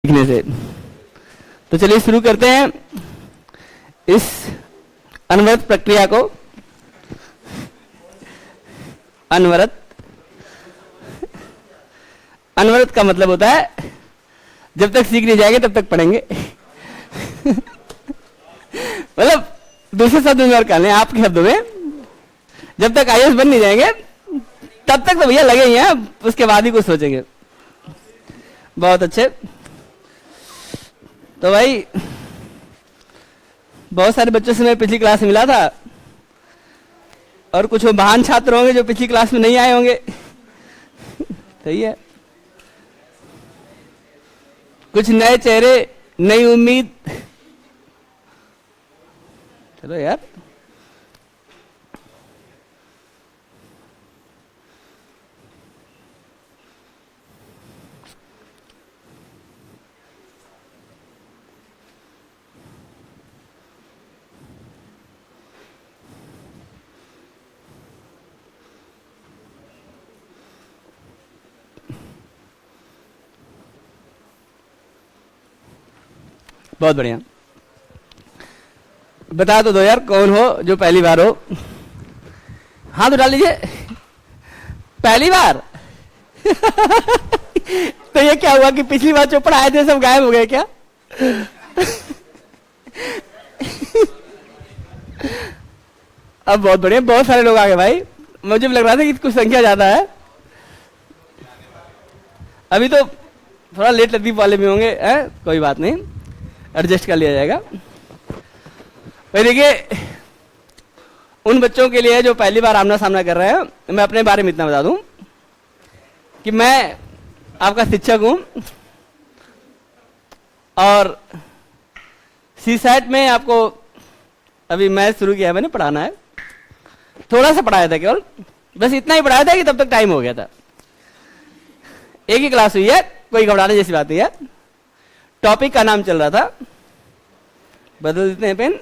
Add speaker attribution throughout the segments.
Speaker 1: लिखने से। तो चलिए शुरू करते हैं इस अनवरत प्रक्रिया को। अनवरत, अनवरत का मतलब होता है जब तक सीख नहीं जाएंगे तब तक पढ़ेंगे। मतलब दूसरे शब्द में और कहने आपके शब्दों में, जब तक आईएएस बन नहीं जाएंगे तब तक तो भैया लगे ही हैं, उसके बाद ही कुछ सोचेंगे। बहुत अच्छे। तो भाई बहुत सारे बच्चों से मैं पिछली क्लास में मिला था, और कुछ वो महान छात्र होंगे जो पिछली क्लास में नहीं आए होंगे। सही है। कुछ नए चेहरे, नई उम्मीद। चलो यार, बहुत बढ़िया। बता तो दो यार कौन हो जो पहली बार हो। हाथ उठा लीजिए। पहली बार। तो ये क्या हुआ कि पिछली बार जो पढ़ाए थे सब गायब हो गए क्या? अब बहुत बढ़िया, बहुत सारे लोग आ गए भाई। मुझे भी लग रहा था कि कुछ संख्या ज्यादा है। अभी तो थोड़ा लेट लतीफ वाले भी होंगे, कोई बात नहीं, एडजस्ट कर लिया जाएगा। भाई देखिए, उन बच्चों के लिए जो पहली बार आमना सामना कर रहे हैं, मैं अपने बारे में इतना बता दूं कि मैं आपका शिक्षक हूं, और सीसैट में आपको अभी मैथ शुरू किया है मैंने, पढ़ाना है। थोड़ा सा पढ़ाया था केवल, बस इतना ही पढ़ाया था कि तब तक टाइम हो गया था। एक ही क्लास हुई है, कोई घबराने जैसी बात नहीं है। टॉपिक का नाम चल रहा था, बदल देते हैं पेन।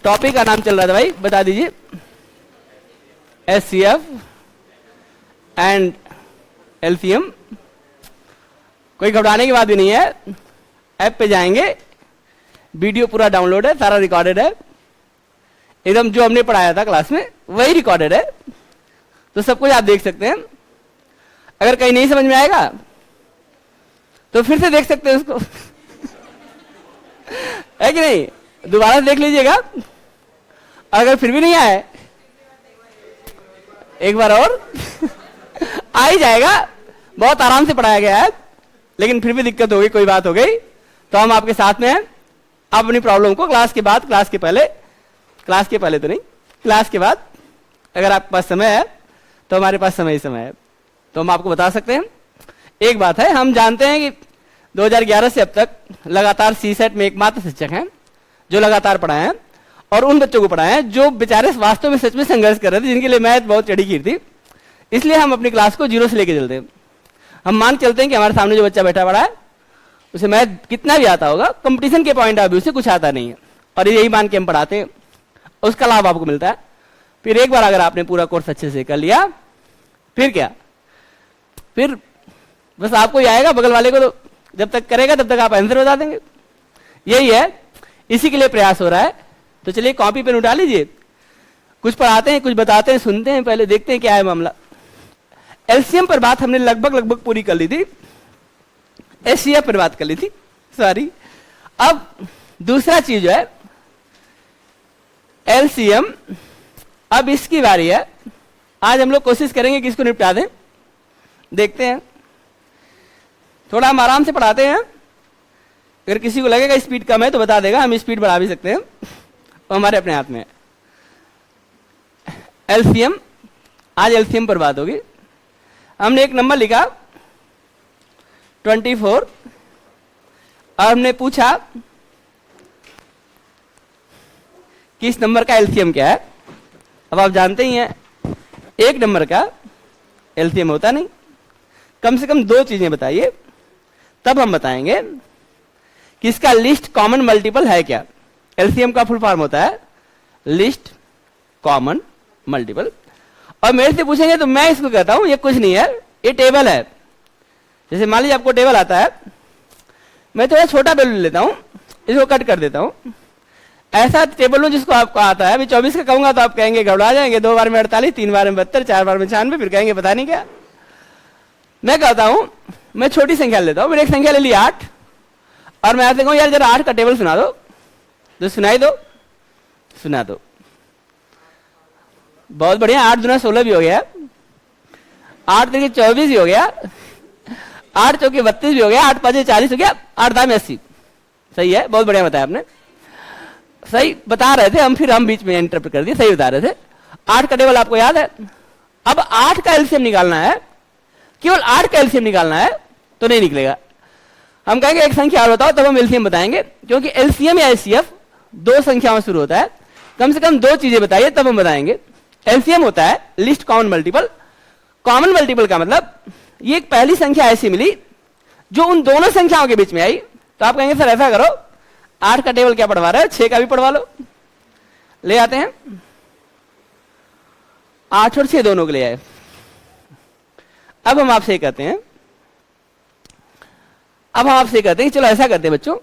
Speaker 1: टॉपिक का नाम चल रहा था भाई, बता दीजिए। HCF and LCM. कोई घबराने की बात भी नहीं है। ऐप पे जाएंगे, वीडियो पूरा डाउनलोड है, सारा रिकॉर्डेड है, एकदम जो हमने पढ़ाया था क्लास में वही रिकॉर्डेड है, तो सब कुछ आप देख सकते हैं। अगर कहीं नहीं समझ में आएगा तो फिर से देख सकते हैं उसको। है कि नहीं? दोबारा से देख लीजिएगा। अगर फिर भी नहीं आए, एक बार और आ ही जाएगा। बहुत आराम से पढ़ाया गया है, लेकिन फिर भी दिक्कत हो गई, कोई बात हो गई, तो हम आपके साथ में हैं। आप अपनी प्रॉब्लम को क्लास के बाद, क्लास के पहले तो नहीं, क्लास के बाद अगर आपके पास समय है तो हमारे पास समय ही समय है, तो हम आपको बता सकते हैं। एक बात है, हम जानते हैं कि 2011 से अब तक लगातार सीसेट में एकमात्र शिक्षक हैं जो लगातार पढ़ाए हैं, और उन बच्चों को पढ़ाए हैं जो बेचारे वास्तव में सच में संघर्ष कर रहे थे, जिनके लिए मैथ बहुत चढ़ी गिर थी। इसलिए हम अपनी क्लास को 0 से लेके चलते हैं। हम मान चलते हैं कि हमारे सामने जो बच्चा बैठा पड़ा है उसे मैथ कितना भी आता होगा, कंपटीशन के पॉइंट ऑफ व्यू से कुछ आता नहीं है, और यही मान के हम पढ़ाते हैं, उसका लाभ आपको मिलता है। फिर एक बार अगर आपने पूरा कोर्स अच्छे से कर लिया, फिर क्या, फिर बस आपको ही आएगा, बगल वाले को तो जब तक करेगा तब तक आप आंसर बता देंगे। यही है, इसी के लिए प्रयास हो रहा है। तो चलिए कॉपी पेन उठा लीजिए, कुछ पढ़ाते हैं, कुछ बताते हैं, सुनते हैं, पहले देखते हैं क्या है मामला। एलसीएम पर बात हमने लगभग पूरी कर ली थी, एचसीएफ पर बात कर ली थी, सॉरी। अब दूसरा चीज जो है एलसीएम, अब इसकी बारी है। आज हम लोग कोशिश करेंगे कि इसको निपटा दें, देखते हैं। थोड़ा हम आराम से पढ़ाते हैं, अगर किसी को लगेगा स्पीड कम है तो बता देगा, हम स्पीड बढ़ा भी सकते हैं, वो हमारे अपने हाथ में है। एलसीएम, आज एलसीएम पर बात होगी। हमने एक नंबर लिखा 24, और हमने पूछा कि इस नंबर का एलसीएम क्या है। अब आप जानते ही हैं, एक नंबर का एलसीएम होता नहीं, कम से कम 2 चीजें बताइए, तब हम बताएंगे कि इसका लिस्ट कॉमन मल्टीपल है क्या। एलसीएम का फुल फॉर्म होता है लिस्ट कॉमन मल्टीपल। और मेरे से पूछेंगे तो मैं इसको कहता हूं ये कुछ नहीं है, ये टेबल है। जैसे मान लीजिए आपको टेबल आता है, मैं थोड़ा छोटा वैल्यू ले लेता हूं, इसको कट कर देता हूं। ऐसा टेबल लूं जिसको आपको आता है। अभी 24 का कहूंगा तो आप कहेंगे गड़बड़ा जाएंगे, 2 बार में 48, 3 बार में 72, 4 बार में 96, फिर कहेंगे पता नहीं क्या। मैं कहता हूं मैं छोटी संख्या लेता हूं, मैंने एक संख्या ले ली 8, और मैं आपसे कहूं यार जरा 8 का टेबल सुना दो, तो सुनाई दो, सुना दो। बहुत बढ़िया, 8 दूना 16 भी हो गया, 8 तरीके 24 भी हो गया, 8 चौके 32 भी हो गया, 8 5 40 हो गया, 8 दाम 80। सही है, बहुत बढ़िया बताया आपने, सही बता रहे थे हम, फिर हम बीच में इंटरप्रेट कर दिए, सही बता रहे थे। 8 का टेबल आपको याद है। अब 8 का एलसीएम निकालना है, केवल 8 का एलसीएम निकालना है तो नहीं निकलेगा। हम कहेंगे एक संख्या और बताओ, तब हम एलसीएम बताएंगे, क्योंकि एलसीएम या एचसीएफ 2 संख्याओं से शुरू होता है। कम से कम 2 चीजें बताइए तब हम बताएंगे। एलसीएम होता है list common multiple. Common multiple का मतलब ये एक पहली संख्या ऐसी मिली जो उन दोनों संख्याओं के बीच में आई, तो आप कहेंगे सर ऐसा करो 8 का टेबल क्या पढ़वा रहे हो, 6 का भी पढ़वा लो। ले आते हैं, 8 और 6 दोनों के ले आए। अब हम आपसे कहते हैं, चलो ऐसा करते हैं बच्चों,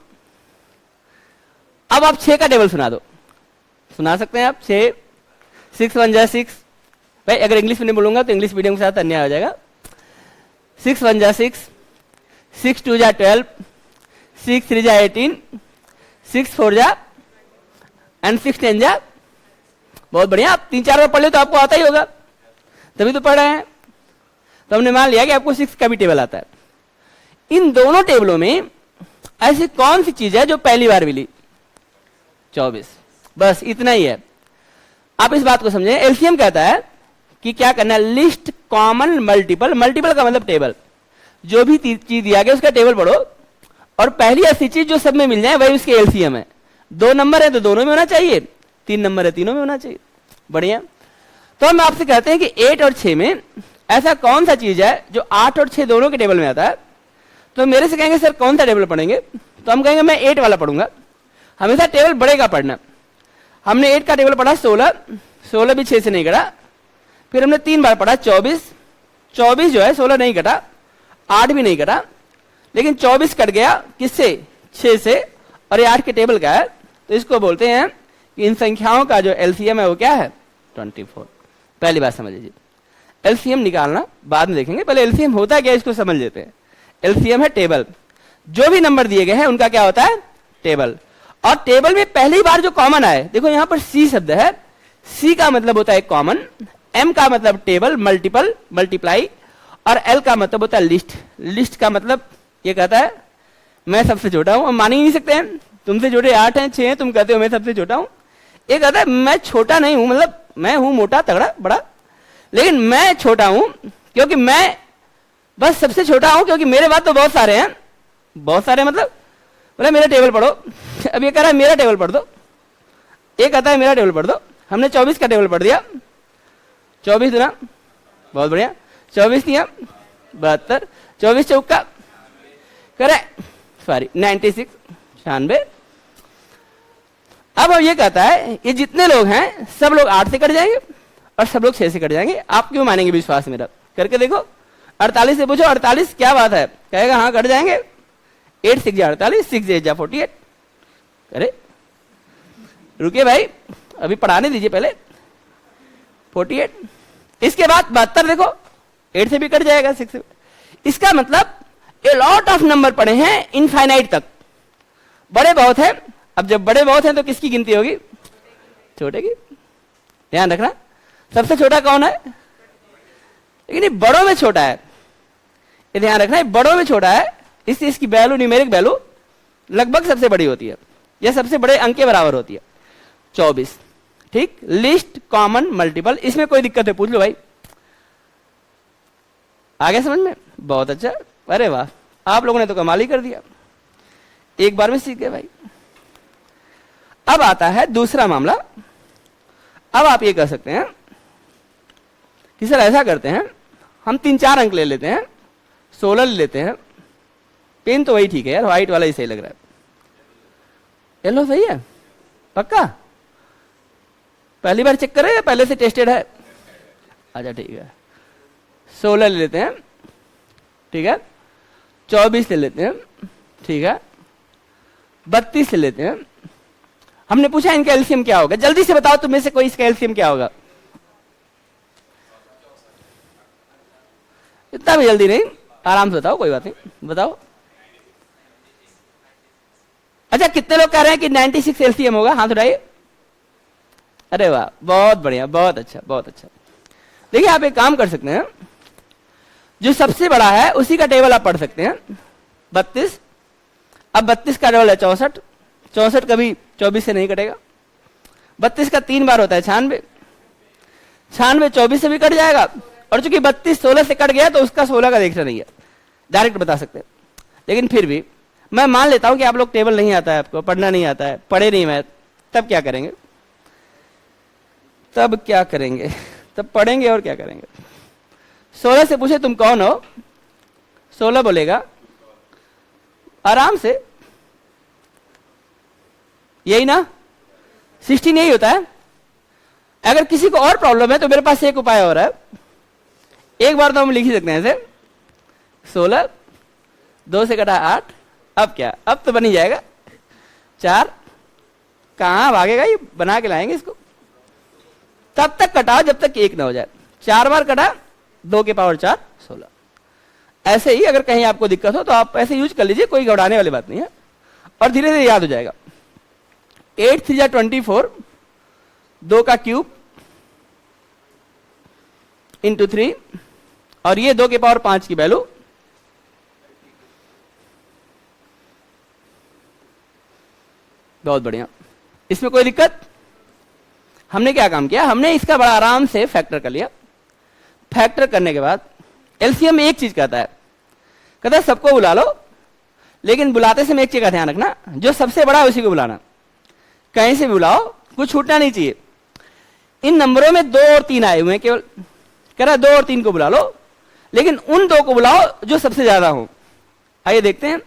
Speaker 1: अब आप 6 का टेबल सुना दो। सुना सकते हैं आप 6, 6 1 जा 6। भाई अगर इंग्लिश में नहीं बोलूंगा तो इंग्लिश मीडियम के साथ अन्याय हो जाएगा। 6 1 जा 6, 6 2 जा 12, 6 3 जा 18, 6 4 जा एंड 6 10 जा। बहुत बढ़िया, आप 3-4 बार पढ़ ले तो आपको आता ही होगा, तभी तो पढ़ रहे हैं। तो हमने मान लिया कि आपको 6 का भी टेबल आता है। इन दोनों टेबलों में ऐसी कौन सी चीज है जो पहली बार मिली? 24। बस इतना ही है, आप इस बात को समझें। एलसीएम कहता है कि क्या करना है, लिस्ट कॉमन मल्टीपल। मल्टीपल का मतलब टेबल, जो भी चीज दिया गया उसका टेबल पढ़ो, और पहली ऐसी चीज जो सब में मिल जाए वही उसके एलसीएम है। 2 नंबर है तो दोनों में होना चाहिए, 3 नंबर है तीनों में होना चाहिए। बढ़िया। तो हम आपसे कहते हैं कि 8 और 6 में ऐसा कौन सा चीज है जो 8 और 6 दोनों के टेबल में आता है। तो मेरे से कहेंगे सर कौन सा टेबल पढ़ेंगे, तो हम कहेंगे मैं 8 वाला पढ़ूंगा। हमेशा टेबल बड़े का पढ़ना। हमने 8 का टेबल पढ़ा 16, 16 भी 6 से नहीं कटा। फिर हमने 3 बार पढ़ा 24, 24 जो है 16 नहीं कटा, 8 भी नहीं कटा, लेकिन 24 कट गया किससे? 6 से, और ये 8 के टेबल का है। तो इसको बोलते हैं कि इन संख्याओं का जो एलसीएम है वो क्या है? 24। पहली बात समझ लीजिए, एलसीएम निकालना बाद में देखेंगे, पहले एलसीएम होता क्या इसको समझ लेते हैं। एलसीएम है टेबल, जो भी नंबर दिए गए हैं उनका क्या होता है? टेबल। और टेबल में पहली बार जो कॉमन आए, देखो यहां पर सी शब्द है, सी का मतलब होता है कॉमन, एम का मतलब टेबल मल्टीपल मल्टीप्लाई, और एल का मतलब होता है लिस्ट। लिस्ट का मतलब ये कहता है मैं सबसे छोटा हूं। हम मान ही नहीं सकते हैं, तुमसे छोटे 8 हैं 6 हैं, तुम कहते हो मैं सबसे छोटा हूं। ये कहता है मैं छोटा नहीं हूं, मतलब मैं हूं मोटा तगड़ा बड़ा, लेकिन मैं छोटा हूं क्योंकि मैं बस सबसे छोटा हूं, क्योंकि मेरे बाद तो बहुत सारे हैं। बहुत सारे मतलब बोले मेरा टेबल पढ़ो। अब ये कह रहा है मेरा टेबल पढ़ दो, ये कहता है मेरा टेबल पढ़ दो। हमने 24 का टेबल पढ़ दिया। 24 दूना, बहुत बढ़िया, 24 दिया 72, 24 चौका करे सॉरी 96, 96। अब ये कहता है ये जितने लोग हैं सब लोग 8 से कट जाएंगे और सब लोग 6 से कट जाएंगे। आप क्यों मानेंगे विश्वास मेरा? करके देखो। 48 से पूछो 48 क्या बात है, कहेगा हाँ कट जाएंगे। 8 6 जा 48, 6 8 जा 48। अरे रुकिए भाई, अभी पढ़ाने दीजिए पहले। 48, इसके बाद 72 देखो, 8 से भी कट जाएगा 6 से। इसका मतलब ए लॉट ऑफ नंबर पड़े हैं इनफाइनाइट तक, बड़े बहुत हैं। अब जब बड़े बहुत हैं तो किसकी गिनती होगी? छोटे की। ध्यान रखना, सबसे छोटा कौन है? लेकिन ये बड़ों में छोटा है, ये ध्यान रखना, ये बड़ों में छोटा है, इससे इसकी वैल्यू न्यूमेरिक वैल्यू लगभग सबसे बड़ी होती है, या सबसे बड़े अंक के बराबर होती है। 24, ठीक। लिस्ट कॉमन मल्टीपल, इसमें कोई दिक्कत है पूछ लो भाई। आ गया समझ में? बहुत अच्छा, अरे वाह, आप लोगों ने तो कमाल ही कर दिया, एक बार में सीख गए भाई। अब आता है दूसरा मामला। अब आप ये कह सकते हैं कि सर ऐसा करते हैं, हम 3-4 अंक ले लेते हैं, 16 ले लेते हैं। पेन तो वही ठीक है यार, व्हाइट वाला ही सही लग रहा है। येलो सही है पक्का? पहली बार चेक करें या पहले से टेस्टेड है? अच्छा ठीक है, 16 ले लेते हैं, ठीक है। 24 ले लेते हैं, ठीक है। 32 ले लेते हैं। हमने पूछा इनका एलसीएम क्या होगा, जल्दी से बताओ तुम में से कोई इसका एलसीएम क्या होगा। इतना भी जल्दी नहीं, आराम से बताओ, कोई बात नहीं, बताओ। अच्छा, कितने लोग कह रहे हैं कि 96 एलसीएम होगा, हाथ उठाइए। अरे वाह, बहुत बढ़िया, बहुत अच्छा, बहुत अच्छा। देखिए आप एक काम कर सकते हैं, जो सबसे बड़ा है उसी का टेबल आप पढ़ सकते हैं, 32। अब 32 का टेबल है 64, 64 कभी 24 से नहीं कटेगा। 32 का 3 बार होता है 96, 96 24 से भी कट जाएगा, और चूंकि 32 16 से कट गया तो उसका 16 का देखना नहीं है, डायरेक्ट बता सकते हैं। लेकिन फिर भी मैं मान लेता हूं कि आप लोग टेबल नहीं आता है, आपको पढ़ना नहीं आता है, पढ़े नहीं मैथ, तब क्या करेंगे? तब क्या करेंगे? तब पढ़ेंगे और क्या करेंगे? 16 से पूछे तुम कौन हो, 16 बोलेगा आराम से, यही ना, 16 यही होता है। अगर किसी को और प्रॉब्लम है तो मेरे पास एक उपाय और है, एक बार तो हम लिख ही सकते हैं ऐसे, 16 2 से कटा 8, अब क्या, अब तो बन ही जाएगा 4, कहां भागेगा ये, बना के लाएंगे इसको। तब तक कटाओ जब तक 1 ना हो जाए, 4 बार कटा 2 के पावर 4 16। ऐसे ही अगर कहीं आपको दिक्कत हो तो आप ऐसे यूज कर लीजिए, कोई घबराने वाली बात नहीं है, और धीरे धीरे याद हो जाएगा। 8 3 24, 2 का क्यूब इंटू 3, और ये 2 के पावर 5 की वैल्यू, बहुत बढ़िया। इसमें कोई दिक्कत? हमने क्या काम किया, हमने इसका बड़ा आराम से फैक्टर कर लिया। फैक्टर करने के बाद एलसीएम में एक चीज कहता है सबको बुला लो, लेकिन बुलाते समय एक चीज का ध्यान रखना, जो सबसे बड़ा है उसी को बुलाना, कहीं से भी बुलाओ, कुछ छूटना नहीं चाहिए। इन नंबरों में 2 और 3 आए हुए हैं केवल, कह रहा है 2 और 3 को बुला लो, लेकिन उन 2 को बुलाओ जो सबसे ज्यादा हो। आइए देखते हैं,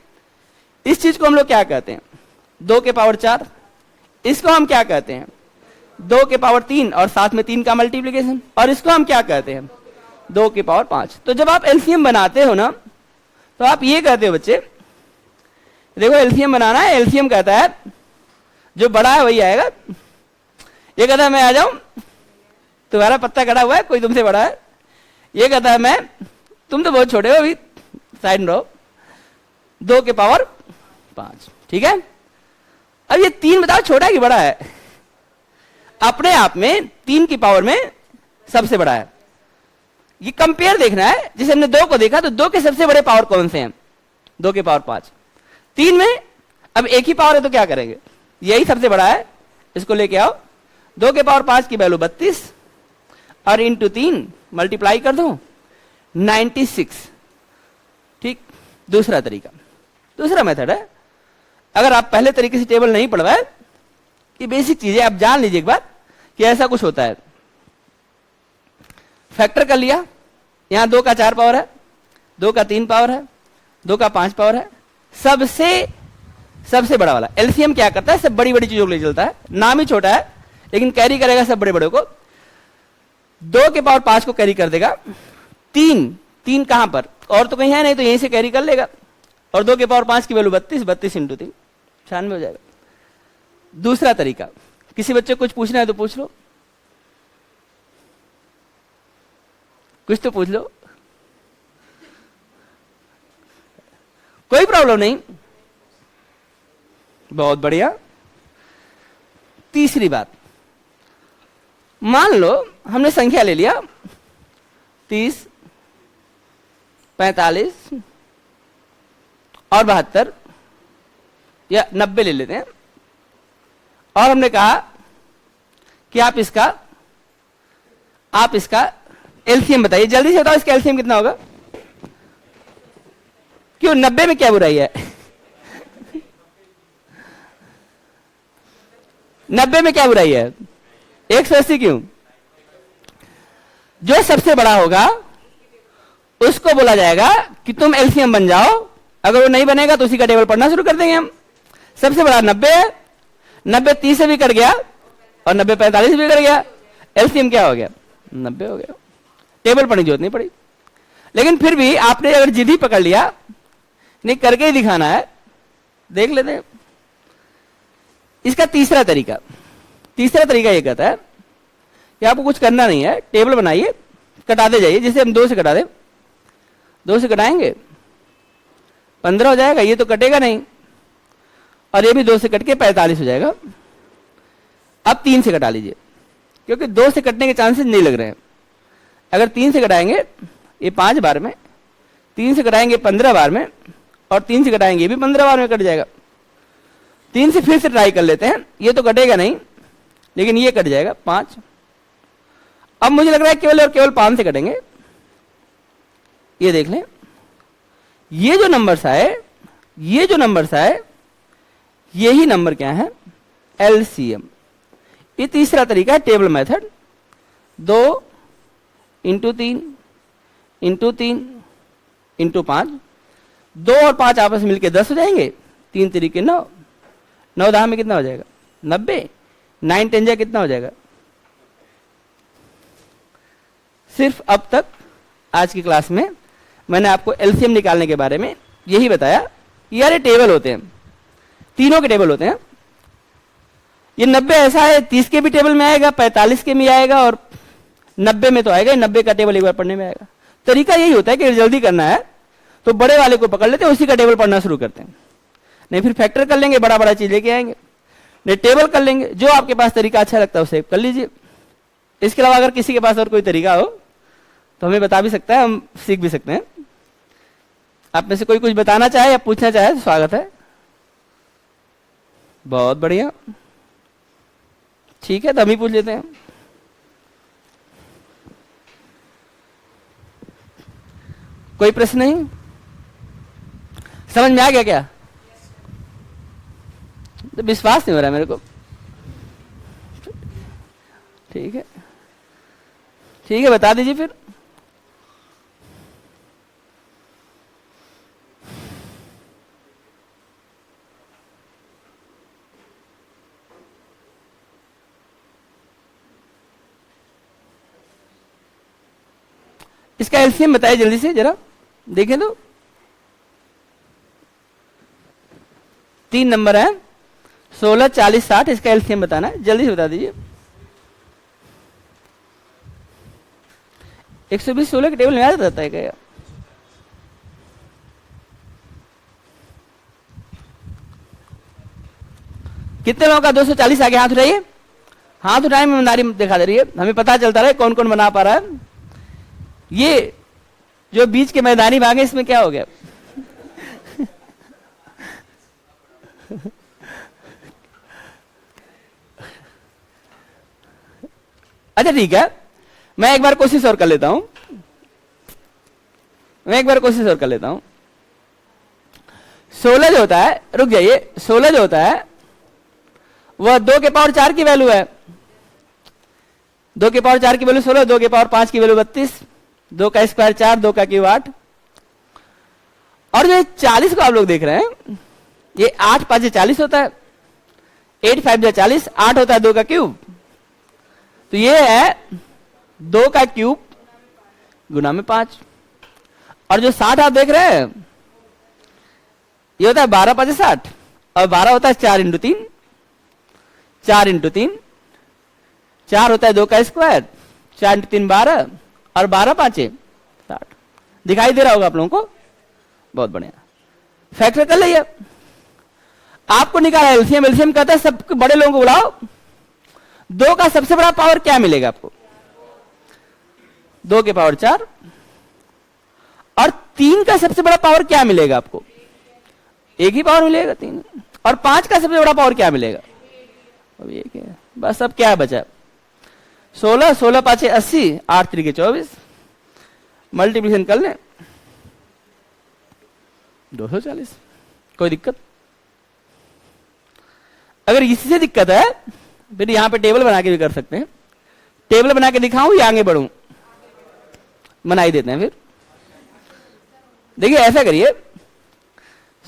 Speaker 1: इस चीज को हम लोग क्या कहते हैं, 2 के पावर 4, इसको हम क्या कहते हैं, 2 के पावर 3 और साथ में 3 का मल्टीप्लीकेशन, और इसको हम क्या कहते हैं, 2 के पावर 5। तो जब आप एलसीएम बनाते हो ना, तो आप ये कहते हो बच्चे, देखो एलसीएम बनाना है, एलसीएम कहता है जो बड़ा है वही आएगा। ये कहता है मैं आ जाऊं, तुम्हारा पत्ता कटा हुआ है, कोई तुमसे बड़ा है। ये कहता है मैं, तुम तो बहुत छोटे हो अभी, साइड में रहो, 2 के पावर 5, ठीक है। अब ये 3 बताओ छोटा है कि बड़ा है? अपने आप में 3 की पावर में सबसे बड़ा है। ये कंपेयर देखना है, जैसे हमने 2 को देखा तो 2 के सबसे बड़े पावर कौन से हैं, 2 के पावर 5। 3 में अब एक ही पावर है तो क्या करेंगे, यही सबसे बड़ा है, इसको लेके आओ, 2 के पावर 5 की वैल्यू 32 और इंटू 3 मल्टीप्लाई कर दो 96। ठीक, दूसरा तरीका, दूसरा मेथड है। अगर आप पहले तरीके से टेबल नहीं पढ़वाए, ये बेसिक चीज है, आप जान लीजिए एक बार कि ऐसा कुछ होता है। फैक्टर कर लिया, यहां 2 का 4 पावर है, 2 का 3 पावर है, 2 का 5 पावर है, सबसे बड़ा वाला। एलसीएम क्या करता है, सब बड़ी बड़ी चीजों को ले चलता है, नाम ही छोटा है लेकिन कैरी करेगा सब बड़े बड़े को। 2 के पावर 5 को कैरी कर देगा, 3 कहां पर, और तो कहीं है नहीं, तो यहीं से कैरी कर लेगा, और 2 के पावर 5 की वैल्यू 32, 32 इंटू 3 96 हो जाएगा। दूसरा तरीका, किसी बच्चे को कुछ पूछना है तो पूछ लो, कुछ तो पूछ लो, कोई प्रॉब्लम नहीं, बहुत बढ़िया। तीसरी बात, मान लो हमने संख्या ले लिया 30, 45 और 72 या 90 ले लेते हैं, और हमने कहा कि आप इसका एलसीएम बताइए, जल्दी से बताओ इसका एलसीएम कितना होगा। क्यों, 90 में क्या बुराई है? 90 में क्या बुराई है? 180 क्यों? जो सबसे बड़ा होगा उसको बोला जाएगा कि तुम एलसीएम बन जाओ, अगर वो नहीं बनेगा तो उसी का टेबल पढ़ना शुरू कर देंगे हम। सबसे बड़ा 90 है, 90 30 से भी कट गया और 90 45 से भी कट गया, एलसीएम क्या हो गया, 90 हो गया। टेबल पढ़ने की जरूरत नहीं पड़ी। लेकिन फिर भी आपने अगर जिद ही पकड़ लिया, नहीं करके ही दिखाना है, देख लेते हैं इसका तीसरा तरीका ये कहता है कि आपको कुछ करना नहीं है, टेबल बनाइए, कटाते जाइए। जैसे हम 2 से कटा दें, 2 से कटाएंगे 15 हो जाएगा, ये तो कटेगा नहीं, और ये भी 2 से कट के 45 हो जाएगा। अब 3 से कटा लीजिए, क्योंकि 2 से कटने के चांसेस नहीं लग रहे हैं। अगर 3 से कटाएंगे ये 5 बार में, 3 से कटाएंगे 15 बार में, और 3 से कटाएंगे ये भी 15 बार में कट जाएगा। 3 से फिर से ट्राई कर लेते हैं, ये तो कटेगा नहीं, लेकिन ये कट जाएगा 5। अब मुझे लग रहा है केवल और केवल 5 से कटेंगे। ये देख लें, ये जो नंबर्स आए, यही नंबर क्या है, एलसीएम। ये तीसरा तरीका है टेबल मेथड। 2 × 3 × 3 × 5, 2 और 5 आपस में मिलकर 10 हो जाएंगे, 3 तरीके 9, 9 10 में कितना हो जाएगा, 90, 9 10 कितना हो जाएगा। सिर्फ अब तक आज की क्लास में मैंने आपको एलसीएम निकालने के बारे में यही बताया। यार ये टेबल होते हैं, तीनों के टेबल होते हैं। ये 90 ऐसा है, 30 के भी टेबल में आएगा, 45 के में आएगा, और 90 में तो आएगा। 90 का टेबल एक बार पढ़ने में आएगा। तरीका यही होता है कि जल्दी करना है तो बड़े वाले को पकड़ लेते हैं, उसी का टेबल पढ़ना शुरू करते हैं। नहीं फिर फैक्टर कर लेंगे, बड़ा बड़ा चीज लेके आएंगे, नहीं टेबल कर लेंगे। जो आपके पास तरीका अच्छा लगता है उसे कर लीजिए। इसके अलावा अगर किसी के पास और कोई तरीका हो तो हमें बता भी सकता है, हम सीख भी सकते हैं। आप में से कोई कुछ बताना चाहे या पूछना चाहे तो स्वागत है। बहुत बढ़िया, ठीक है, तो हम ही पूछ लेते हैं। कोई प्रश्न नहीं? समझ में आ गया क्या? तो विश्वास नहीं हो रहा मेरे को। ठीक है, ठीक है, बता दीजिए फिर। इसका एलसीएम बताइए जल्दी से, जरा देखें तो। 3 नंबर है, 16 40 60। इसका एलसीएम बताना है, जल्दी से बता दीजिए। 120 16 के टेबल में आ जाता है क्या? कितने लोगों का 240 आ गया? हाथ उठाइए, हाथ उठाए में ईमानदारी दिखा दे रही है, हमें पता चलता रहे कौन कौन बना पा रहा है। ये जो बीच के मैदानी भाग है, इसमें क्या हो गया? अच्छा ठीक है, मैं एक बार कोशिश और कर लेता हूं। 16 जो होता है, रुक जाइए, 16 जो होता है वह 2 के पावर 4 की वैल्यू है। 2 के पावर 4 की वैल्यू 16, 2 के पावर 5 की वैल्यू 32, 2 का स्क्वायर 4, 2 का क्यूब 8। और जो 40 को आप लोग देख रहे हैं, ये 8 5 40 होता है, 8 5 40, 8 होता है 2 का क्यूब। तो ये है 2 का क्यूब गुना में 5। और जो 60 आप देख रहे हैं, ये होता है 12 5 60, और 12 होता है 4 × 3, 4 × 3, 4 होता है 2 का स्क्वायर, 4 × 3 12, और 12 5 60। दिखाई दे रहा होगा आप लोगों को? बहुत बढ़िया, फैक्टर कर लिया। आपको निकाला एलसीएम। एलसीएम कहता है सब बड़े लोगों को बुलाओ, 2 का सबसे बड़ा पावर क्या मिलेगा आपको? 2 के पावर 4। और 3 का सबसे बड़ा पावर क्या मिलेगा आपको? एक ही पावर मिलेगा, 3। और 5 का सबसे बड़ा पावर क्या मिलेगा? अब ये क्या है? बस अब क्या बचा? 16 16 5 80, 8 3 24। मल्टीप्लिकेशन कर लें, 240। कोई दिक्कत? अगर इसी से दिक्कत है फिर यहां पे टेबल बना के भी कर सकते हैं। टेबल बना के दिखाऊं या आगे बढ़ूं? बना ही देते हैं फिर। देखिए ऐसा करिए,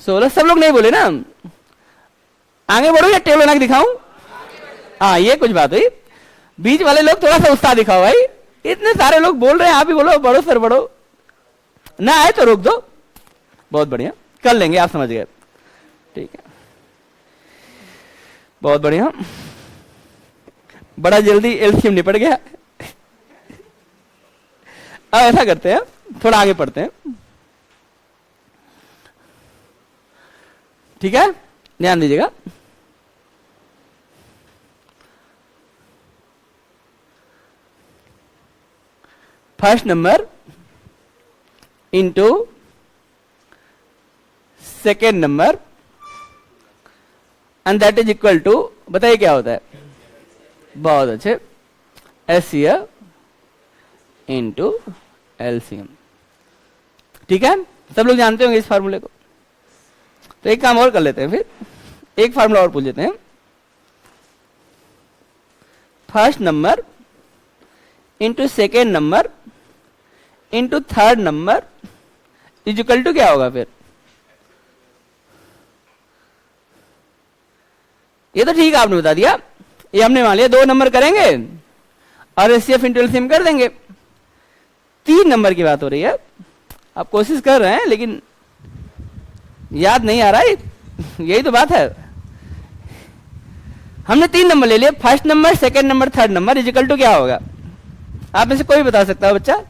Speaker 1: 16 सब लोग नहीं बोले ना, आगे बढ़ो या टेबल बना के दिखाऊं? हाँ, ये कुछ बात हुई। बीच वाले लोग थोड़ा सा उत्साह दिखाओ भाई, इतने सारे लोग बोल रहे हैं, आप भी बोलो बढ़ो सर बढ़ो। ना आए तो रोक दो। बहुत बढ़िया, कर लेंगे, आप समझ गए। ठीक है, बहुत बढ़िया, बड़ा जल्दी एलसीएम निपट गया। अब ऐसा करते हैं, थोड़ा आगे पढ़ते हैं, ठीक है, ध्यान दीजिएगा। First number into second number and that is equal to, बताइए क्या होता है? बहुत अच्छे, एचसीएफ इंटू एलसीएम। ठीक है, सब लोग जानते होंगे इस फार्मूले को। तो एक काम और कर लेते हैं, फिर एक फार्मूला और पूछ लेते हैं। First number into second number into third number is equal to क्या होगा? फिर ये तो ठीक है, आपने बता दिया। ये हमने मान लिया 2 नंबर करेंगे और एचसीएफ इंटू एलसीएम कर देंगे। 3 नंबर की बात हो रही है, आप कोशिश कर रहे हैं लेकिन याद नहीं आ रहा है, यही तो बात है। हमने 3 नंबर ले लिए, first number second number third number is equal to क्या होगा? आप में से कोई बता सकता है बच्चा,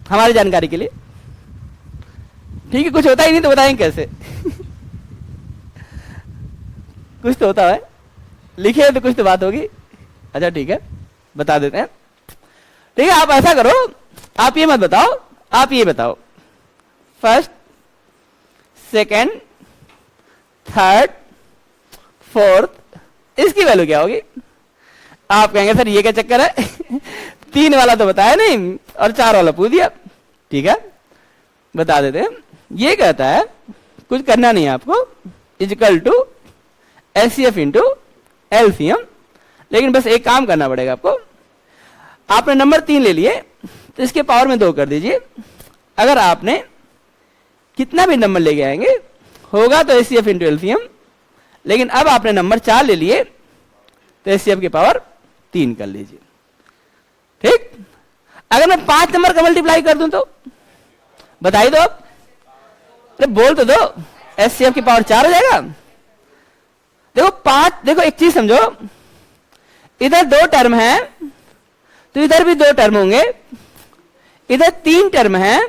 Speaker 1: हमारी जानकारी के लिए? ठीक है, कुछ होता ही नहीं तो बताएं कैसे? कुछ तो होता है, लिखे तो कुछ तो बात होगी। अच्छा ठीक है, बता देते हैं। ठीक है, आप ऐसा करो, आप ये मत बताओ, आप ये बताओ, फर्स्ट सेकेंड थर्ड फोर्थ, इसकी वैल्यू क्या होगी? आप कहेंगे सर ये क्या चक्कर है? 3 वाला तो बताया नहीं और 4 वाला पूछ दिया। ठीक है, बता देते हैं। ये कहता है कुछ करना नहीं है आपको, is equal to HCF into LCM, लेकिन बस एक काम करना पड़ेगा आपको। आपने नंबर 3 ले लिए तो इसके पावर में 2 कर दीजिए। अगर आपने कितना भी नंबर लेके आएंगे होगा तो एचसीएफ इंटू एलसीएम, लेकिन अब आपने नंबर 4 ले लिए तो एचसीएफ की पावर 3 कर लीजिए। ठीक, अगर मैं 5 नंबर का मल्टीप्लाई कर दूं तो बताइए दो आप, अरे बोल तो दो, एचसीएफ की पावर 4 हो जाएगा। देखो 5, देखो एक चीज समझो, इधर 2 टर्म है तो इधर भी 2 टर्म होंगे, इधर 3 टर्म है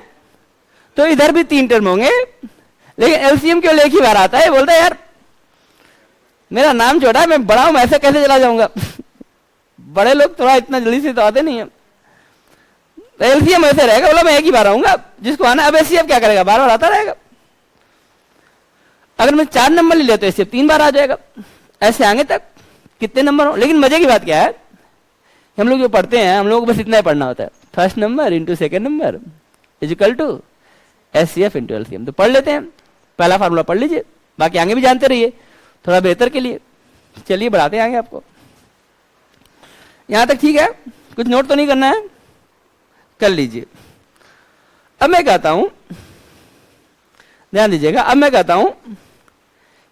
Speaker 1: तो इधर भी 3 टर्म होंगे, लेकिन एलसीएम केवल एक ही बार आता है। बोलता है यार मेरा नाम छोटा है, मैं बड़ा हूं, मैं ऐसे कैसे चला जाऊंगा? बड़े लोग थोड़ा इतना जल्दी से तो आते नहीं है, तो एलसीएम ऐसे रहेगा, बोला मैं एक ही बार आऊंगा जिसको आना। अब एचसीएफ क्या करेगा? बार बार आता रहेगा। अगर मैं 4 नंबर ले लिया तो एचसीएफ 3 बार आ जाएगा, ऐसे आगे तक कितने नंबर हो। लेकिन मजे की बात क्या है, हम लोग जो पढ़ते हैं हम लोगों को बस इतना ही पढ़ना होता है, first number into second number is equal to HCF into LCM. तो पढ़ लेते हैं, पहला फार्मूला पढ़ लीजिए, बाकी आगे भी जानते रहिए थोड़ा बेहतर के लिए। चलिए बढ़ाते हैं आगे आपको। यहां तक ठीक है, कुछ नोट तो नहीं करना है, कर लीजिए। अब मैं कहता हूं, ध्यान दीजिएगा, अब मैं कहता हूं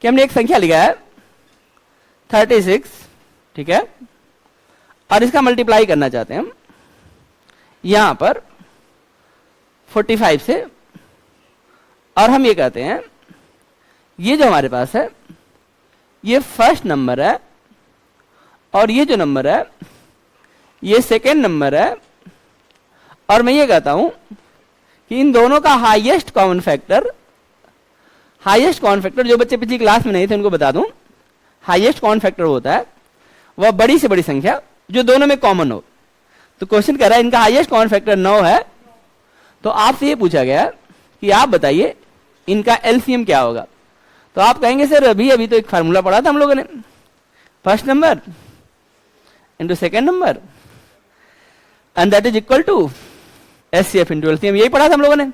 Speaker 1: कि हमने एक संख्या लिखा है 36, ठीक है, और इसका मल्टीप्लाई करना चाहते हैं हम यहां पर 45 से, और हम ये कहते हैं ये जो हमारे पास है ये फर्स्ट नंबर है और ये जो नंबर है ये सेकेंड नंबर है, और मैं ये कहता हूं कि इन दोनों का highest common factor, highest common factor, जो बच्चे पिछली क्लास में नहीं थे उनको बता दूं, हाईएस्ट कॉमन फैक्टर होता है वह बड़ी से बड़ी संख्या जो दोनों में कॉमन हो। तो क्वेश्चन कह रहा है इनका हाईएस्ट कॉमन फैक्टर 9 है, तो आपसे ये पूछा गया कि आप बताइए इनका एलसीएम क्या होगा। तो आप कहेंगे सर अभी तो एक फार्मूला पढ़ा था हम लोगों ने, first number into second number and that is equal to HCF into LCM, यही पढ़ा था हम लोगों ने।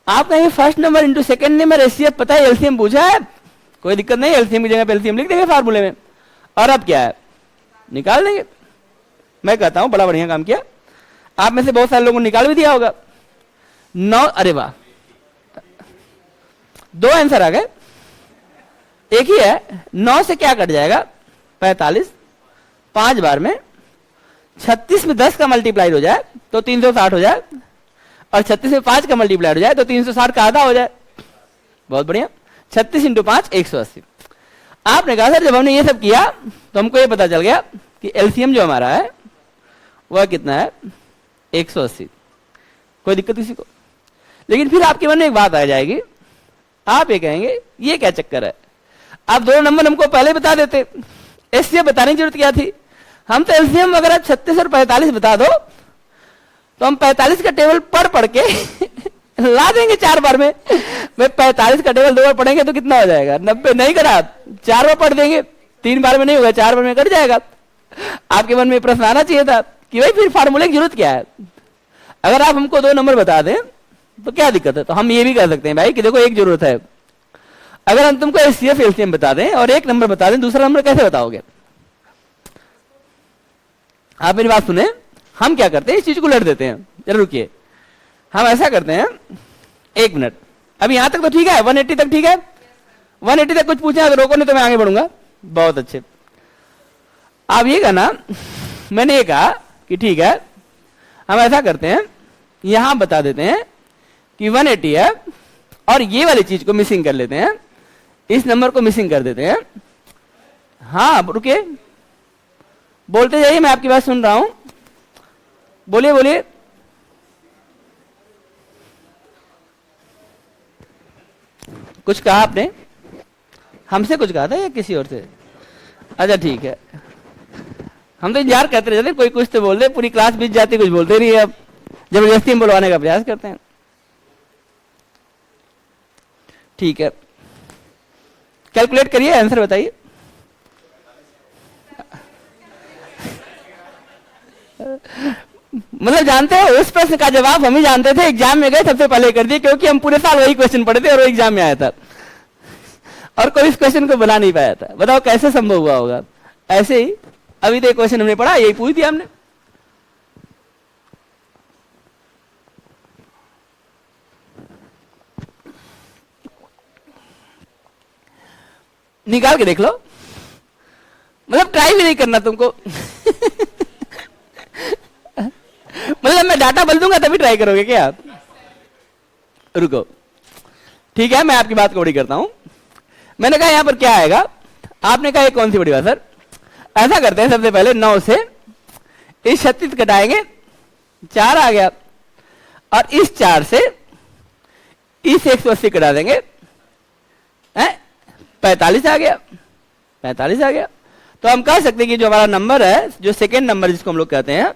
Speaker 1: आप कहेंगे first number into second number HCF पता है, एलसीएम पूछा है, कोई दिक्कत नहीं, एलसीएम की जगह पे एलसीएम लिख देंगे फार्मूले में, और अब क्या है निकाल देंगे। मैं कहता हूं बड़ा बढ़िया काम किया, आप में से बहुत सारे लोगों ने निकाल भी दिया होगा। 9, अरे वाह, 2 आंसर आ गए, एक ही है। 9 से क्या कट जाएगा? 45, 5 बार में 36 में 10 का मल्टीप्लाई हो जाए तो 360 हो जाए, और 36 में 5 का मल्टीप्लाई हो जाए तो 360 का आधा हो जाए। बहुत बढ़िया, 36 इंटू 5 180। आपने कहा सर जब हमने ये सब किया तो हमको ये पता चल गया कि एलसीएम जो हमारा है वह कितना है 180। कोई दिक्कत किसी को? लेकिन फिर आपके मन में एक बात आ जाएगी, आप ये कहेंगे ये क्या चक्कर है, आप दोनों नंबर हमको पहले बता देते, एचसीएफ बताने की जरूरत क्या थी? हम तो एलसीएम अगर आप 36 और 45 बता दो तो हम 45 का टेबल पढ़ के ला देंगे 4 बार में। मैं 45 का टेबल 2 बार पढ़ेंगे तो कितना हो जाएगा? 90 नहीं करा, 4 बार पढ़ देंगे, 3 बार में नहीं होगा, 4 बार में कट जाएगा। आपके मन में प्रश्न आना चाहिए था कि भाई फिर फार्मूले की जरूरत क्या है? अगर आप हमको 2 नंबर बता दें तो क्या दिक्कत है? तो हम ये भी कर सकते हैं भाई कि देखो एक जरूरत है, अगर हम तुमको एचसीएफ एलसीएम बता दें और एक नंबर बता दें, दूसरा नंबर कैसे बताओगे? आप मेरी बात सुने, हम क्या करते हैं इस चीज को लड़ देते हैं। जरा रुकिए, हम ऐसा करते हैं, 1 मिनट, अभी यहां तक तो ठीक है, 180 तक ठीक है, 180 तक कुछ पूछे अगर रोको नहीं तो मैं आगे बढ़ूंगा। बहुत अच्छे, आप ये कहना, मैंने ये कहा कि ठीक है, हम ऐसा करते हैं, यहां बता देते हैं कि 180 है और ये वाली चीज को मिसिंग कर लेते हैं, इस नंबर को मिसिंग कर देते हैं। हाँ रुकिए, बोलते जाइए, मैं आपकी बात सुन रहा हूं, बोलिए बोलिए। कुछ कहा आपने? हमसे कुछ कहा था या किसी और से? अच्छा ठीक है, हम तो इंतजार करते रहते, कोई कुछ तो बोल दे, पूरी क्लास बीत जाती, कुछ बोलते नहीं है, अब जबरदस्ती हम बुलवाने का प्रयास करते हैं। ठीक है, कैलकुलेट करिए, आंसर बताइए। मतलब जानते हो उस प्रश्न का जवाब हम ही जानते थे, एग्जाम में गए सबसे पहले कर दिए, क्योंकि हम पूरे साल वही क्वेश्चन पढ़े थे और वो एग्जाम में आया था और कोई इस क्वेश्चन को बना नहीं पाया था। बताओ कैसे संभव हुआ होगा? ऐसे ही अभी तो क्वेश्चन हमने पढ़ा, यही पूछ दिया हमने। निकाल के देख लो, मतलब ट्राई भी नहीं करना तुमको मतलब मैं डाटा बोल दूंगा तभी ट्राई करोगे क्या आप? रुको, ठीक है, मैं आपकी बात को बड़ी करता हूं। मैंने कहा यहां पर क्या आएगा, आपने कहा ये कौन सी बड़ी बात सर? ऐसा करते हैं, सबसे पहले 9 से इस 36 कटाएंगे, 4 आ गया, और इस 4 से इस 180 कटा देंगे, 45 आ गया, 45 आ गया। तो हम कह सकते हैं कि जो हमारा नंबर है, जो सेकेंड नंबर जिसको हम लोग कहते हैं,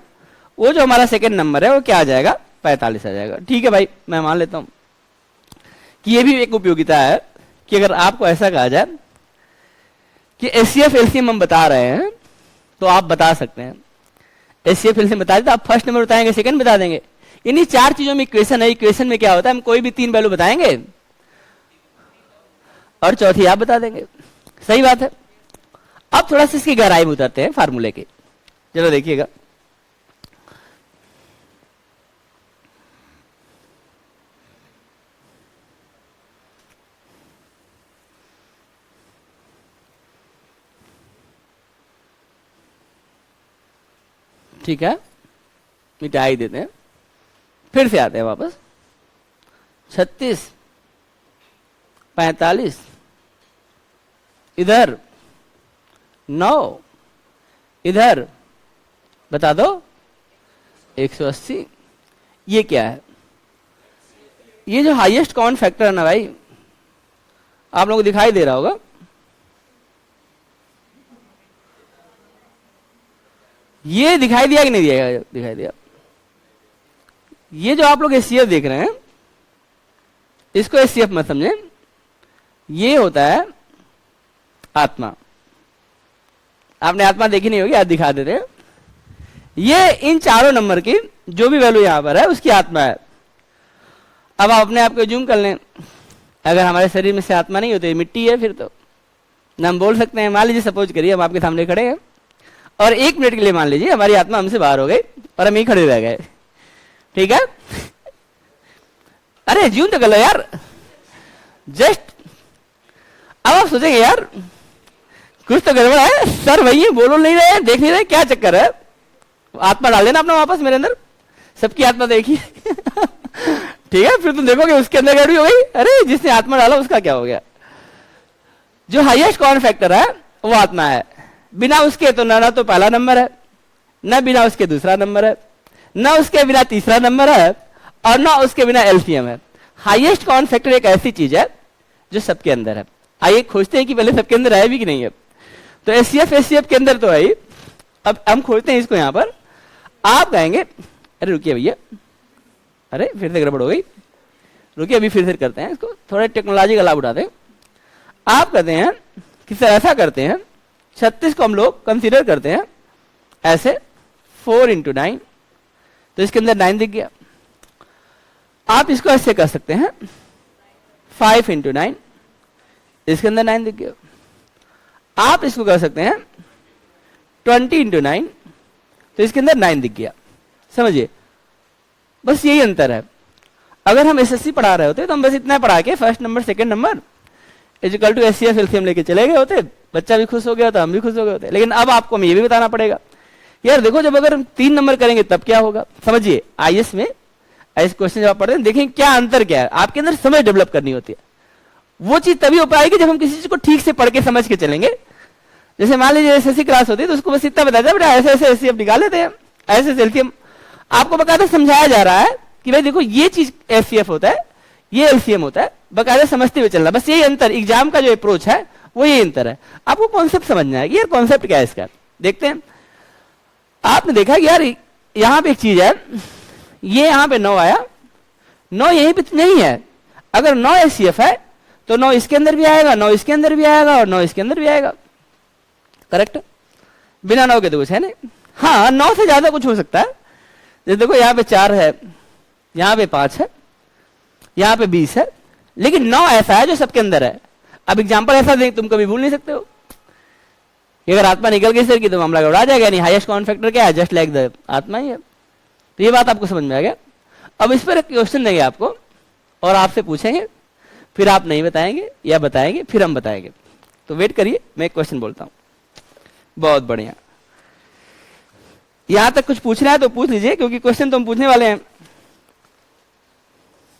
Speaker 1: वो जो हमारा सेकेंड नंबर है वो क्या आ जाएगा? 45 आ जाएगा। ठीक है भाई, मैं मान लेता हूं कि ये भी एक उपयोगिता है कि अगर आपको ऐसा कहा जाए कि एचसीएफ एलसीएम हम बता रहे हैं तो आप बता सकते हैं। एचसीएफ एलसीएम बता देते, आप फर्स्ट नंबर बताएंगे, सेकंड बता देंगे। इन्हीं 4 चीजों में इक्वेशन है, इक्वेशन में क्या होता है, हम कोई भी 3 वैल्यू बताएंगे और चौथी आप बता देंगे। सही बात है। अब थोड़ा सा इसकी गहराई में उतरते हैं फार्मूले के, चलो देखिएगा। ठीक है, मिटा ही देते हैं, फिर से आते हैं वापस। 36, 45, इधर 9, इधर बता दो 180। ये क्या है? ये जो हाईएस्ट कॉमन फैक्टर है ना भाई, आप लोगों को दिखाई दे रहा होगा, ये दिखाई दिया कि नहीं दिया? दिखाई दिया। ये जो आप लोग एचसीएफ देख रहे हैं, इसको एचसीएफ मत समझे, ये होता है आत्मा। आपने आत्मा देखी नहीं होगी, आज दिखा देते हैं। ये इन चारों नंबर की जो भी वैल्यू यहां पर है उसकी आत्मा है। अब आप अपने आप को जूम कर लें, अगर हमारे शरीर में से आत्मा नहीं होती, मिट्टी है, फिर तो ना हम बोल सकते हैं। मान लीजिए, सपोज करिए हम आपके सामने खड़े हैं और 1 मिनट के लिए मान लीजिए हमारी आत्मा हमसे बाहर हो गई और हम यहीं खड़े रह गए, ठीक है? अरे जूम तो कर लो यार, जस्ट। अब आप सोचेंगे यार कुछ तो गड़बड़ है सर, भैया बोलो नहीं रहे, देख नहीं रहे, क्या चक्कर है? आत्मा डाल देना अपना वापस मेरे अंदर, सबकी आत्मा देखिए ठीक है, फिर तुम देखोगे उसके अंदर गड़बड़ी हो गई। अरे जिसने आत्मा डाला उसका क्या हो गया? जो हाईएस्ट कॉमन फैक्टर है वो आत्मा है, बिना उसके तो ना तो पहला नंबर है, न बिना उसके दूसरा नंबर है, न उसके बिना तीसरा नंबर है, और न उसके बिना एलसीएम है। हाईएस्ट कॉमन फैक्टर एक ऐसी चीज है जो सबके अंदर है। आइए खोजते हैं कि पहले सबके अंदर है भी कि नहीं है। तो एचसीएफ के अंदर तो है ही। अब हम खोजते हैं इसको यहां पर। आप कहेंगे अरे रुकिए भैया, अरे फिर से गड़बड़ हो गई, रुकिए अभी फिर से करते हैं इसको, थोड़ा टेक्नोलॉजी का लाभ उठाते हैं। आप कहते हैं कि सर ऐसा करते हैं 36 को हम लोग कंसीडर करते हैं ऐसे 4 into 9, तो इसके अंदर 9 दिख गया। आप इसको ऐसे कर सकते हैं 5 into 9, इसके अंदर 9 दिख गया। आप इसको कर सकते हैं 20 into 9, तो इसके अंदर 9 दिख गया। समझिए, बस यही अंतर है। अगर हम एसएससी पढ़ा रहे होते तो हम बस इतना पढ़ा के first number second number equal to HCF LCM लेके चले गए होते, बच्चा भी खुश हो गया होता, हम भी खुश हो गए होते। लेकिन अब आपको हमें ये भी बताना पड़ेगा यार देखो, जब अगर हम 3 नंबर करेंगे तब क्या होगा। समझिए, आईएएस में ऐसे क्वेश्चन जब आप पढ़ते हैं देखें क्या अंतर क्या है, आपके अंदर समझ डेवलप करनी होती है। वो चीज तभी हो पाएगी जब हम किसी चीज को ठीक से पढ़ के समझ के चलेंगे। जैसे मान लीजिए एसएससी क्लास होती है तो उसको बस इतना बताया बेटा ऐसे ऐसे एचसीएफ निकाल लेते हैं, ऐसे एलसीएम आपको बकायदा समझाया जा रहा है कि भाई देखो ये चीज एचसीएफ होता है, ये एलसीएम होता है, बकायदा समझते हुए चलना। बस यही अंतर, एग्जाम का जो अप्रोच है वो ये अंतर है। आपको कॉन्सेप्ट समझना है कि यार कॉन्सेप्ट क्या है इसका। देखते हैं, आपने देखा कि यार यहां पे एक चीज है, ये यहां पे 9 आया, 9 यहीं पे नहीं है। अगर 9 एचसीएफ है तो 9 इसके अंदर भी आएगा, 9 इसके अंदर भी आएगा और 9 इसके अंदर भी आएगा। करेक्ट, बिना 9 के तो कुछ है नहीं। हाँ, 9 से ज्यादा कुछ हो सकता है। जैसे देखो यहाँ पे 4 है, यहाँ पे 5 है, यहाँ पे 20 है, लेकिन 9 ऐसा है जो सबके अंदर है। अब एग्जाम्पल ऐसा देख तुम कभी भूल नहीं सकते हो कि अगर आत्मा निकल गई सर की तो मामला गड़बड़ा जाएगा। नहीं, हाईएस्ट कॉमन फैक्टर क्या है, जस्ट लाइक द आत्मा ही है। तो ये बात आपको समझ में आ गया। अब इस पर एक क्वेश्चन देंगे आपको और आपसे पूछेंगे, फिर आप नहीं बताएंगे या बताएंगे, फिर हम बताएंगे। तो वेट करिए, मैं एक क्वेश्चन बोलता हूं। बहुत बढ़िया, यहां तक कुछ पूछना है तो पूछ लीजिए, क्योंकि क्वेश्चन तो हम पूछने वाले हैं।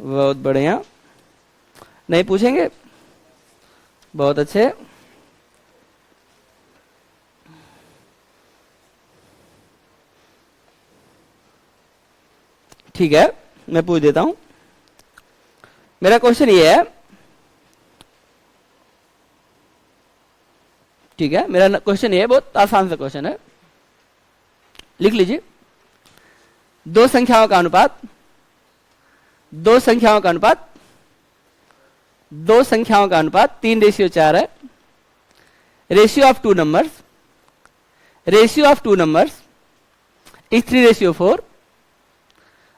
Speaker 1: बहुत बढ़िया, नहीं पूछेंगे, बहुत अच्छे। ठीक है, मैं पूछ देता हूं। मेरा क्वेश्चन ये है, ठीक है, मेरा क्वेश्चन ये है, बहुत आसान सा क्वेश्चन है, लिख लीजिए। 2 संख्याओं का अनुपात, 2 संख्याओं का अनुपात, 2 संख्याओं का अनुपात 3:4 है। Ratio of 2 numbers, ratio of 2 numbers is 3:4।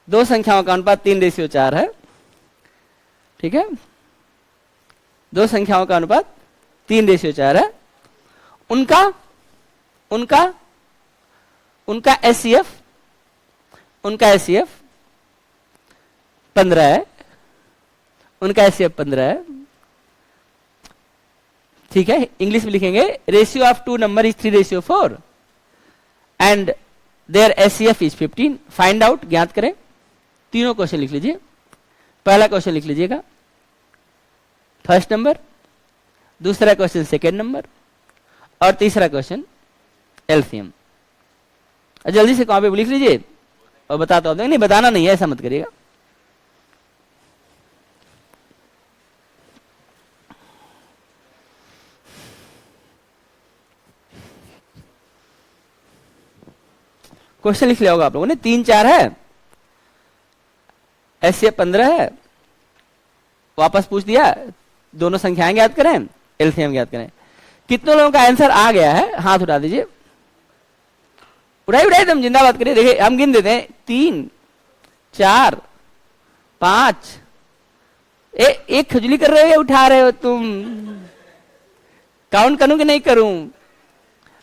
Speaker 1: 2 संख्याओं का अनुपात 3:4 है। ठीक है, 2 संख्याओं का अनुपात 3:4 है। उनका उनका उनका एचसीएफ, उनका एचसीएफ 15 है, उनका एचसीएफ 15 है। ठीक है, इंग्लिश में लिखेंगे ratio of 2 number is 3:4 and their HCF is 15। Find out, ज्ञात करें। तीनों क्वेश्चन लिख लीजिए। पहला क्वेश्चन लिख लीजिएगा फर्स्ट नंबर, दूसरा क्वेश्चन सेकेंड नंबर, और तीसरा क्वेश्चन एलसीएम। जल्दी से कॉपी पे लिख लीजिए और बताता हूं। नहीं, बताना नहीं है, ऐसा मत करिएगा। क्वेश्चन लिख लिया होगा आप लोगों ने। 3 4 है, एचसीएफ 15 है। वापस पूछ दिया, दोनों संख्याएं ज्ञात करें, एलसीएम ज्ञात करें। कितने लोगों का आंसर आ गया है, हाथ उठा दीजिए। उठाइए तुम, जिंदाबाद करिए। देखिए हम गिन देते हैं, 3 4 5। एक खुजली कर रहे हो या उठा रहे हो तुम? काउंट करूं कि नहीं करूं?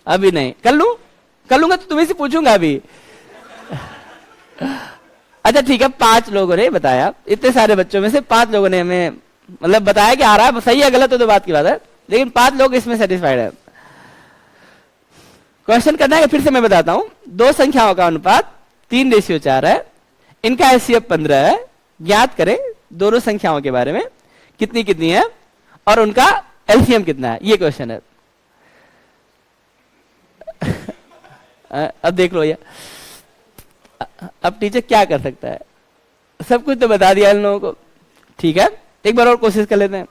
Speaker 1: अभी नहीं, कर लूंगा तो तुम्हें से पूछूंगा अभी। अच्छा ठीक है, 5 लोगों ने बताया, इतने सारे बच्चों में से 5 लोगों ने हमें मतलब बताया कि आ रहा है। सही है गलत हो तो बात की बात है, लेकिन 5 लोग इसमें सेटिस्फाइड है। क्वेश्चन करना है, फिर से मैं बताता हूं। 2 संख्याओं का अनुपात 3:4 है, इनका एचसीएफ 15 है। ज्ञात करें दोनों संख्याओं के बारे में कितनी कितनी है और उनका एलसीएम कितना है, ये क्वेश्चन है। अब देख लो ये, अब टीचर क्या कर सकता है, सब कुछ तो बता दिया इन लोगों को। ठीक है, एक बार और कोशिश कर लेते हैं।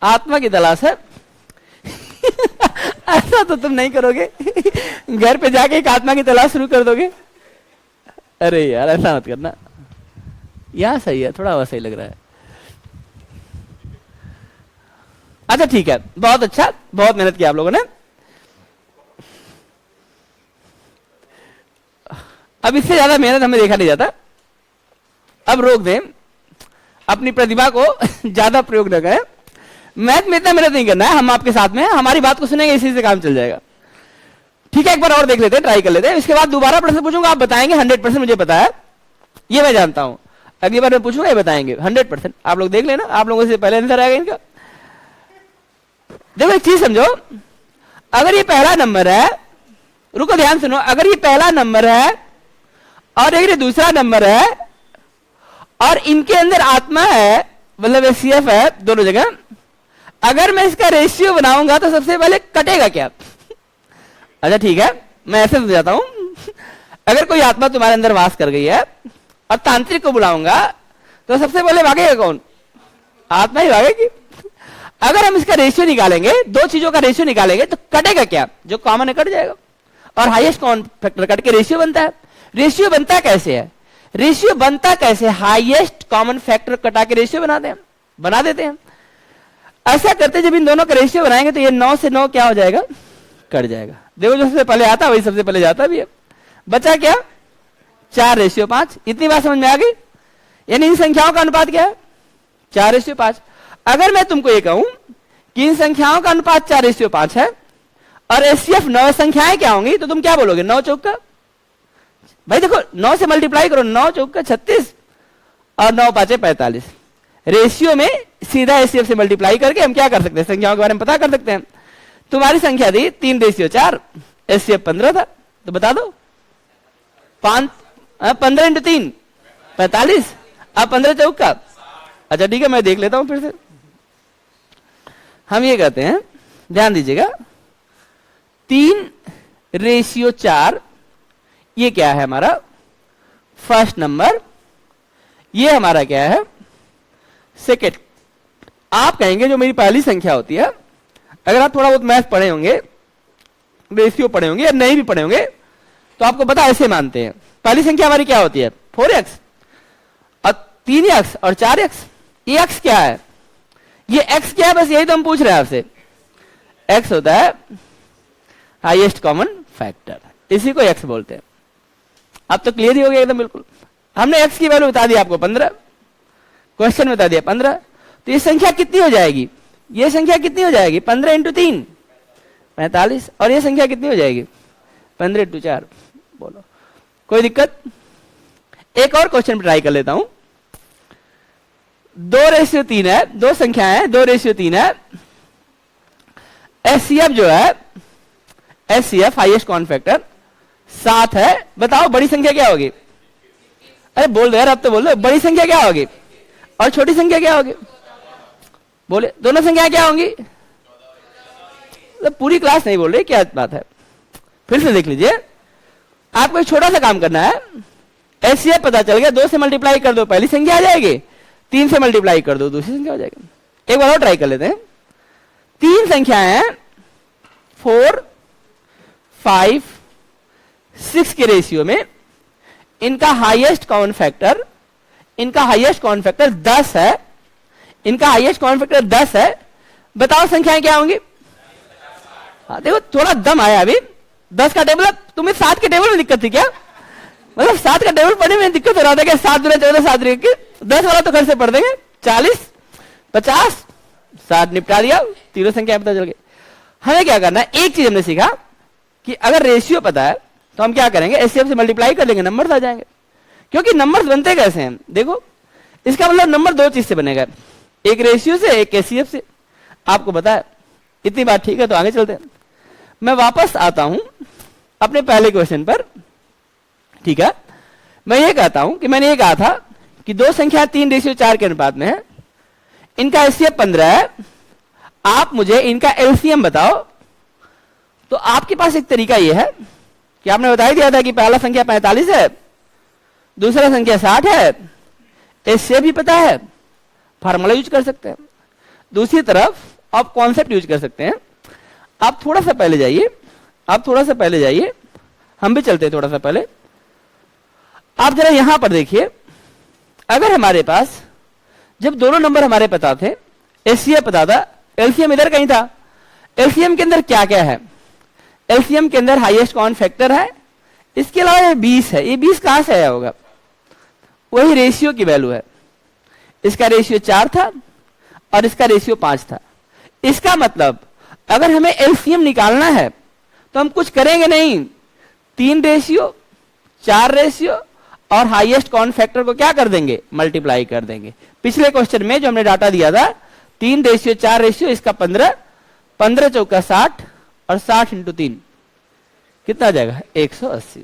Speaker 1: आत्मा की तलाश है। ऐसा तो तुम नहीं करोगे, घर पे जाके एक आत्मा की तलाश शुरू कर दोगे? अरे यार ऐसा मत करना, यहां सही है, थोड़ा वह सही लग रहा है। अच्छा ठीक है, बहुत अच्छा, बहुत मेहनत की आप लोगों ने। अब इससे ज्यादा मेहनत हमें देखा नहीं जाता, अब रोक दें, अपनी प्रतिभा को ज्यादा प्रयोग न करें। मैथ में इतना मेहनत नहीं करना है, हम आपके साथ में हैं, हमारी बात को सुनेंगे, इसी से काम चल जाएगा। ठीक है, एक बार और देख लेते हैं, ट्राई कर लेते हैं, इसके बाद दोबारा प्रश्न पूछूंगा, आप बताएंगे 100%। मुझे पता है, ये मैं जानता हूं, अगली बार मैं पूछूंगा ये बताएंगे 100%। आप लोग देख लेना, आप लोगों से पहले आंसर आएगा इनका। देखो एक चीज समझो, अगर ये पहला नंबर है, रुको ध्यान सुनो, अगर ये पहला नंबर है और ये दूसरा नंबर है और इनके अंदर आत्मा है, मतलब एचसीएफ है दोनों जगह, अगर मैं इसका रेशियो बनाऊंगा तो सबसे पहले कटेगा क्या? अच्छा ठीक है, मैं ऐसे समझाता हूं। अगर कोई आत्मा तुम्हारे अंदर वास कर गई है और तांत्रिक को बुलाऊंगा तो सबसे पहले भागेगा कौन? आत्मा ही भागेगी। अगर हम इसका रेशियो निकालेंगे, दो चीजों का रेशियो निकालेंगे तो कटेगा क्या? जो कॉमन है कट जाएगा, और हाईएस्ट कॉमन फैक्टर कट के रेशियो बनता है। रेशियो बनता कैसे है? रेशियो बनता कैसे? हाईएस्ट कॉमन फैक्टर कटा के रेशियो बना देते हैं। ऐसा करते जब इन दोनों का रेशियो बनाएंगे तो ये 9 से 9 क्या हो जाएगा? कट जाएगा। देखो जो सबसे पहले आता वही सबसे पहले जाता भी है। बचा क्या? 4:5। इतनी बात समझ में आ गई? यानी इन संख्याओं का अनुपात क्या है? 4:5। अगर मैं तुमको ये कहूं कि इन संख्याओं का अनुपात 4:5 है और एचसीएफ 9 संख्याएं क्या होंगी, तो तुम क्या बोलोगे? 9 चौका, भाई देखो 9 से मल्टीप्लाई करो, 9 चौका 36 और 9 5 45। रेशियो में सीधा एचसीएफ से मल्टीप्लाई करके हम क्या कर सकते हैं? संख्याओं के बारे में पता कर सकते हैं। तुम्हारी संख्या थी 3:4, एचसीएफ 15 था, तो बता दो 15 × 3 45, अब 15 चौका। अच्छा ठीक है, मैं देख लेता हूं फिर से। हम ये कहते हैं, ध्यान दीजिएगा, 3:4, ये क्या है हमारा फर्स्ट नंबर, ये हमारा क्या है सेकेंड। आप कहेंगे जो मेरी पहली संख्या होती है, अगर आप थोड़ा बहुत मैथ पढ़े होंगे, रेशियो पढ़े होंगे या नहीं भी पढ़े होंगे, तो आपको पता ऐसे मानते हैं। पहली संख्या हमारी क्या होती है? 4x और 3x और 4x। ये x क्या है? ये x क्या है? बस यही तो हम पूछ रहे हैं आपसे। x होता है हाईएस्ट कॉमन फैक्टर, इसी को x बोलते हैं। अब तो क्लियर ही हो गया एकदम बिल्कुल। हमने x की वैल्यू बता दी आपको 15, क्वेश्चन बता दिया 15। तो ये संख्या कितनी हो जाएगी? ये संख्या कितनी हो जाएगी? 15 × 3 45। और ये संख्या कितनी हो जाएगी? 15 × 4। बोलो कोई दिक्कत? एक और क्वेश्चन ट्राई कर लेता हूं। 2:3 है, दो संख्याएं हैं, 2:3 है। एचसीएफ जो है, एचसीएफ हाईएस्ट कॉमन फैक्टर 7 है। बताओ बड़ी संख्या क्या होगी? अरे बोल दो यार, अब तो बोल दो, बड़ी संख्या क्या होगी और छोटी संख्या क्या होगी? बोले दोनों संख्याएं क्या होंगी? तो पूरी क्लास नहीं बोल रही, क्या बात है? फिर से देख लीजिए, आपको एक छोटा सा काम करना है। एचसीएफ पता चल गया, 2 से मल्टीप्लाई कर दो पहली संख्या आ जाएगी, 3 से मल्टीप्लाई कर दो दूसरी संख्या हो जाएगी। एक बार और ट्राई कर लेते हैं। 3 संख्याएं हैं, 4 5 6 के रेशियो में, इनका हाईएस्ट कॉमन फैक्टर 10 है। इनका हाईएस्ट कॉमन फैक्टर 10 है। बताओ संख्याएं क्या होंगी? हाँ देखो थोड़ा दम आया अभी। 10 का टेबल, तुम्हें 7 के टेबल में दिक्कत थी क्या? मतलब 7 का टेबल पढ़ने में दिक्कत हो रहा था क्या? 7 × 14 7 × 10 वाला तो घर से पढ़ देंगे। 40 50 7 निपटा दिया, तीनों संख्या पता चल गई। हमें क्या करना है? एक चीज हमने सीखा कि अगर रेशियो पता है तो हम क्या करेंगे? एचसीएफ से मल्टीप्लाई कर लेंगे, नंबर्स आ जाएंगे। क्योंकि नंबर्स बनते कैसे हैं? देखो इसका मतलब नंबर 2 चीज से बनेगा, एक रेशियो से, एक एचसीएफ से। आपको पता है, इतनी बात ठीक है, तो आगे चलते हैं। मैं वापस आता हूं अपने पहले क्वेश्चन पर। ठीक है, मैं ये कहता हूं कि मैंने ये कहा था कि दो संख्या 3:4 के अनुपात में है। इनका एचसीएफ 15 है, आप मुझे इनका एलसीएम बताओ। तो आपके पास एक तरीका यह है कि आपने बता ही दिया था कि पहला संख्या 45 है, दूसरा संख्या 60 है, एचसीएफ भी पता है, फार्मूला यूज कर सकते हैं। दूसरी तरफ आप कॉन्सेप्ट यूज कर सकते हैं। आप थोड़ा सा पहले जाइए, आप थोड़ा सा पहले जाइए, हम भी चलते हैं थोड़ा सा पहले। आप जरा यहां पर देखिए, अगर हमारे पास जब दोनों नंबर हमारे पता थे, एचसीएफ पता था, एलसीएम इधर कहीं था, एलसीएम के अंदर क्या क्या है? एलसीएम के अंदर हाईएस्ट कॉमन फैक्टर है, इसके अलावा ये 20 है। ये 20 कहां से आया होगा? वही रेशियो की वैल्यू है। इसका रेशियो 4 था और इसका रेशियो 5 था। इसका मतलब अगर हमें एलसीएम निकालना है तो हम कुछ करेंगे नहीं, 3 रेशियो, 4 रेशियो और हाईएस्ट कॉमन फैक्टर को क्या कर देंगे? मल्टीप्लाई कर देंगे। पिछले क्वेश्चन में जो हमने डाटा दिया था 3 रेशियो 4 रेशियो, इसका 15, 15 चौका 60 और 60 इंटू 3 कितना आ जाएगा? 180।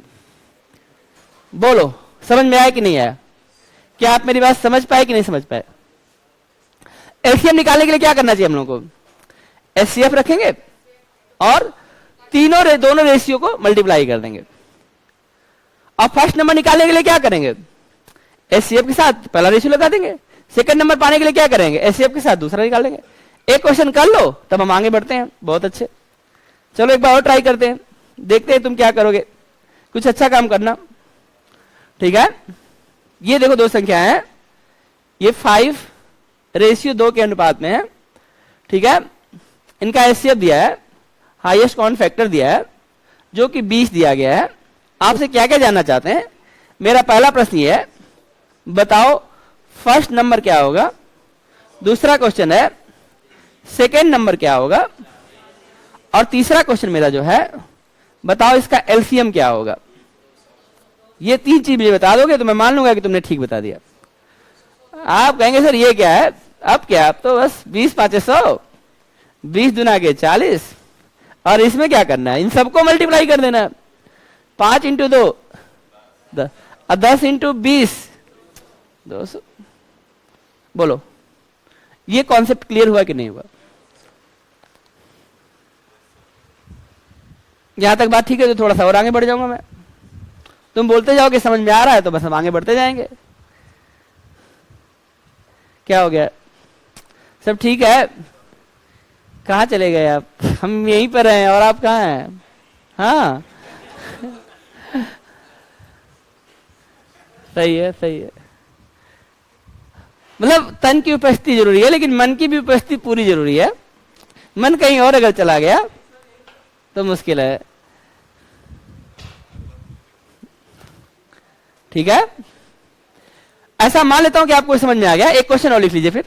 Speaker 1: बोलो समझ में आया कि नहीं आया? क्या आप मेरी बात समझ पाए कि नहीं समझ पाए? एलसीएम निकालने के लिए क्या करना चाहिए हम लोगों को? एचसीएफ रखेंगे और दोनों रेशियो को मल्टीप्लाई कर देंगे। और फर्स्ट नंबर निकालने के लिए क्या करेंगे? एचसीएफ के साथ पहला रेशियो लगा देंगे। सेकंड नंबर पाने के लिए क्या करेंगे? एचसीएफ के साथ दूसरा निकाल देंगे। एक क्वेश्चन कर लो तब हम आगे बढ़ते हैं। बहुत अच्छे, चलो एक बार और ट्राई करते हैं, देखते हैं तुम क्या करोगे। कुछ अच्छा काम करना, ठीक है? ये देखो दो संख्या है, ये 5:2 के अनुपात में है, ठीक है? इनका एचसीएफ दिया है, हाईएस्ट कॉमन फैक्टर दिया है जो कि 20 दिया गया है। आपसे क्या क्या जानना चाहते हैं? मेरा पहला प्रश्न ये है, बताओ फर्स्ट नंबर क्या होगा। दूसरा क्वेश्चन है सेकेंड नंबर क्या होगा, और तीसरा क्वेश्चन मेरा जो है, बताओ इसका एलसीएम क्या होगा। ये 3 चीज मुझे बता दोगे तो मैं मान लूंगा कि तुमने ठीक बता दिया। आप कहेंगे सर ये क्या है? अब क्या, अब तो बस 20 5 100, 20 दूना के 40, और इसमें क्या करना है? इन सबको मल्टीप्लाई कर देना। 5 इंटू 2 10, 10 इंटू 20 200। बोलो ये कॉन्सेप्ट क्लियर हुआ कि नहीं हुआ? यहां तक बात ठीक है तो थोड़ा सा और आगे बढ़ जाऊंगा मैं। तुम बोलते जाओगे समझ में आ रहा है तो बस हम आगे बढ़ते जाएंगे। क्या हो गया? सब ठीक है? कहाँ चले गए आप? हम यहीं पर हैं और आप कहाँ हैं? हाँ सही है, सही है। मतलब तन की उपस्थिति जरूरी है लेकिन मन की भी उपस्थिति पूरी जरूरी है। मन कहीं और अगर चला गया तो मुश्किल है, ठीक है? ऐसा मान लेता हूं कि आपको समझ में आ गया। एक क्वेश्चन और लिख लीजिए, फिर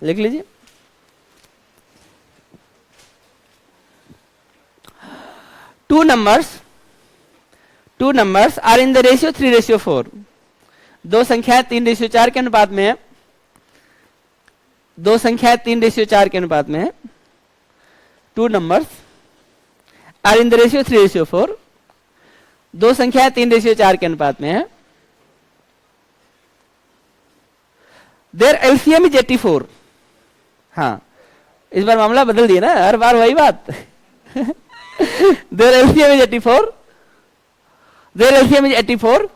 Speaker 1: लिख लीजिए। Two numbers are in the ratio 3:4। दो संख्याएं 3:4 के अनुपात में है। दो संख्याएं 3:4 के अनुपात में है। Two numbers are in the ratio 3:4। दो संख्याएं 3:4 के अनुपात में है। Their LCM is 84। हाँ, इस बार मामला बदल दिया ना, हर बार वही बात। Their LCM is 84। Their LCM is 84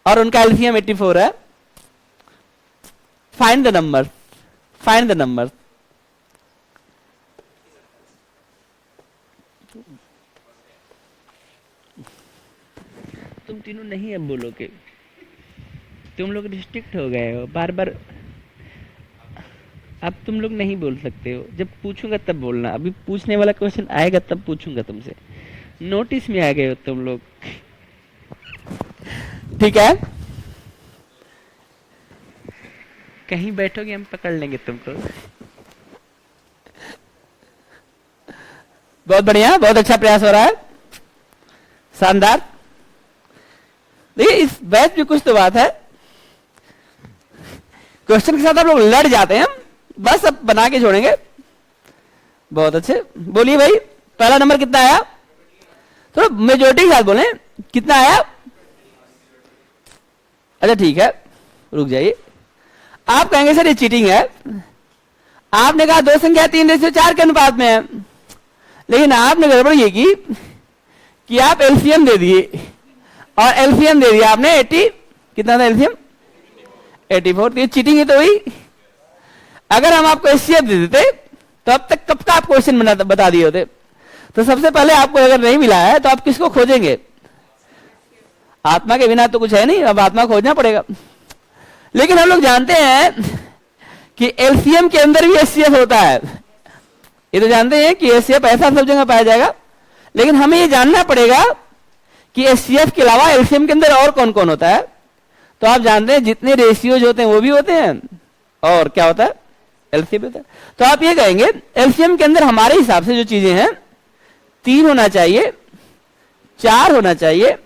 Speaker 1: और उनका एलसीएम 84 है। Find the number, find the number. तुम तीनों नहीं अब बोलोगे, तुम लोग रिस्ट्रिक्ट हो गए हो बार बार। अब तुम लोग नहीं बोल सकते हो, जब पूछूंगा तब बोलना। अभी पूछने वाला क्वेश्चन आएगा तब पूछूंगा तुमसे। नोटिस में आ गए हो तुम लोग, ठीक है? कहीं बैठोगे हम पकड़ लेंगे तुमको। बहुत बढ़िया, बहुत अच्छा प्रयास हो रहा है, शानदार। देखिए इस बैच में कुछ तो बात है। क्वेश्चन के साथ आप लोग लड़ जाते हैं, बस अब बना के छोड़ेंगे। बहुत अच्छे, बोलिए भाई पहला नंबर कितना आया? थोड़ा मेजोरिटी के साथ बोले, कितना आया? अच्छा ठीक है, रुक जाइए। आप कहेंगे सर ये चीटिंग है, आपने कहा दो संख्या 3:4 के अनुपात में है, लेकिन आपने गड़बड़ ये की कि आप एलसीएम दे दिए, और एलसीएम दे दिया आपने 80, कितना था एलसीएम 84, ये चीटिंग ही तो हुई। अगर हम आपको एचसीएफ दे देते तो अब तक कब का आप क्वेश्चन बता दिए होते। तो सबसे पहले आपको अगर नहीं मिला है तो आप किसको खोजेंगे? आत्मा के बिना तो कुछ है नहीं, अब आत्मा खोजना पड़ेगा। लेकिन हम लोग जानते हैं कि एलसीएम के अंदर भी एचसीएफ होता है, ये तो जानते हैं कि एचसीएफ ऐसा सब जगह पाया जाएगा, लेकिन हमें ये जानना पड़ेगा कि एचसीएफ के अलावा एलसीएम के अंदर और कौन कौन होता है। तो आप जानते हैं जितने रेशियोज होते हैं वो भी होते हैं, और क्या होता है एलसीएम होता है। तो आप ये कहेंगे एलसीएम के अंदर हमारे हिसाब से जो चीजें हैं 3 होना चाहिए, 4 होना चाहिए,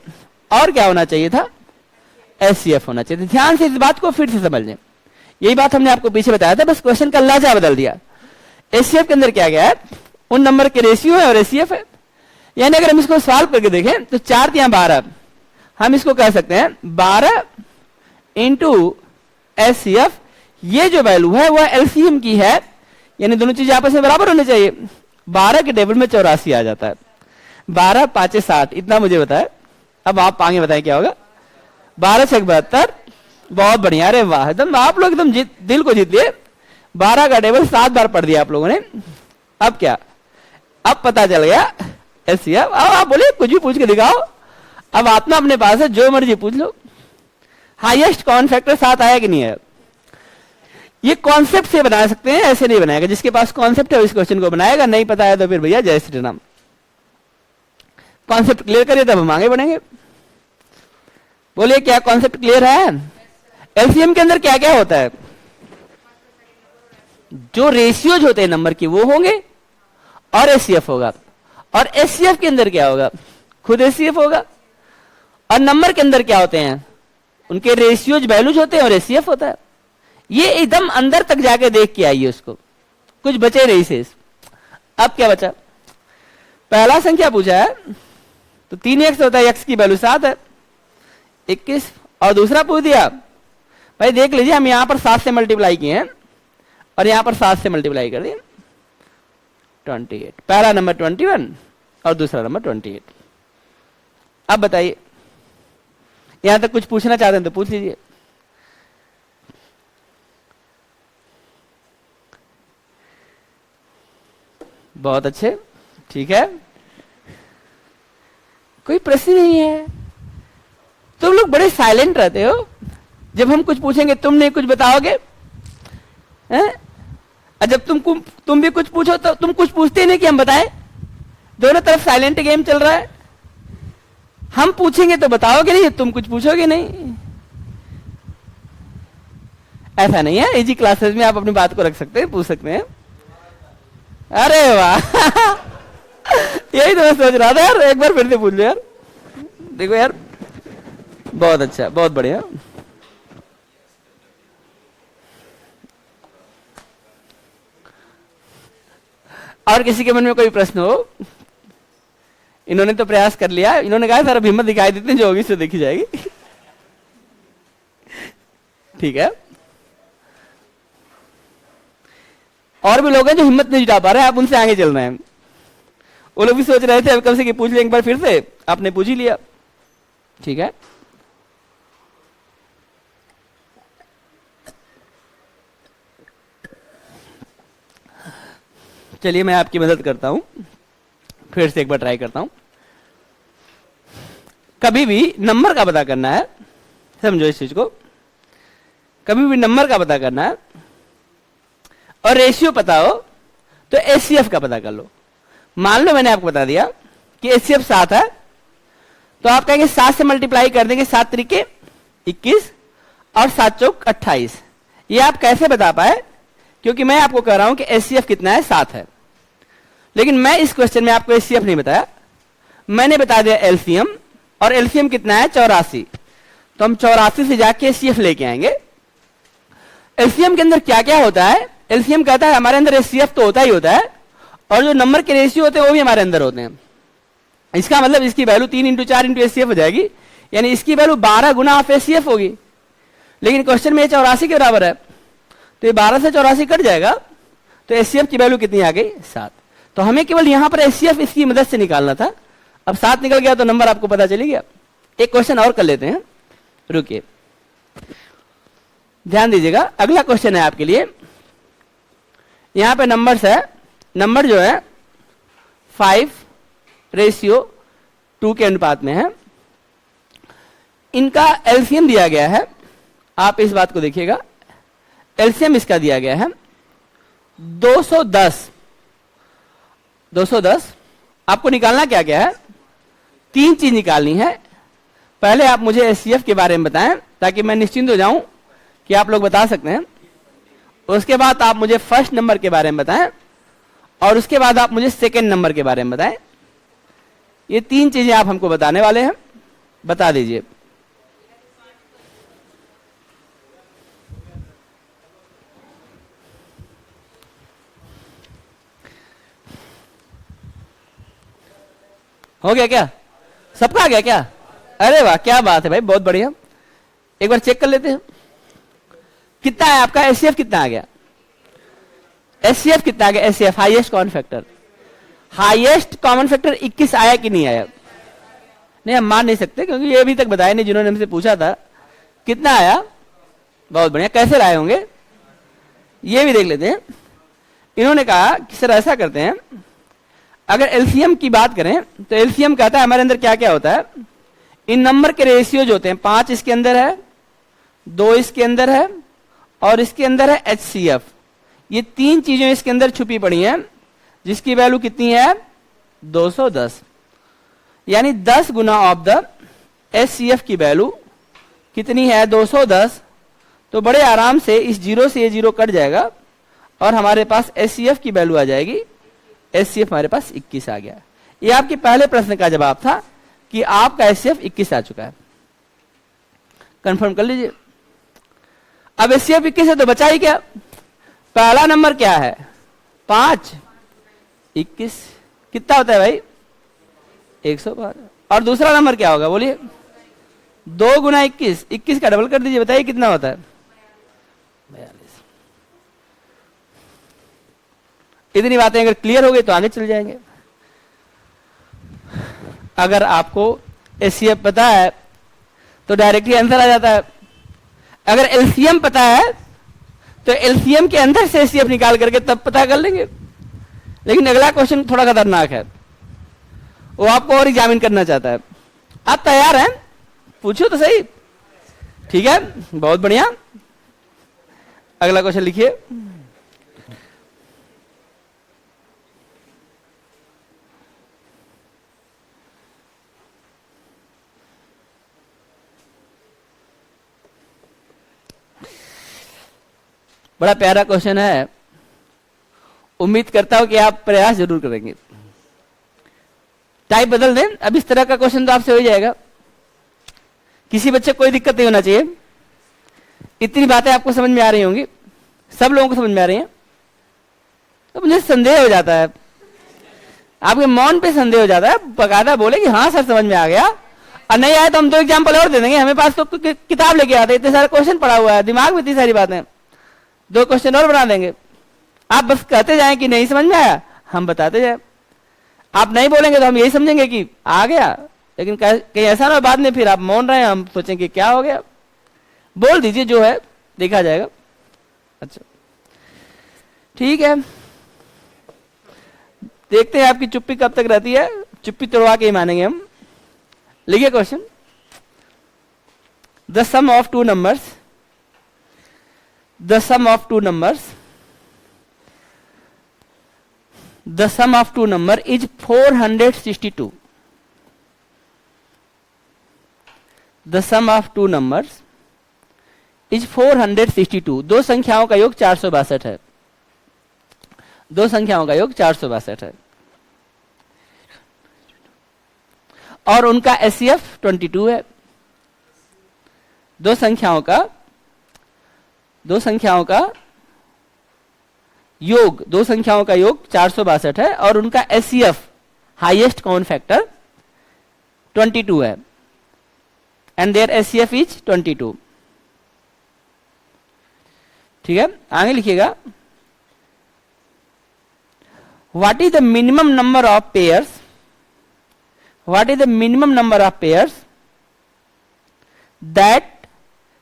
Speaker 1: और क्या होना चाहिए था एचसीएफ होना चाहिए। ध्यान से इस बात को फिर से समझ लें, यही बात हमने आपको पीछे बताया था, बस क्वेश्चन का लहजा बदल दिया। एचसीएफ के अंदर क्या गया है, उन नंबर के रेशियो है और एचसीएफ है। यानी अगर हम इसको सॉल्व करके देखें तो 4 या 12, हम इसको कह सकते हैं 12 इंटू एचसीएफ, ये जो वैल्यू है वह एलसीएम की है, यानी दोनों चीजें आपस में बराबर होनी चाहिए। 12 के टेबल में 84 आ जाता है, 12 5 60, इतना मुझे बताया। अब आप आगे बताएं क्या होगा। 12 6 72, बहुत बढ़िया, अरे वाह, एकदम आप लोग एकदम दिल को जीत लिए। 12 का टेबल 7 बार पढ़ दिया आप लोगों ने। अब क्या, अब पता चल गया एचसीएफ। अब आप बोले कुछ भी पूछ के दिखाओ, अब आत्मा अपने पास है, जो मर्जी पूछ लो। हाईएस्ट कॉमन फैक्टर 7 आया कि नहीं है? ये कॉन्सेप्ट से बना सकते हैं, ऐसे नहीं बनाएगा। जिसके पास कॉन्सेप्ट है इस क्वेश्चन को बनाएगा, नहीं पता है तो फिर भैया जय श्री राम। कॉन्सेप्ट क्लियर करिए तब हम आगे बढ़ेंगे। बोलिए क्या कॉन्सेप्ट क्लियर है? एलसीएम के अंदर क्या क्या होता है? जो रेशियोज होते हैं नंबर की वो होंगे, और एचसीएफ होगा। और एचसीएफ के अंदर क्या होगा? खुद एचसीएफ होगा। और नंबर के अंदर क्या होते हैं? उनके रेशियोज वैल्यूज होते हैं और एचसीएफ होता है। ये एकदम अंदर तक जाके देख के आइए उसको, कुछ बचे नहीं शेष। अब क्या बचा? पहला संख्या पूछा है तो 3x होता है, x की वैल्यू 7 है 21, और दूसरा पूछ दिया भाई देख लीजिए, हम यहां पर 7 से मल्टीप्लाई किए हैं और यहां पर 7 से मल्टीप्लाई कर दिए 28। पहला नंबर 21 और दूसरा नंबर 28। अब बताइए, यहां तक कुछ पूछना चाहते हैं तो पूछ लीजिए। बहुत अच्छे, ठीक है, कोई प्रश्न नहीं है। तुम लोग बड़े साइलेंट रहते हो, जब हम कुछ पूछेंगे तुम नहीं कुछ बताओगे हैं? और जब तुम भी कुछ पूछो तो तुम कुछ पूछते नहीं कि हम बताएं। दोनों तरफ साइलेंट गेम चल रहा है। हम पूछेंगे तो बताओगे नहीं, तुम कुछ पूछोगे नहीं। ऐसा नहीं है, इजी क्लासेस में आप अपनी बात को रख सकते हैं, पूछ सकते हैं। अरे वाह यही तो मैं सोच रहा था यार, एक बार फिर से पूछ लो यार। देखो यार, बहुत अच्छा, बहुत बढ़िया। और किसी के मन में कोई प्रश्न हो? इन्होंने तो प्रयास कर लिया, इन्होंने कहा सर अब हिम्मत दिखाई देती है, जो होगी सो देखी जाएगी। ठीक है, और भी लोग हैं जो हिम्मत नहीं जुटा पा रहे हैं, आप उनसे आगे चल रहे हैं। वो लोग भी सोच रहे थे अब कब से कि पूछ लें एक बार फिर से, आपने पूछ ही लिया। ठीक है, चलिए मैं आपकी मदद करता हूं, फिर से एक बार ट्राई करता हूं। कभी भी नंबर का पता करना है, समझो इस चीज को, कभी भी नंबर का पता करना है और रेशियो पता हो तो एचसीएफ का पता कर लो। मान लो मैंने आपको बता दिया कि एचसीएफ 7 है, तो आप कहेंगे 7 से मल्टीप्लाई कर देंगे, 7 तरीके 21 और 7 चौक 28। ये आप कैसे बता पाए? क्योंकि मैं आपको कह रहा हूं कि एचसीएफ कितना है, 7 है। लेकिन मैं इस क्वेश्चन में आपको एचसीएफ नहीं बताया, मैंने बता दिया एलसीएम, और एलसीएम कितना है 84। तो हम 84 से जाके एचसीएफ लेके आएंगे। एलसीएम के अंदर क्या क्या होता है? एलसीएम कहता है हमारे अंदर एचसीएफ तो होता ही होता है, और जो नंबर के रेशियो होते हैं वो भी हमारे अंदर होते हैं। इसका मतलब इसकी वैल्यू 3 इंटू 4 इंटू एचसीएफ हो जाएगी, यानी इसकी वैल्यू 12 गुना ऑफ एचसीएफ होगी। लेकिन क्वेश्चन में 84 के बराबर है, तो ये 12 से 84 कट जाएगा, तो एचसीएफ की वैल्यू कितनी आ गई? 7। तो हमें केवल यहां पर एचसीएफ इसकी मदद से निकालना था। अब 7 निकल गया तो नंबर आपको पता चली गया। एक क्वेश्चन और कर लेते हैं, रुकिए, ध्यान दीजिएगा। अगला क्वेश्चन है आपके लिए, यहां पे नंबर्स है, नंबर जो है 5:2 के अनुपात में है। इनका एलसीएम दिया गया है, आप इस बात को देखिएगा, एलसीएम इसका दिया गया है 210। 210 आपको निकालना क्या क्या है? 3 चीज निकालनी है। पहले आप मुझे एचसीएफ के बारे में बताएं ताकि मैं निश्चिंत हो जाऊं कि आप लोग बता सकते हैं। उसके बाद आप मुझे फर्स्ट नंबर के बारे में बताएं और उसके बाद आप मुझे सेकंड नंबर के बारे में बताएं। ये 3 चीजें आप हमको बताने वाले हैं, बता दीजिए। हो गया क्या? सबका आ गया क्या? अरे वाह, क्या बात है भाई, बहुत बढ़िया। एक बार चेक कर लेते हैं कितना है आपका एचसीएफ, कितना आ गया? एचसीएफ कितना आ गया? HCF highest common factor, highest common factor 21 आया कि नहीं आया? नहीं, हम मान नहीं सकते क्योंकि ये अभी तक बताया नहीं। जिन्होंने हमसे पूछा था कितना आया, बहुत बढ़िया। कैसे लाए होंगे ये भी देख लेते हैं। इन्होंने कहा कि सर ऐसा करते हैं, अगर एलसीएम की बात करें तो एलसीएम कहता है हमारे अंदर क्या क्या होता है, इन नंबर के रेशियो जो होते हैं, 5 इसके अंदर है, 2 इसके अंदर है और इसके अंदर है एचसीएफ। ये 3 चीजें इसके अंदर छुपी पड़ी हैं, जिसकी वैल्यू कितनी है? 210। यानी 10 गुना ऑफ द एचसीएफ की वैल्यू कितनी है? 210। तो बड़े आराम से इस 0 से ये 0 कट जाएगा और हमारे पास एचसीएफ की वैल्यू आ जाएगी। एचसीएफ हमारे पास 21 आ गया। ये आपके पहले प्रश्न का जवाब था कि आपका एचसीएफ 21 आ चुका है। कंफर्म कर लीजिए। अब एचसीएफ 21 है तो बचा ही क्या? पहला नंबर क्या है? 5, 21 कितना होता है भाई? 112। और दूसरा नंबर क्या होगा बोलिए? 2 गुना 21, 21 का डबल कर दीजिए, बताइए कितना होता है? 42। इतनी बातें अगर क्लियर हो गई तो आगे चल जाएंगे। अगर आपको एचसीएफ पता है तो डायरेक्टली आंसर आ जाता है। अगर एलसीएम पता है तो एलसीएम के अंदर से एचसीएफ निकाल करके तब पता कर लेंगे। लेकिन अगला क्वेश्चन थोड़ा खतरनाक है, वो आपको और एग्जामिन करना चाहता है। आप तैयार हैं? पूछो तो सही। ठीक है, बहुत बढ़िया। अगला क्वेश्चन लिखिए। बड़ा प्यारा क्वेश्चन है, उम्मीद करता हूं कि आप प्रयास जरूर करेंगे। टाइप बदल दें, अब इस तरह का क्वेश्चन तो आपसे हो जाएगा। किसी बच्चे को कोई दिक्कत नहीं होना चाहिए। इतनी बातें आपको समझ में आ रही होंगी, सब लोगों को समझ में आ रही हैं। तो मुझे संदेह हो जाता है, आपके मौन पे संदेह हो जाता है। बकायदा बोले कि हाँ सर समझ में आ गया, और नहीं आया तो हम 2 एग्जाम्पल और दे देंगे। हमें पास तो किताब लेके आते, इतने सारे क्वेश्चन पड़ा हुआ है, दिमाग में इतनी सारी बातें, 2 क्वेश्चन और बना देंगे। आप बस कहते जाएं कि नहीं समझ में आया, हम बताते जाए। आप नहीं बोलेंगे तो हम यही समझेंगे कि आ गया, लेकिन कहीं ऐसा ना बाद में फिर आप मौन रहे हैं, हम सोचेंगे क्या हो गया। बोल दीजिए जो है, देखा जाएगा। अच्छा ठीक है, देखते हैं आपकी चुप्पी कब तक रहती है। चुप्पी तोड़वा के ही मानेंगे हम। लिखिए question. The sum of 2 numbers, the sum of 2 numbers, the sum of 2 number is 462. The sum of 2 numbers is 462. 2 संख्याओं का योग 462 है। 2 संख्याओं का योग 462 है और उनका एचसीएफ 22 है। 2 संख्याओं का योग 462 है और उनका एचसीएफ हाईएस्ट कॉमन फैक्टर 22 है, एंड देयर एचसीएफ इज 22। ठीक है, आगे लिखिएगा, what is the minimum number of pairs, what is the minimum number of pairs that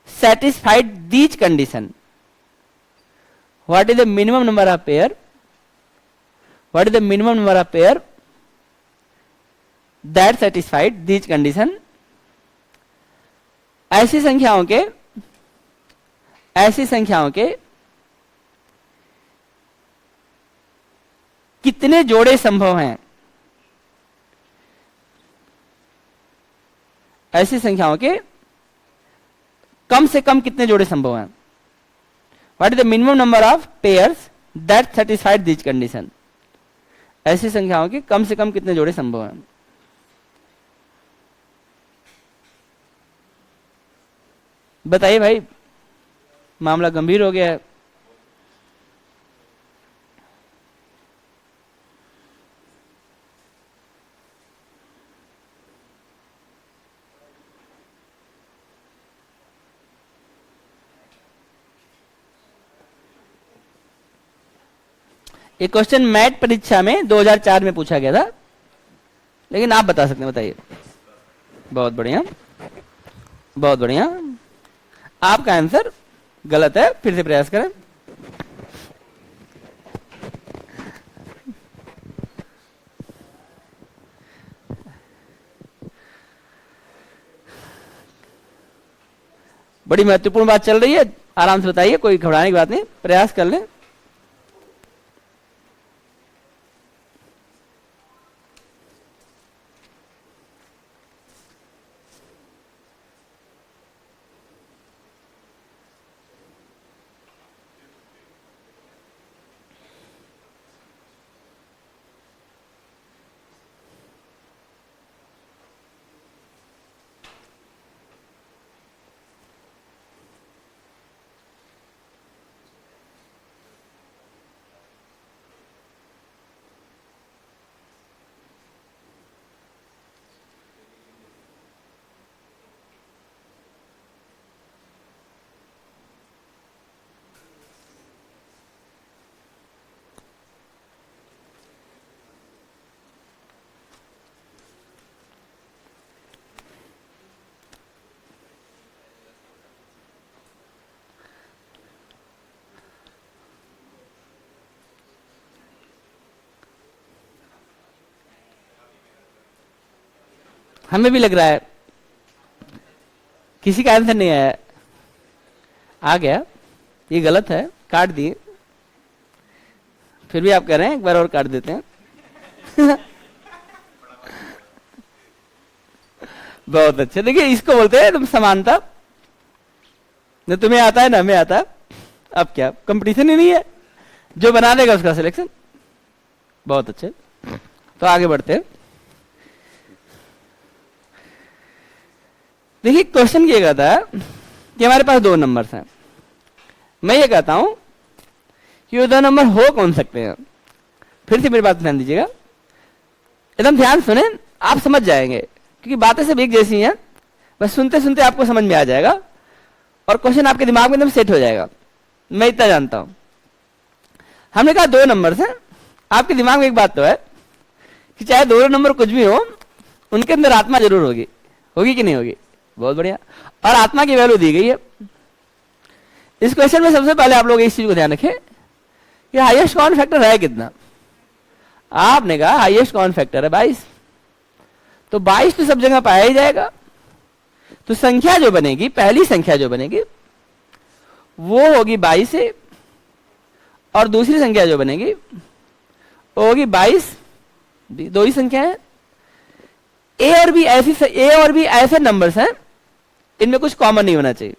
Speaker 1: satisfied these condition, what is the minimum number of pair, what is the minimum number of pair that satisfied these condition, ऐसी संख्याओं के कितने जोड़े संभव हैं, ऐसी संख्याओं के कम से कम कितने जोड़े संभव हैं, what is the minimum number of pairs that satisfied this condition, ऐसी संख्याओं के कम से कम कितने जोड़े संभव हैं। बताइए भाई, मामला गंभीर हो गया है। ये क्वेश्चन मैट परीक्षा में 2004 में पूछा गया था, लेकिन आप बता सकते हैं, बताइए। बहुत बढ़िया, बहुत बढ़िया। आपका आंसर गलत है, फिर से प्रयास करें। बड़ी महत्वपूर्ण बात चल रही है, आराम से बताइए, कोई घबराने की बात नहीं, प्रयास कर लें। हमें भी लग रहा है किसी का आंसर नहीं आया, आ गया, ये गलत है, काट दिए। फिर भी आप कह रहे हैं एक बार और काट देते हैं। बहुत अच्छे। देखिए, इसको बोलते हैं तुम समानता, न तुम्हें आता है न हमें आता है। अब क्या, कंपटीशन ही नहीं है, जो बना देगा उसका सिलेक्शन। बहुत अच्छे, तो आगे बढ़ते हैं। देखिए, क्वेश्चन ये कहता है कि हमारे पास दो नंबर्स हैं। मैं ये कहता हूं कि वो दो नंबर हो कौन सकते हैं। फिर से मेरी बात ध्यान दीजिएगा, एकदम ध्यान सुने, आप समझ जाएंगे, क्योंकि बातें सब एक जैसी हैं, बस सुनते सुनते आपको समझ में आ जाएगा और क्वेश्चन आपके दिमाग में एकदम सेट हो जाएगा। मैं इतना जानता हूं। हमने कहा दो नंबर्स हैं। आपके दिमाग में एक बात तो है कि चाहे दोनों नंबर कुछ भी हो, उनके अंदर आत्मा जरूर होगी। होगी कि नहीं होगी? बहुत बढ़िया। और आत्मा की वैल्यू दी गई है। इस क्वेश्चन में सबसे पहले आप लोग इस चीज को ध्यान रखें कि हाईएस्ट कॉमन फैक्टर है कितना। आपने कहा हाईएस्ट कॉमन फैक्टर है 22, तो 22 तो सब जगह पाया ही जाएगा। तो संख्या जो बनेगी, पहली संख्या जो बनेगी वो होगी 22 से, और दूसरी संख्या जो बनेगी वो होगी 22। दो ही संख्या है। ए और बी ऐसे नंबर्स हैं, इनमें कुछ कॉमन नहीं होना चाहिए।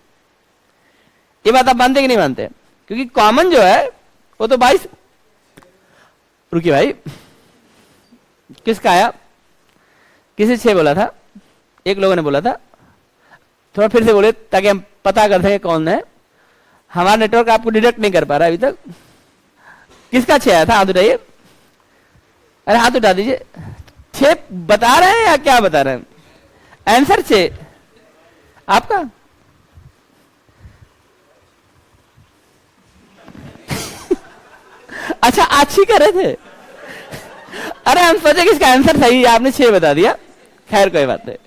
Speaker 1: ये बात आप मानते कि नहीं मानते? क्योंकि कॉमन जो है वो तो 22। रुकिए भाई, किसका आया? किसी 6 बोला था, एक लोगों ने बोला था। थोड़ा फिर से बोले ताकि हम पता कर सकें कौन है। हमारा नेटवर्क आपको डिटेक्ट नहीं कर पा रहा अभी तक। किसका 6 आया था? हाथ उठाइए। अरे हाथ उठा दीजिए। 6 बता रहे हैं या क्या बता रहे हैं? आंसर 6 आपका। अच्छा आज ही कर रहे थे। अरे हम सोचे कि इसका आंसर सही है, आपने 6 बता दिया। खैर कोई बात नहीं।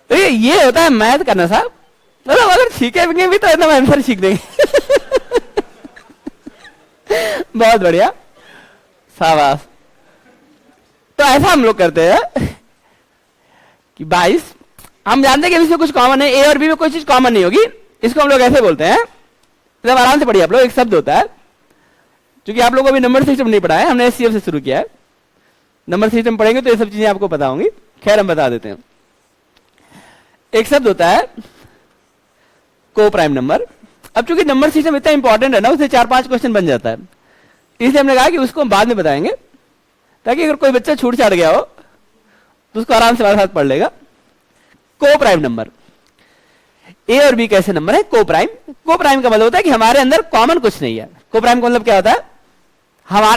Speaker 1: तो ये होता है मैथ करना साहब, मतलब अगर सीखेंगे भी तो एकदम आंसर सीख देंगे। बहुत बढ़िया, शाबाश। तो ऐसा हम लोग करते हैं कि 22 हम जानते हैं कि इसमें कुछ कॉमन है, ए और बी में कोई चीज कॉमन नहीं होगी। इसको हम लोग ऐसे बोलते हैं, मतलब आराम से पढ़िए आप लोग। एक शब्द होता है, क्योंकि आप लोगों को अभी नंबर सिस्टम नहीं पढ़ा है, हमने एससीएफ से शुरू किया है। नंबर सिस्टम पढ़ेंगे तो ये सब चीजें आपको पता होंगी। खैर हम बता देते हैं। एक शब्द होता है को प्राइम नंबर। अब चूंकि नंबर सिस्टम इतना इंपॉर्टेंट है ना, उससे 4-5 क्वेश्चन बन जाता है, इसलिए हमने कहा कि उसको हम बाद में बताएंगे, ताकि अगर कोई बच्चा छूट छाट गया हो तो उसको आराम से हमारे साथ पढ़ लेगा। को प्राइम नंबर, ए और बी कैसे नंबर है? को प्राइम। को प्राइम का मतलब होता है कि हमारे अंदर कॉमन कुछ नहीं है। को प्राइम का मतलब क्या होता है?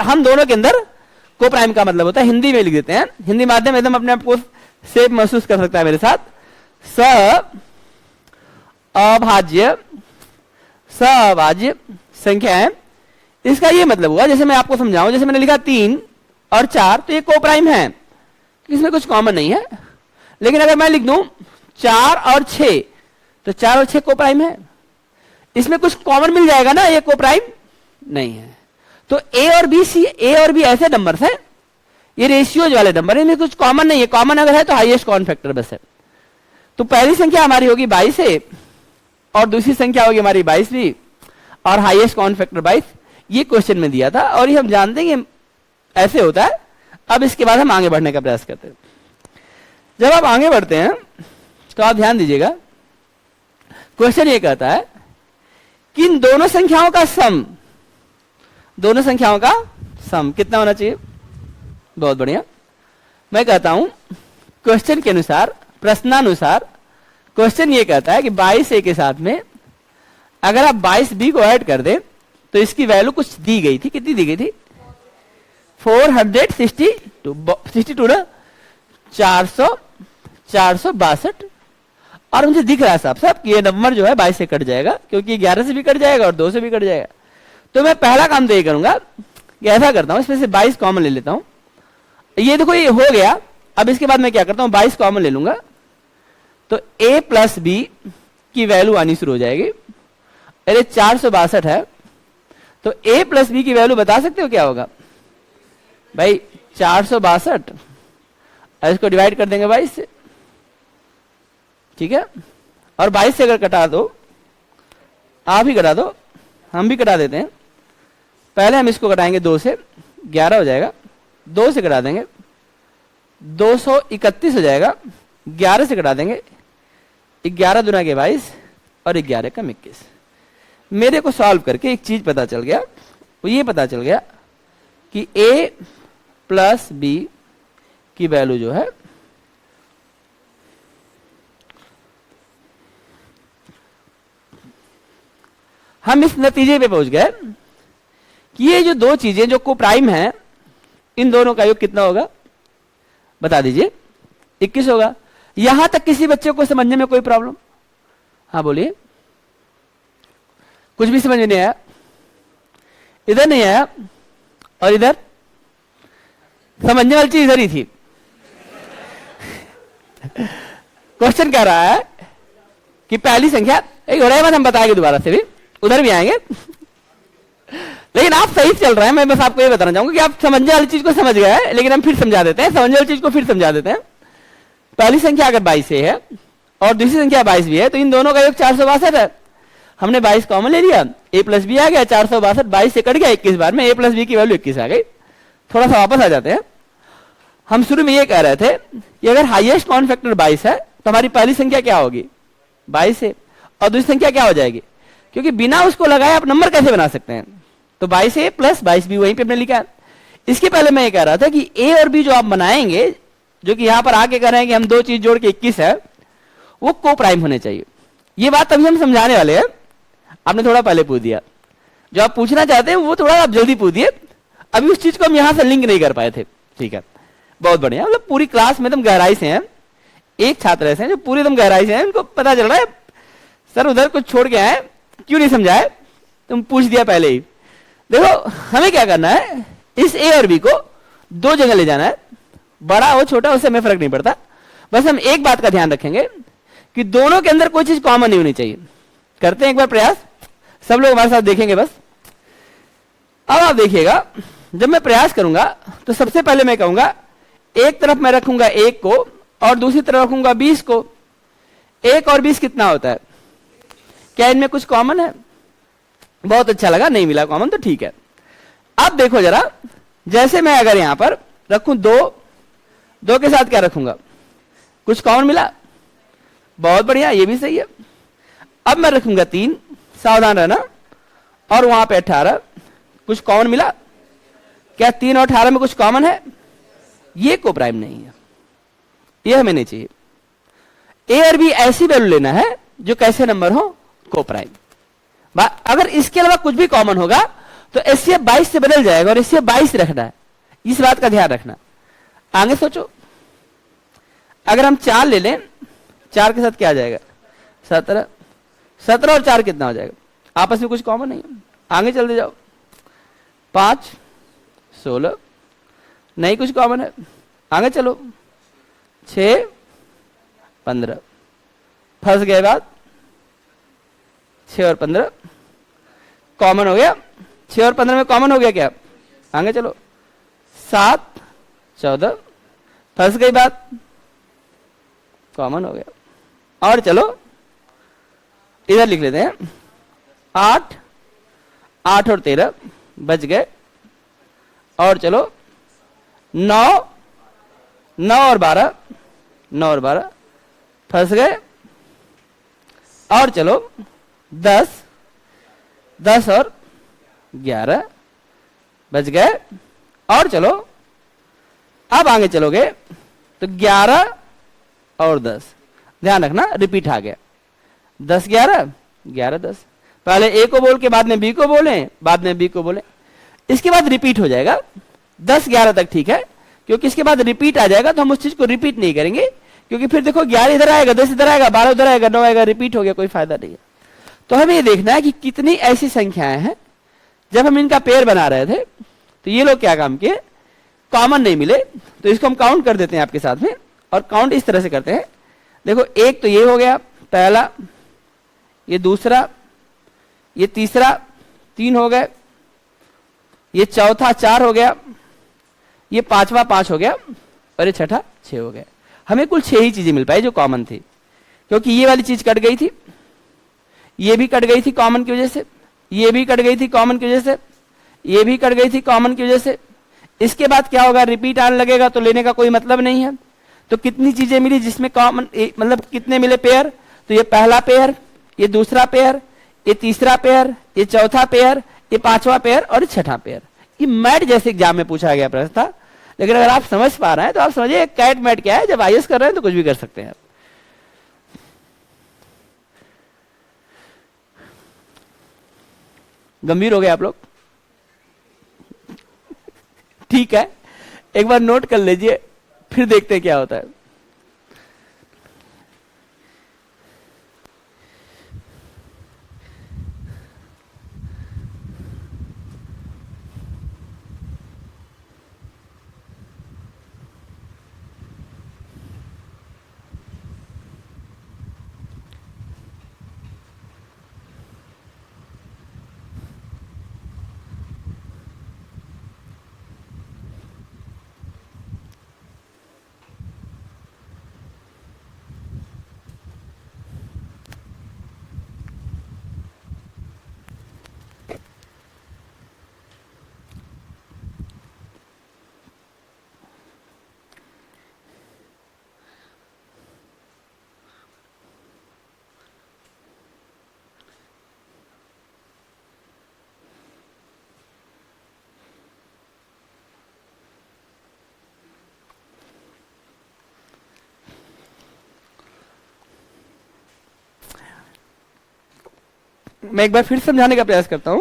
Speaker 1: हम दोनों के अंदर को प्राइम का मतलब होता है, हिंदी में लिख देते हैं, हिंदी माध्यम एकदम अपने आप को सेफ महसूस कर सकता है मेरे साथ। स अभाज्य संख्या है। इसका ये मतलब हुआ, जैसे मैं आपको समझाऊं, जैसे मैंने लिखा 3 और 4, तो ये को प्राइम है, इसमें कुछ कॉमन नहीं है। लेकिन अगर मैं लिख दूं 4 और 6, तो 4 और 6 को प्राइम है, इसमें कुछ कॉमन मिल जाएगा ना, ये को प्राइम नहीं है। तो ए और बी ऐसे नंबर्स हैं, ये रेशियोज वाले नंबर है, इनमें कुछ कॉमन नहीं है। कॉमन अगर है तो हाईएस्ट कॉमन फैक्टर बस है। तो पहली संख्या हमारी होगी 22 है, और दूसरी संख्या होगी हमारी 22 भी, और हाईएस्ट कॉमन फैक्टर 22। ये क्वेश्चन में दिया था, और ये हम जानते हैं कि ऐसे होता है। अब इसके बाद हम आगे बढ़ने का प्रयास करते हैं। जब आप आगे बढ़ते हैं तो आप ध्यान दीजिएगा, क्वेश्चन ये कहता है कि इन दोनों संख्याओं का सम, दोनों संख्याओं का सम कितना होना चाहिए? बहुत बढ़िया। मैं कहता हूं क्वेश्चन के अनुसार, प्रश्नानुसार क्वेश्चन ये कहता है कि 22A के साथ में अगर आप 22B को ऐड कर दें तो इसकी वैल्यू कुछ दी गई थी। कितनी दी गई थी? 462 ना, 462। और मुझे दिख रहा है साहब कि ये नंबर जो है 22 से कट जाएगा, क्योंकि 11 से भी कट जाएगा और 2 से भी कट जाएगा। तो मैं पहला काम तो ये करूंगा कि ऐसा करता हूं, इसमें से 22 कॉमन ले लेता हूं। ये देखो ये हो गया। अब इसके बाद मैं क्या करता हूं, 22 कॉमन ले लूंगा, तो a प्लस बी की वैल्यू आनी शुरू हो जाएगी। अरे 462 है, तो a प्लस बी की वैल्यू बता सकते हो क्या होगा भाई? 462, इसको डिवाइड कर देंगे 22 से, ठीक है। और 22 से अगर कटा दो, आप ही कटा दो, हम भी कटा देते हैं। पहले हम इसको कटाएंगे 2 से, 11 हो जाएगा। 2 से कटा देंगे 231 हो जाएगा। 11 से कटा देंगे 11 दूना के 22 और 11 का 21। मेरे को सॉल्व करके एक चीज पता चल गया, वो ये पता चल गया कि a प्लस बी की वैल्यू जो है हम इस नतीजे पे पहुंच गए कि ये जो दो चीजें जो को प्राइम है, इन दोनों का योग कितना होगा? बता दीजिए। 21 होगा। यहां तक किसी बच्चे को समझने में कोई प्रॉब्लम? हाँ बोलिए। कुछ भी समझ में नहीं आया? इधर नहीं आया और इधर? समझने वाली चीज इधर ही थी। क्वेश्चन कह रहा है कि पहली संख्या, एक हो रहा है बात, हम बताएंगे दोबारा से भी, उधर भी आएंगे। लेकिन आप सही चल रहे हैं। मैं बस आपको ये बताना चाहूंगा कि आप समझने वाली चीज को समझ गए हैं, लेकिन हम फिर समझा देते हैं, समझने वाली चीज को फिर समझा देते हैं। पहली संख्या अगर 22 है और दूसरी संख्या 22 भी है, तो इन दोनों का योग 462 है। हमने 22 कॉमन ले लिया, a प्लस बी आ गया, 462 22 से कट गया 21 बार में, a प्लस बी की वैल्यू 21 आ गई। थोड़ा सा वापस आ जाते हैं। हम शुरू में ये कह रहे थे कि अगर हाईएस्ट कॉमन फैक्टर 22 है तो हमारी पहली संख्या क्या होगी? 22 है, और दूसरी संख्या क्या हो जाएगी? क्योंकि बिना उसको लगाए आप नंबर कैसे बना सकते हैं? तो 22A प्लस 22B वहीं पे हमने लिखा है। इसके पहले मैं ये कह रहा था कि a और b जो आप बनाएंगे, जो कि यहां पर आके कह रहे हैं कि हम दो चीज जोड़ के 21 है, वो को प्राइम होने चाहिए। ये बात अभी हम समझाने वाले हैं। आपने थोड़ा पहले पूछ दिया, जो आप पूछना चाहते हैं वो थोड़ा आप जल्दी पूछ दिए। अभी उस चीज को हम यहां से लिंक नहीं कर पाए थे, ठीक है। बहुत बढ़िया। मतलब पूरी क्लास में एकदम गहराई से हैं। एक छात्र ऐसे हैं जो पूरी एकदम गहराई से हैं, उनको पता चल रहा है सर उधर कुछ छोड़ के आए, क्यों नहीं समझाए। तुम पूछ दिया पहले ही। देखो हमें क्या करना है, इस ए और बी को दो जगह ले जाना है, बड़ा हो छोटा उससे हमें फर्क नहीं पड़ता, बस हम एक बात का ध्यान रखेंगे कि दोनों के अंदर कोई चीज कॉमन नहीं होनी चाहिए। करते हैं एक बार प्रयास, सब लोग हमारे साथ देखेंगे बस। अब आप देखिएगा, जब मैं प्रयास करूंगा तो सबसे पहले मैं कहूंगा एक तरफ मैं रखूंगा 1 को और दूसरी तरफ रखूंगा 20 को। 1 और 20 कितना होता है? क्या इनमें कुछ कॉमन है? बहुत अच्छा लगा, नहीं मिला कॉमन तो ठीक है। अब देखो जरा, जैसे मैं अगर यहां पर रखूं 2 के साथ क्या रखूंगा? कुछ कॉमन मिला? बहुत बढ़िया, ये भी सही है। अब मैं रखूंगा 3, सावधान रहना, और वहां पे 18, कुछ कॉमन मिला? क्या 3 और 18 में कुछ कॉमन है? ये को प्राइम नहीं है, ये हमें नहीं चाहिए। ए और बी ऐसी वैल्यू लेना है जो कैसे नंबर हो? को प्राइम। अगर इसके अलावा कुछ भी कॉमन होगा तो एचसीएफ 22 से बदल जाएगा, और एचसीएफ 22 रखना है, इस बात का ध्यान रखना। आगे सोचो, अगर हम 4 ले लें, 4 के साथ क्या आ जाएगा? 17। 17 और 4 कितना हो जाएगा? आपस में कुछ कॉमन नहीं है। आगे चलते जाओ, 5, 16, नहीं कुछ कॉमन है। आगे चलो, 6, 15, फंस गए बात। 6 और 15 कॉमन हो गया, 6 और 15 में कॉमन हो गया क्या? आगे चलो, 7, 14, फंस गई बात, कॉमन हो गया। और चलो इधर लिख लेते हैं, 8 और 13 बच गए। और चलो 9 और 12 फंस गए। और चलो 10 और 11 बच गए। और चलो अब आगे चलोगे तो 11 और 10, ध्यान रखना रिपीट आ गया, 10 11 11 10। पहले ए को बोल के बाद में बी को बोले, बाद में बी को बोले, इसके बाद रिपीट हो जाएगा। 10 11 तक ठीक है, क्योंकि इसके बाद रिपीट आ जाएगा तो हम उस चीज को रिपीट नहीं करेंगे, क्योंकि फिर देखो 11 इधर आएगा, 10 इधर आएगा, 12 उधर आएगा, 9 आएगा, रिपीट हो गया, कोई फायदा नहीं है। तो हमें ये देखना है कि कितनी ऐसी संख्याएं हैं, जब हम इनका पेयर बना रहे थे तो ये लोग क्या काम किए? कॉमन नहीं मिले, तो इसको हम काउंट कर देते हैं आपके साथ में। और काउंट इस तरह से करते हैं, देखो एक तो ये हो गया पहला, ये दूसरा, ये तीसरा, 3 हो गए, ये चौथा 4 हो गया, ये पांचवा 5 हो गया, और ये छठा 6 हो गया। हमें कुल 6 ही चीजें मिल पाई जो कॉमन थी, क्योंकि ये वाली चीज कट गई थी, ये भी कट गई थी कॉमन की वजह से, ये भी कट गई थी कॉमन की वजह से, ये भी कट गई थी कॉमन की वजह से। इसके बाद क्या होगा? रिपीट आने लगेगा तो लेने का कोई मतलब नहीं है। तो कितनी चीजें मिली जिसमें कॉमन, मतलब कितने मिले पेयर? तो ये पहला पेयर, ये दूसरा पेयर, ये तीसरा पेयर, ये चौथा पेयर, ये पांचवा पेयर और ये छठा पेयर। ये मैट जैसे एग्जाम में पूछा गया प्रश्न था, लेकिन अगर आप समझ पा रहे हैं तो आप समझिए कैट मैट क्या है। जब आईएएस कर रहे हैं तो कुछ भी कर सकते हैं। गंभीर हो गए आप लोग? ठीक है, एक बार नोट कर लीजिए, फिर देखते हैं क्या होता है। मैं एक बार फिर समझाने का प्रयास करता हूं,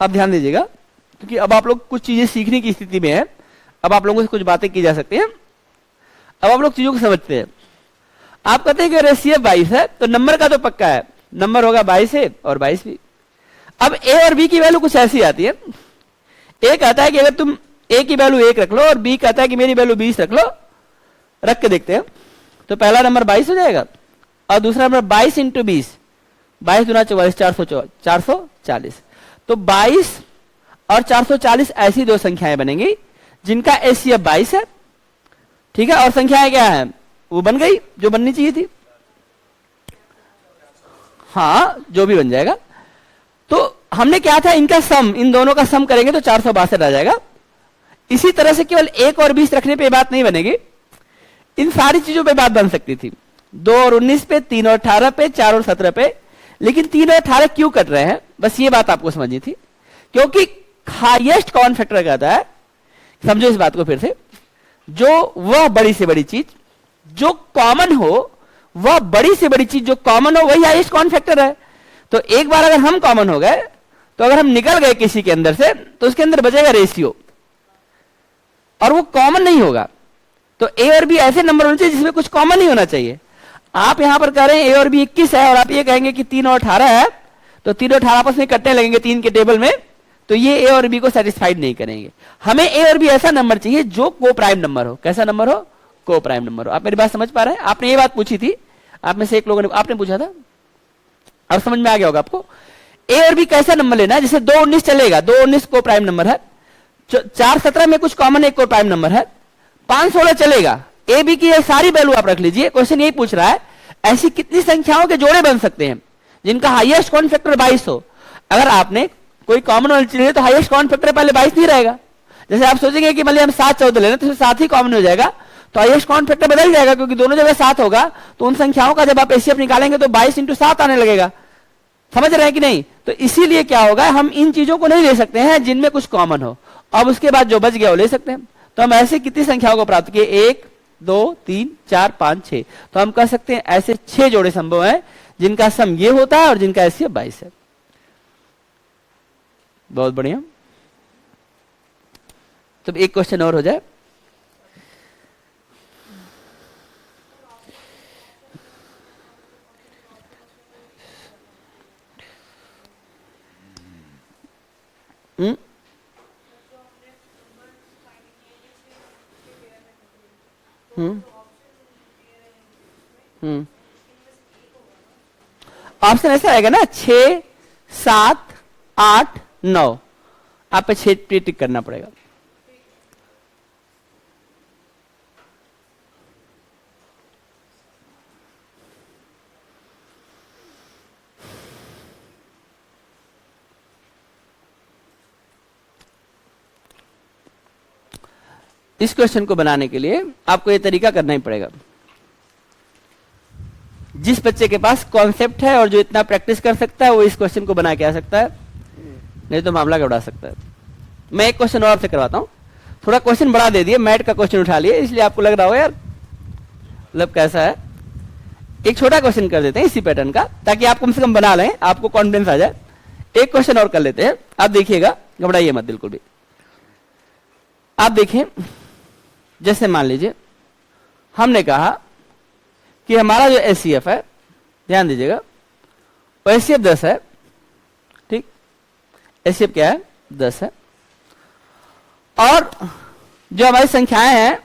Speaker 1: आप ध्यान दीजिएगा, क्योंकि अब आप लोग कुछ चीजें सीखने की स्थिति में हैं। अब आप लोगों से कुछ बातें की जा सकती हैं, अब आप लोग चीजों को समझते हैं। आप कहते हैं कि रेशियो 22 है तो नंबर का तो पक्का है, नंबर होगा 22 है और 22 भी। अब ए और बी की वैल्यू कुछ ऐसी आती है। ए कहता है कि अगर तुम ए की वैल्यू 1 रख लो और बी कहता है कि मेरी वैल्यू 20 रख लो, रख के देखते हैं। तो पहला नंबर 22 हो जाएगा और दूसरा नंबर 22 इंटू 20, 22 दूना 44, 440। तो 22 और 440 ऐसी दो संख्याएं बनेंगी जिनका एचसीएफ 22 है, ठीक है। और संख्याएं क्या है, वो बन गई जो बननी चाहिए थी, हाँ जो भी बन जाएगा। तो हमने क्या था, इनका सम, इन दोनों का सम करेंगे तो 462 आ जाएगा। इसी तरह से केवल 1 और 20 रखने पे बात नहीं बनेगी, इन सारी चीजों पे बात बन सकती थी। 2 और 19 पे, 3 और 18 पे, 4 और 17 पे। लेकिन 3 और 18 क्यों कट रहे हैं, बस ये बात आपको समझनी थी। क्योंकि हाईएस्ट कॉमन फैक्टर कहता है, समझो इस बात को फिर से, जो वह बड़ी से बड़ी चीज जो कॉमन हो, वह बड़ी से बड़ी चीज जो कॉमन हो वही हाईएस्ट कॉमन फैक्टर है। तो एक बार अगर हम कॉमन हो गए, तो अगर हम निकल गए किसी के अंदर से, तो उसके अंदर बचेगा रेशियो और वो कॉमन नहीं होगा। तो ए और बी ऐसे नंबर होने चाहिए जिसमें कुछ कॉमन नहीं होना चाहिए। आप यहां पर कह रहे हैं ए और बी 21 है और आप ये कहेंगे कि 3 और 18 है, तो 3 और 18 आपस में कटने लगेंगे 3 के टेबल में, तो ये ए और बी को सेटिस्फाइड नहीं करेंगे। हमें ए और बी ऐसा नंबर चाहिए जो को प्राइम नंबर हो। कैसा नंबर हो, को प्राइम नंबर हो। आप मेरी बात समझ पा रहे हैं? आपने ये बात पूछी थी, आप में से एक लोगों ने आपने पूछा था, और समझ में आ गया होगा आपको। ए और बी कैसा नंबर लेना है, जैसे 2 19 चलेगा, 2 19 को प्राइम नंबर है, 4 17 में कुछ कॉमन एक को प्राइम नंबर है, 5 16 चलेगा। ए बी की ये सारी वैल्यू आप रख लीजिए। क्वेश्चन यही पूछ रहा है ऐसी कितनी संख्याओं के जोड़े बन सकते हैं जिनका हाईएस्ट कॉमन फैक्टर 22 हो। अगर आपने कोई कॉमन वाली चीज है तो हाईएस्ट कॉमन फैक्टर पहले 22 नहीं रहेगा। जैसे आप सोचेंगे कि मतलब हम 7 14 ले रहे हैं तो 7 ही कॉमन हो जाएगा, तो हाईएस्ट कॉमन फैक्टर बदल जाएगा, क्योंकि दोनों जगह 7 होगा। तो उन संख्याओं का जब आप एचसीएफ निकालेंगे तो 22 इंटू 7 आने लगेगा। समझ रहे हैं कि नहीं? तो इसीलिए क्या होगा, हम इन चीजों को नहीं ले सकते हैं जिनमें कुछ कॉमन हो। अब उसके बाद जो बच गया वो ले सकते हैं। तो हम ऐसे कितनी संख्याओं को प्राप्त किए, 1 2 3 4 5 6। तो हम कह सकते हैं ऐसे 6 जोड़े संभव हैं जिनका सम ये होता है और जिनका एचसीएफ 22 है। बहुत बढ़िया। तो एक क्वेश्चन और हो जाए। ऑप्शन ऐसा आएगा ना, 6 7 8 9, आप पे 6 पे टिक करना पड़ेगा। इस क्वेश्चन को बनाने के लिए आपको यह तरीका करना ही पड़ेगा। जिस बच्चे के पास कॉन्सेप्ट है और जो इतना प्रैक्टिस कर सकता है वो इस क्वेश्चन को बना के आ सकता है, नहीं तो मामला गड़बड़ा सकता है। मैं एक क्वेश्चन और से करवाता हूं। थोड़ा क्वेश्चन बड़ा दे दिए, मैट का क्वेश्चन उठा लिए, इसलिए आपको लग रहा हो यार मतलब कैसा है। एक छोटा क्वेश्चन कर देते हैं इसी पैटर्न का, ताकि आप कम से कम बना लें, आपको कॉन्फिडेंस आ जाए। एक क्वेश्चन और कर लेते हैं, आप देखिएगा, घबराइए मत बिल्कुल भी। आप देखें, जैसे मान लीजिए हमने कहा कि हमारा जो एचसीएफ है, ध्यान दीजिएगा, वो एचसीएफ 10 है, ठीक। एचसीएफ क्या है, 10 है। और जो हमारी संख्याएं हैं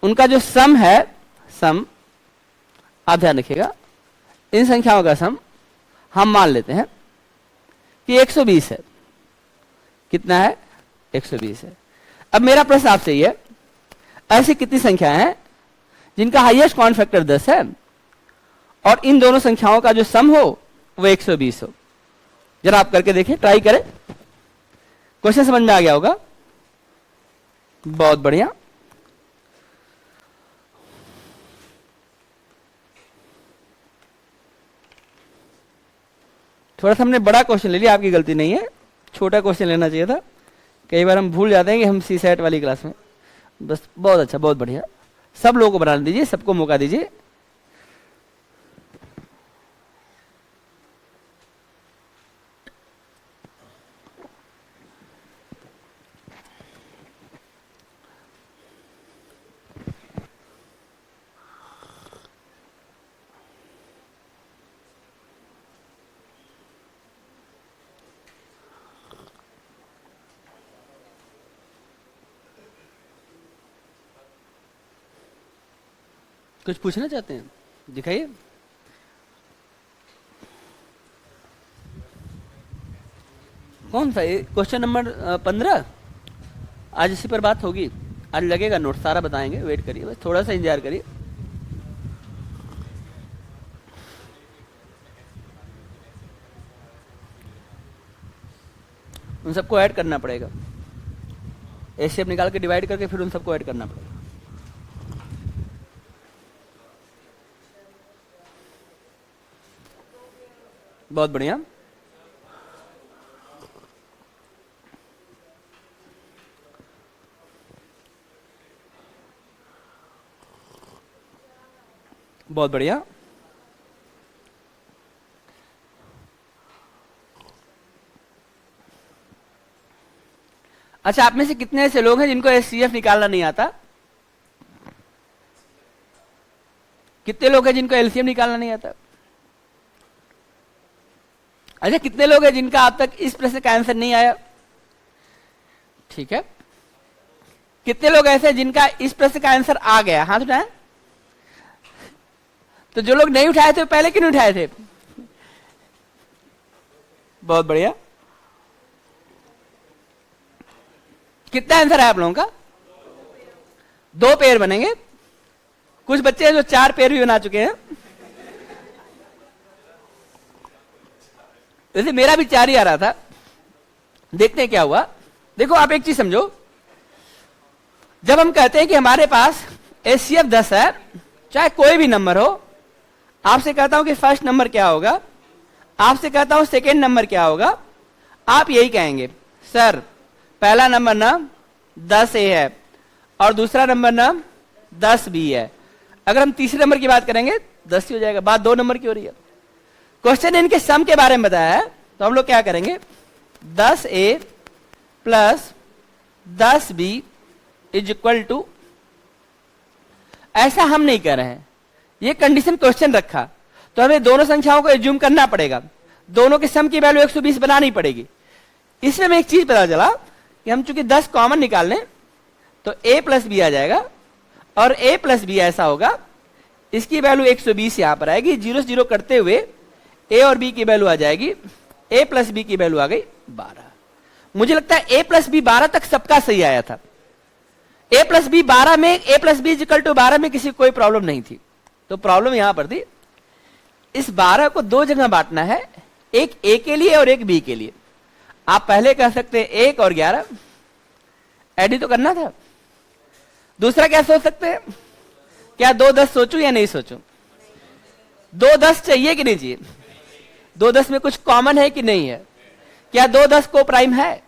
Speaker 1: उनका जो सम है, सम आप ध्यान रखिएगा, इन संख्याओं का सम हम मान लेते हैं कि 120 है। कितना है, 120 है। अब मेरा प्रश्न आपसे ये है, ऐसी कितनी संख्याएं हैं जिनका हाईएस्ट कॉमन फैक्टर 10 है और इन दोनों संख्याओं का जो सम हो वो 120 हो। जरा आप करके देखें, ट्राई करें। क्वेश्चन समझ में आ गया होगा? बहुत बढ़िया। थोड़ा सा हमने बड़ा क्वेश्चन ले लिया, आपकी गलती नहीं है, छोटा क्वेश्चन लेना चाहिए था। कई बार हम भूल जाते हैं कि हम सी सेट वाली क्लास में। बस बहुत अच्छा, बहुत बढ़िया। सब लोगों को बनाने दीजिए, सबको मौका दीजिए। कुछ पूछना चाहते हैं? दिखाइए। कौन सा? Question number 15। आज इसी पर बात होगी। आज लगेगा नोट, सारा बताएंगे, वेट करिए, बस थोड़ा सा इंतजार करिए। उन सबको ऐड करना पड़ेगा, एचसीएफ निकाल के डिवाइड करके फिर उन सबको ऐड करना पड़ेगा। बहुत बढ़िया। बहुत बढ़िया। अच्छा, आप में से कितने ऐसे लोग हैं जिनको एचसीएफ निकालना नहीं आता? कितने लोग हैं जिनको एलसीएम निकालना नहीं आता? अच्छा, कितने लोग हैं जिनका अब तक इस प्रश्न का आंसर नहीं आया? ठीक है। कितने लोग ऐसे हैं जिनका इस प्रश्न का आंसर आ गया? हाथ उठाएं। तो जो लोग नहीं उठाए थे पहले क्यों नहीं उठाए थे? बहुत बढ़िया। कितना आंसर है आप लोगों का? 2 पेयर बनेंगे। कुछ बच्चे हैं जो 4 पेयर भी बना चुके हैं। वैसे मेरा भी 4 ही आ रहा था, देखते हैं क्या हुआ। देखो, आप एक चीज समझो, जब हम कहते हैं कि हमारे पास एचसीएफ 10 है, चाहे कोई भी नंबर हो, आपसे कहता हूं कि फर्स्ट नंबर क्या होगा, आपसे कहता हूं सेकेंड नंबर क्या होगा, आप यही कहेंगे, सर पहला नंबर ना 10A है और दूसरा नंबर ना 10B है। अगर हम तीसरे नंबर की बात करेंगे 10 ही हो जाएगा। बात 2 नंबर की हो रही है। क्वेश्चन इनके सम के बारे में बताया है, तो हम लोग क्या करेंगे, 10A plus 10B is equal to, ऐसा हम नहीं कर रहे हैं, ये कंडीशन क्वेश्चन रखा, तो हमें दोनों संख्याओं को एज्यूम करना पड़ेगा, दोनों के सम की वैल्यू 120 बनानी पड़ेगी। इसमें हमें एक चीज पता चला कि हम चूंकि 10 कॉमन निकाल लें तो a प्लस बी आ जाएगा, और a प्लस बी ऐसा होगा, इसकी वैल्यू 120 यहां पर आएगी, 0 0 करते हुए a और b की वैल्यू आ जाएगी, a प्लस बी की वैल्यू आ गई 12। मुझे लगता है a प्लस बी 12 तक सबका सही आया था। a प्लस बी 12 में, a plus B equal to 12 में किसी कोई प्रॉब्लम नहीं थी। तो प्रॉब्लम यहां पर थी, इस 12 को 2 जगह बांटना है, एक a के लिए और एक b के लिए। आप पहले कह सकते हैं 1 और 11, ऐड ही तो करना था। दूसरा क्या सोच सकते हैं, क्या 2 10 सोचूं या नहीं सोचूं? 2 10 चाहिए कि नहीं चाहिए? 2 10 में कुछ कॉमन है कि नहीं है? क्या 2 10 को प्राइम है?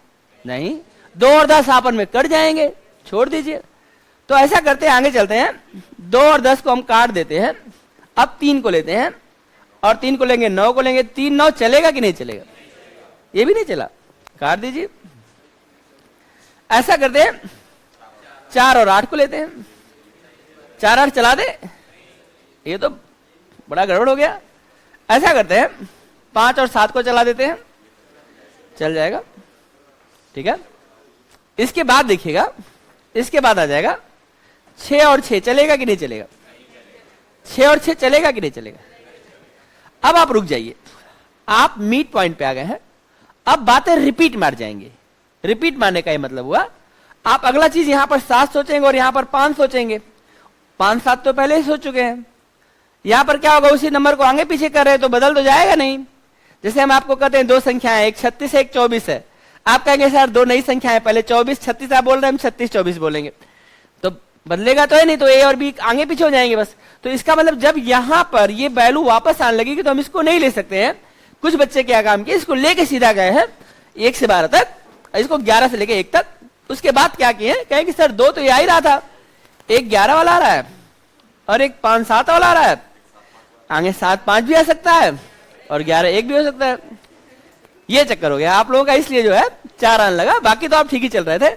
Speaker 1: नहीं। 2 और 10 आपस में कट जाएंगे, छोड़ दीजिए। तो ऐसा करते हैं, आगे चलते हैं, 2 और 10 को हम काट देते हैं, अब 3 को लेते हैं, और 3 को लेंगे, 9 को लेंगे, 3 9 चलेगा कि नहीं चलेगा? ये भी नहीं चला, काट दीजिए। ऐसा करते हैं, 4 और 8 को लेते हैं, 4 8 चला दे, ये तो बड़ा गड़बड़ हो गया। ऐसा करते हैं, 5 और 7 को चला देते हैं, चल जाएगा, ठीक है। इसके बाद देखिएगा, इसके बाद आ जाएगा 6 और 6, चलेगा कि नहीं चलेगा? 6 और 6 चलेगा कि नहीं चलेगा? अब आप रुक जाइए, आप मीट पॉइंट पे आ गए हैं, अब बातें रिपीट मार जाएंगे। रिपीट मारने का ये मतलब हुआ, आप अगला चीज यहां पर 7 सोचेंगे और यहां पर 5 सोचेंगे। 5 7 तो पहले ही सोच चुके हैं। यहां पर क्या होगा, उसी नंबर को आगे पीछे कर रहे हैं तो बदल तो जाएगा नहीं। जैसे हम आपको कहते हैं 2 संख्याएं, एक 36 है एक 24 है, आप कहेंगे सर 2 नई संख्याएं, पहले 24 36 आप बोल रहे हैं, हम 36 24 बोलेंगे, तो बदलेगा तो है नहीं, तो ए और बी आगे पीछे हो जाएंगे बस। तो इसका मतलब जब यहां पर ये वैल्यू वापस आने लगेगी तो हम इसको नहीं ले सकते हैं। कुछ बच्चे क्या काम किए, इसको लेके सीधा गए हैं 1 से 12 तक, इसको 11 से लेके 1 तक। उसके बाद क्या किए, कहें कि सर 2 तो ये आ ही रहा था, एक 11 वाला आ रहा है और एक 5 7 वाला आ रहा है, आगे 7 5 भी आ सकता है और 11 1 भी हो सकता है। ये चक्कर हो गया आप लोगों का, इसलिए जो है 4 आने लगा, बाकी तो आप ठीक ही चल रहे थे।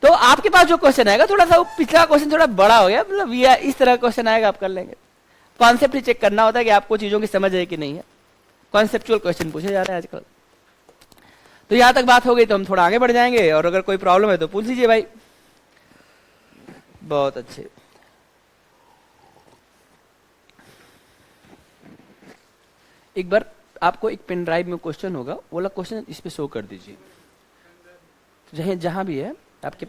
Speaker 1: तो आपके पास जो क्वेश्चन आएगा थोड़ा सा, पिछला क्वेश्चन थोड़ा बड़ा हो गया, मतलब ये इस तरह क्वेश्चन आएगा, आप कर लेंगे। कॉन्सेप्ट ही चेक करना होता है कि आपको चीजों की समझ है कि नहीं है। कॉन्सेप्चुअल क्वेश्चन पूछे जा रहे हैं आजकल। तो यहां तक बात हो गई, तो हम थोड़ा आगे बढ़ जाएंगे, और अगर कोई प्रॉब्लम है तो पूछ लीजिए भाई। बहुत अच्छे। एक बार आपको एक पेन ड्राइव में क्वेश्चन होगा, वो वाला क्वेश्चन इस पे शो कर दीजिए, जहाँ जहां भी है आपके।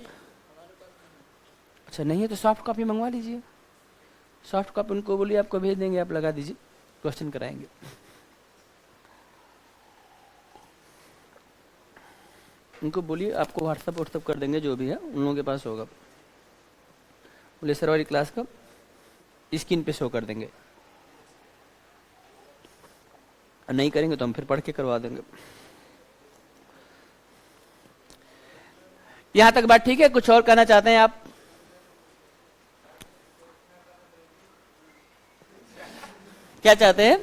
Speaker 1: अच्छा नहीं है तो सॉफ्ट कॉपी मंगवा लीजिए, सॉफ्ट कॉपी उनको बोलिए आपको भेज देंगे, आप लगा दीजिए, क्वेश्चन कराएंगे। उनको बोलिए आपको व्हाट्सअप कर देंगे, जो भी है उन लोगों के पास होगा। बोले सर वाली क्लास का स्क्रीन पे शो कर देंगे, नहीं करेंगे तो हम फिर पढ़ के करवा देंगे। यहां तक बात ठीक है? कुछ और कहना चाहते हैं आप? क्या चाहते हैं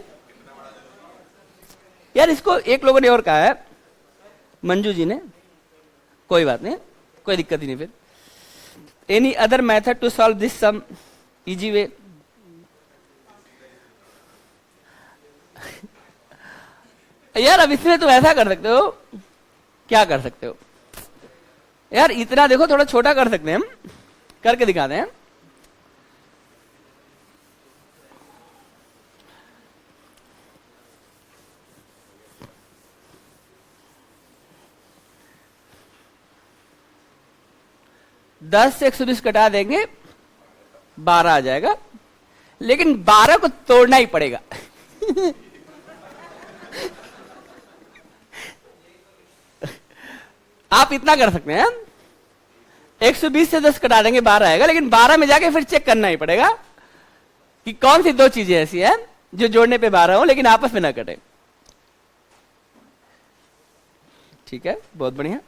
Speaker 1: यार? इसको एक लोगों ने और कहा है, मंजू जी ने, कोई बात नहीं, कोई दिक्कत ही नहीं। फिर any other method to solve this some easy way? यार अब इसमें तुम ऐसा कर सकते हो, क्या कर सकते हो यार? इतना देखो, थोड़ा छोटा कर सकते हैं हम, करके दिखाते हैं। दस से 120 कटा देंगे, 12 आ जाएगा, लेकिन 12 को तोड़ना ही पड़ेगा। आप इतना कर सकते हैं, 120 से 10 कटा देंगे, 12 आएगा, लेकिन 12 में जाके फिर चेक करना ही पड़ेगा कि कौन सी दो चीजें ऐसी हैं जो जोड़ने पे 12 हो लेकिन आपस में ना कटे। ठीक है, बहुत बढ़िया।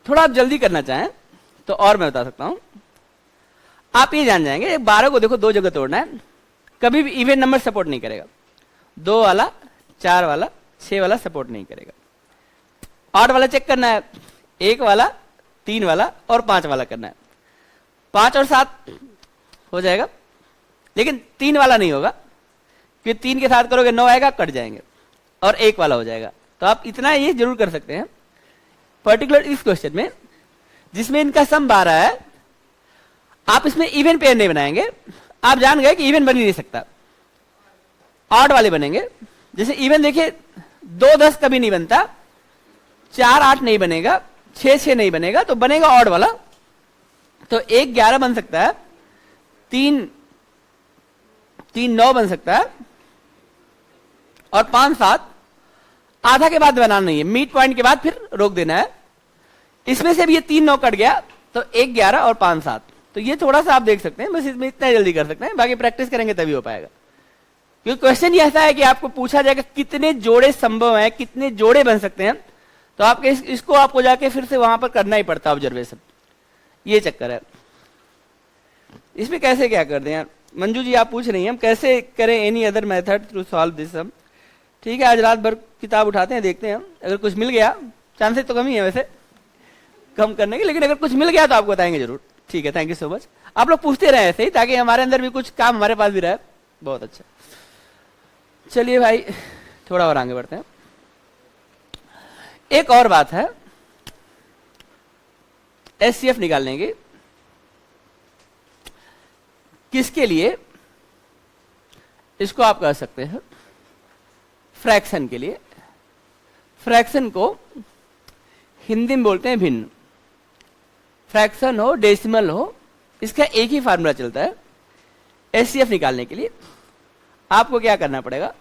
Speaker 1: थोड़ा आप जल्दी करना चाहें तो और मैं बता सकता हूं, आप ये जान जाएंगे 12 को देखो दो जगह तोड़ना है, कभी भी इवन नंबर सपोर्ट नहीं करेगा। 2 वाला, 4 वाला, 6 वाला सपोर्ट नहीं करेगा। 8 वाला चेक करना है, 1 वाला, 3 वाला और 5 वाला करना है। 5 और 7 हो जाएगा, लेकिन 3 वाला नहीं होगा, क्योंकि 3 के साथ करोगे 9 आएगा, कट जाएंगे, और 1 वाला हो जाएगा। तो आप इतना ये जरूर कर सकते हैं, पर्टिकुलर इस क्वेश्चन में जिसमें इनका सम 12 है, आप इसमें इवन पेयर नहीं बनाएंगे। आप जान गए कि इवन बन ही नहीं सकता, ऑड वाले बनेंगे। जैसे इवन देखिए, 2 10 कभी नहीं बनता, 4 8 नहीं बनेगा, 6 6 नहीं बनेगा, तो बनेगा ऑड वाला। तो 1 11 बन सकता है, 3 3 9 बन सकता है, और 5 7 आधा के बाद बनाना नहीं है, मिड पॉइंट के बाद फिर रोक देना है। इसमें से भी ये 3 9 कट गया, तो 1 11 और 5 7। तो ये थोड़ा सा आप देख सकते हैं, बस इसमें इतना जल्दी कर सकते हैं, बाकी प्रैक्टिस करेंगे तभी हो पाएगा। क्योंकि क्वेश्चन ये ऐसा है कि आपको पूछा जाएगा कितने जोड़े संभव हैं, कितने जोड़े बन सकते हैं, तो आपके इसको आपको जाके फिर से वहां पर करना ही पड़ता है ऑब्जर्वेशन। ये चक्कर है। इसमें कैसे क्या कर दें यार? मंजू जी आप पूछ रही हैं हम कैसे करें any other method to solve this sum. ठीक है, आज रात भर किताब उठाते हैं, देखते हैं हम, अगर कुछ मिल गया, चांसेस तो कम ही है वैसे कम करने के, लेकिन अगर कुछ मिल गया तो आपको बताएंगे जरूर। ठीक है, थैंक यू सो मच। आप लोग पूछते रहे ऐसे ही, ताकि हमारे अंदर भी कुछ काम हमारे पास भी रहे। बहुत अच्छा, चलिए भाई थोड़ा और आगे बढ़ते हैं। एक और बात है एचसीएफ निकालने की, किसके लिए? इसको आप कह सकते हैं फ्रैक्शन के लिए। फ्रैक्शन को हिंदी में बोलते हैं भिन्न। फ्रैक्शन हो, डेसिमल हो, इसका एक ही फार्मूला चलता है। एचसीएफ निकालने के लिए आपको क्या करना पड़ेगा?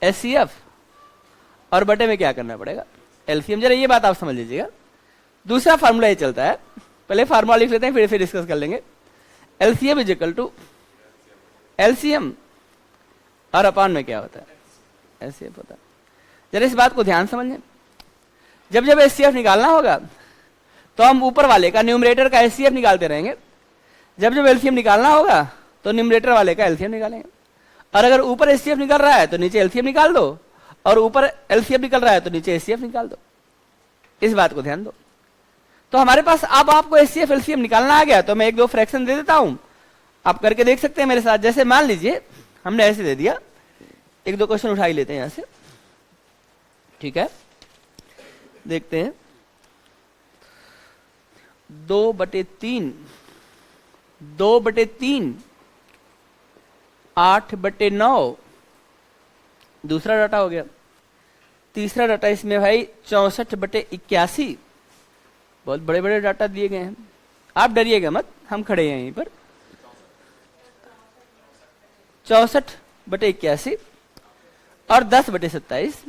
Speaker 1: एचसीएफ और बटे में क्या करना पड़ेगा? एलसीएम। जरा ये बात आप समझ लीजिएगा। दूसरा फार्मूला ये चलता है, पहले फार्मूला लिख लेते हैं, फिर डिस्कस कर लेंगे। LCM is equal to LCM और अपान में क्या होता है? एचसीएफ होता है। जरा इस बात को ध्यान समझें। जब जब एचसीएफ निकालना होगा तो हम ऊपर वाले का न्यूमरेटर का एचसीएफ निकालते रहेंगे, जब जब एलसीएम निकालना होगा तो न्यूमरेटर वाले का एलसीएम निकालेंगे। और अगर ऊपर एचसीएफ निकल रहा है तो नीचे एलसीएम निकाल दो, और ऊपर एलसीएम निकल रहा है तो नीचे एचसीएफ निकाल दो। इस बात को ध्यान दो। तो हमारे पास अब आपको एचसीएफ एलसीएम निकालना आ गया, तो मैं 1 2 फ्रैक्शन दे देता हूं, आप करके देख सकते हैं मेरे साथ। जैसे मान लीजिए हमने ऐसे दे दिया, 1 2 क्वेश्चन उठा ही लेते हैं यहां से। ठीक है, देखते हैं। 2/3 2/3 8/9 दूसरा डाटा हो गया। तीसरा डाटा इसमें भाई 64/81। बहुत बड़े बड़े डाटा दिए गए हैं, आप डरिएगा मत, हम खड़े हैं यहीं पर। 64/81 और 10/27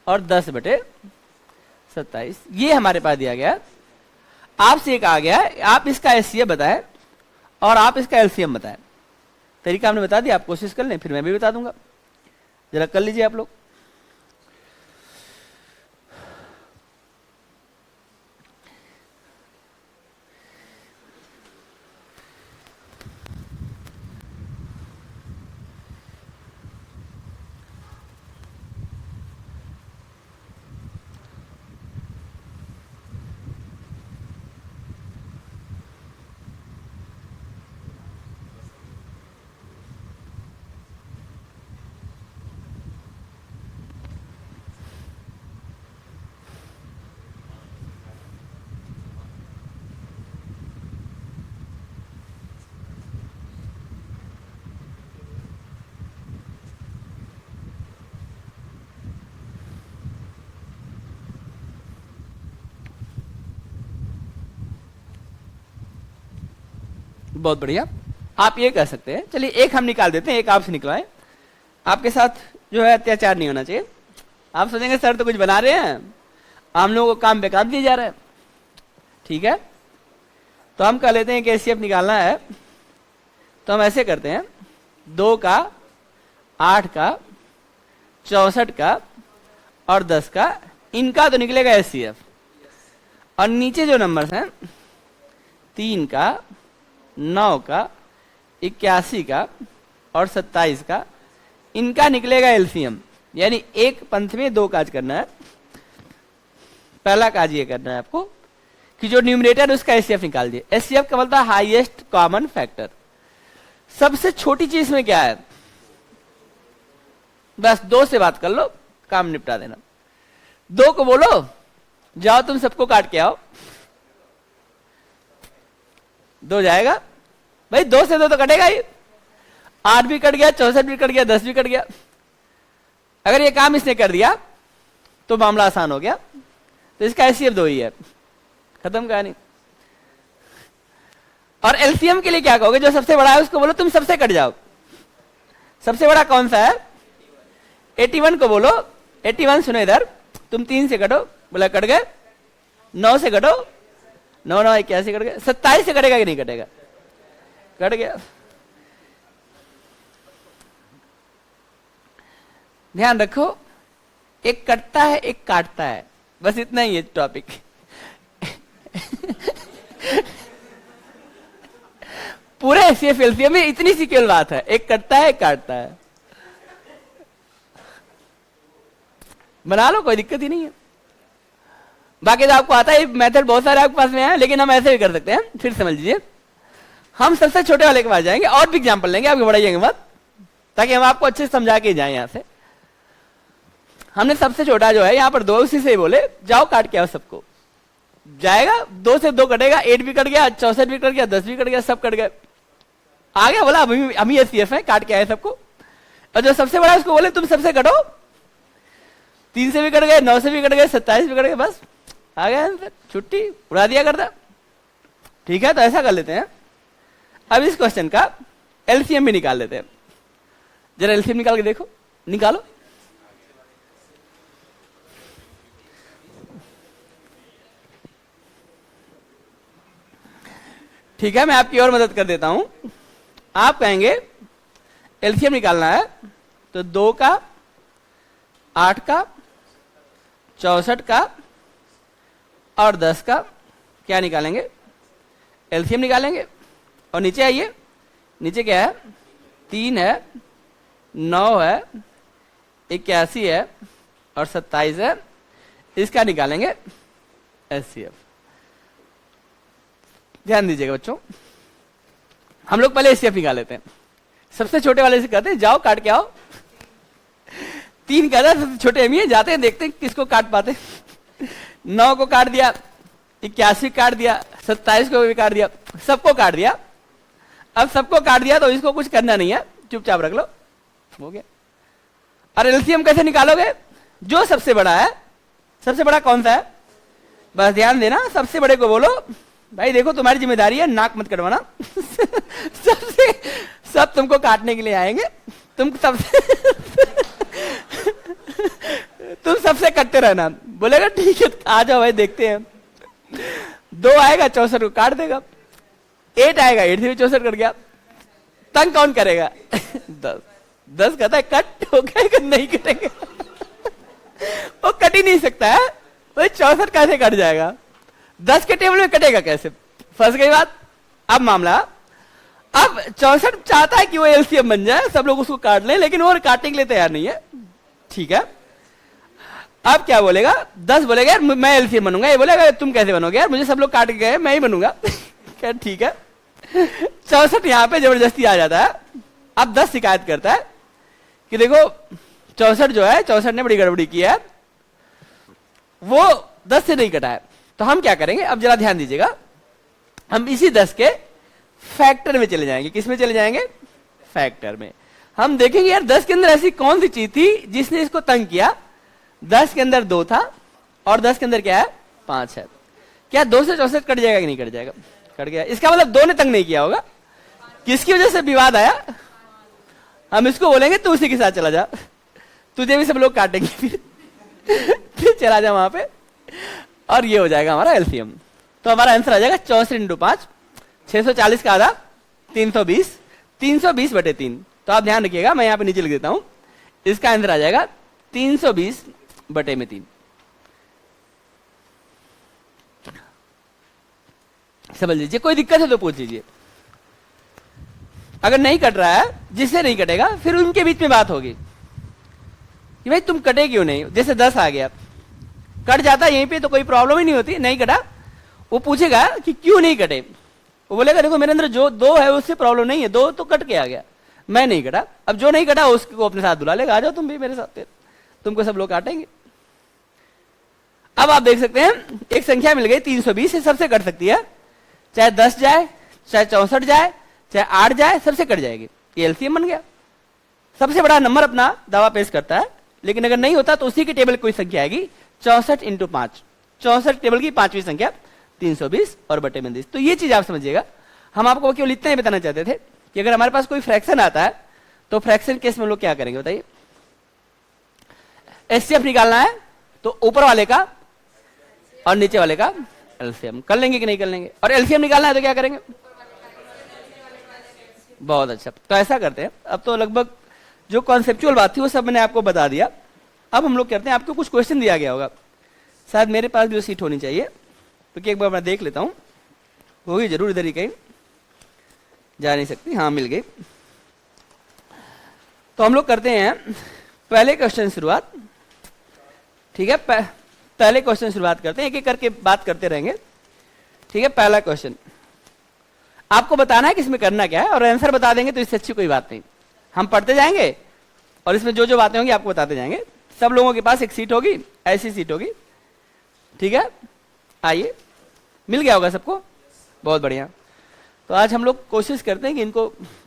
Speaker 1: और 10/27 ये हमारे पास दिया गया। आपसे एक आ गया, आप इसका एचसीएफ बताएं और आप इसका एलसीएम बताएं। तरीका हमने बता दिया, आप कोशिश कर लें, फिर मैं भी बता दूंगा, जरा कर लीजिए आप लोग। बहुत बढ़िया, आप ये कह सकते हैं। चलिए एक हम निकाल देते हैं, एक आपसे निकलवाएं। आपके साथ जो है अत्याचार नहीं होना चाहिए। आप सोचेंगे सर तो कुछ बना रहे हैं, हम लोगों को काम बेकार दिए जा रहा है। ठीक है, तो हम कह लेते हैं कि एचसीएफ निकालना है, तो हम ऐसे करते हैं 2 का, 8 का, 64 का और 10 का, इनका तो निकलेगा एचसीएफ। और नीचे जो नंबर्स हैं 3 का, 9 का, 81 का और 27 का, इनका निकलेगा एलसीएम। यानी एक पंथ में 2 काज करना है। पहला काज ये करना है आपको कि जो न्यूमरेटर उसका एचसीएफ निकाल दिए। एचसीएफ का बोलता है हाईएस्ट कॉमन फैक्टर। सबसे छोटी चीज में क्या है, बस 2 से बात कर लो, काम निपटा देना। 2 को बोलो जाओ तुम सबको काट के आओ, 2 जाएगा भाई, 2 से 2 तो कटेगा ही। 8 भी कट गया, 64 भी कट गया, 10 भी कट गया। अगर ये काम इसने कर दिया तो मामला आसान हो गया। तो इसका एचसीएफ 2 ही है, खत्म कहानी। और एलसीएम के लिए क्या कहोगे, जो सबसे बड़ा है उसको बोलो तुम सबसे कट जाओ। सबसे बड़ा कौन सा है, 81 को बोलो 81 सुनो इधर, तुम 3 से कटो, बोला कट गए। 9 से कटो, 9 9 81 कट गए। 27 से कटेगा कि नहीं कटेगा, कट गया। ध्यान रखो, एक कटता है एक काटता है, बस इतना ही है टॉपिक। पूरे एचसीएफ एलसीएम में इतनी सी केवल बात है, एक कटता है एक काटता है। बना लो, कोई दिक्कत ही नहीं है। बाकी तो आपको आता है, मेथड बहुत सारे आपके पास में है, लेकिन हम ऐसे भी कर सकते हैं। फिर समझ लीजिए, हम सबसे छोटे वाले के पास जाएंगे और भी एग्जाम्पल लेंगे, आप घबराइएंगे मत, ताकि हम आपको अच्छे से समझा के जाएं। यहां से हमने सबसे छोटा जो है यहाँ पर 2, उसी से ही बोले जाओ काट के आओ सबको, जाएगा। 2 से 2 कटेगा, 8 भी कट गया, 64 भी कट गया, 10 भी कट गया, सब कट गए। आ गया, बोला हम ही एचसीएफ है, काट के आए सबको। और जो सबसे बड़ा है उसको बोले तुम सबसे कटो, 3 से भी कट गए, 9 से भी कट गए, 27 भी कट गए, बस आ गया आंसर, छुट्टी, उड़ा दिया करता। ठीक है, तो ऐसा कर लेते हैं। अब इस क्वेश्चन का एलसीएम भी निकाल लेते हैं। जरा एलसीएम निकाल के देखो, निकालो। ठीक है, मैं आपकी और मदद कर देता हूं। आप कहेंगे एलसीएम निकालना है, तो 2 का, 8 का, 64 का और 10 का क्या निकालेंगे, एलसीएम निकालेंगे। और नीचे आइए, नीचे क्या है, 3 है, 9 है, 81 है और 27 है, इसका निकालेंगे एचसीएफ। ध्यान दीजिएगा बच्चों, हम लोग पहले एचसीएफ निकाल लेते हैं। सबसे छोटे वाले से कहते हैं जाओ काट के आओ। 3 कहता है सबसे छोटे हम ही जाते हैं, देखते हैं किसको काट पाते। 9 को काट दिया, 81 काट दिया, 27 को भी काट दिया, सबको काट दिया। अब सबको काट दिया तो इसको कुछ करना नहीं है, चुपचाप रख लो, हो गया। और एलसीएम कैसे निकालोगे? जो सबसे बड़ा है, सबसे बड़ा कौन सा है, बस ध्यान देना, सबसे बड़े को बोलो भाई देखो तुम्हारी जिम्मेदारी है, नाक मत कटवाना सबसे सब तुमको काटने के लिए आएंगे, तुम सबसे तुम सबसे कटते रहना। बोलेगा ठीक है आ जाओ भाई देखते हैं। 2 आएगा 64 को काट देगा, 8 आएगा 8 से भी 64 कट गया, तंग कौन करेगा 10 कहता है कट हो गया, नहीं कटेंगे वो कट ही नहीं सकता है, वो 64 कैसे कट जाएगा, 10 के टेबल में कटेगा कैसे? फंस गई बात। अब मामला, अब 64 चाहता है कि वो एलसीएम बन जाए, सब लोग उसको काट लें, लेकिन वो काटने के लिए तैयार नहीं है। ठीक है, अब क्या बोलेगा? 10 बोलेगा यार मैं एलसीएम बनूंगा, ये बोलेगा तुम कैसे बनोगे यार, मुझे सब लोग काट के गए, मैं ही बनूंगा क्या ठीक है। 64 यहां पे जबरदस्ती आ जाता है। अब 10 शिकायत करता है कि देखो 64 जो है, 64 ने बड़ी गड़बड़ी की है, वो 10 से नहीं कटा है, तो हम क्या करेंगे? अब जरा ध्यान दीजिएगा, हम इसी 10 के फैक्टर में चले जाएंगे। किस में चले जाएंगे? फैक्टर में। हम देखेंगे यार 10 के अंदर ऐसी कौन सी चीज थी जिसने इसको तंग किया। 10 के अंदर 2 था और 10 के अंदर क्या है? 5 है। क्या 2 से 64 कट जाएगा कि नहीं कट जाएगा? कट गया। इसका मतलब 2 ने तंग नहीं किया होगा। किसकी वजह से विवाद आया? हम इसको बोलेंगे तू उसी के साथ चला जा, तुझे भी सब लोग काटेंगे फिर चला जा वहां पे, और ये हो जाएगा हमारा एलसीएम। तो हमारा आंसर आ जाएगा 64 × 5, 640 का आधा 320, 320 बटे 3। तो आप ध्यान रखिएगा, मैं यहां पे नीचे लिख देता हूं, इसका आंसर आ जाएगा 320 बटे में 3। समझ लीजिए, कोई दिक्कत है तो पूछ लीजिए। अगर नहीं कट रहा है, जिससे नहीं कटेगा, फिर उनके बीच में बात होगी कि भाई तुम कटे क्यों नहीं। जैसे 10 आ गया, कट जाता यहीं पे तो कोई प्रॉब्लम ही नहीं होती, नहीं कटा, वो पूछेगा कि क्यों नहीं कटे। वो बोलेगा देखो मेरे अंदर जो 2 है उससे प्रॉब्लम नहीं है, 2 तो कट के आ गया, मैं नहीं कटा। अब जो नहीं कटा उसको अपने साथ बुला लेगा, आ जाओ तुम भी मेरे साथ, तुमको सब लोग काटेंगे। अब आप देख सकते हैं एक संख्या मिल गई 320, से सबसे कट सकती है, चाहे 10 जाए, चाहे 64 जाए, चाहे 8 जाए, सबसे कट जाएगी। ये एलसीएम बन गया। सबसे बड़ा नंबर अपना दावा पेश करता है, लेकिन अगर नहीं होता तो उसी के टेबल कोई संख्या आएगी 64 × 5, 64 टेबल की 5वीं संख्या 320 और बटे में 20। तो ये चीज आप समझिएगा। हम आपको केवल इतना ही बताना चाहते थे कि अगर हमारे पास कोई फ्रैक्शन आता है तो फ्रैक्शन केस में हम लोग क्या करेंगे बताइए? एचसीएफ निकालना है तो ऊपर वाले का और नीचे वाले का एलसीएम कर लेंगे कि नहीं कर लेंगे? और एलसीएम निकालना है तो क्या करेंगे? बहुत अच्छा, तो ऐसा करते हैं। अब तो लगभग जो कॉन्सेप्चुअल बात थी वो सब मैंने आपको बता दिया। अब हम लोग करते हैं, आपको कुछ क्वेश्चन दिया गया होगा, शायद मेरे पास भी वो सीट होनी चाहिए, क्योंकि एक बार मैं देख लेता हूं, होगी जरूर इधर ही कहीं, जा नहीं सकती, हाँ मिल गई। तो हम लोग करते हैं पहले क्वेश्चन शुरुआत। ठीक है, पहले क्वेश्चन शुरुआत करते हैं, एक एक करके बात करते रहेंगे। ठीक है, पहला क्वेश्चन आपको बताना है कि इसमें करना क्या है, और आंसर बता देंगे तो इससे अच्छी कोई बात नहीं। हम पढ़ते जाएंगे और इसमें जो जो बातें होंगी आपको बताते जाएंगे। सब लोगों के पास एक सीट होगी, ऐसी सीट होगी। ठीक है, आइए, मिल गया होगा सबको, बहुत बढ़िया। तो आज हम लोग कोशिश करते हैं कि इनको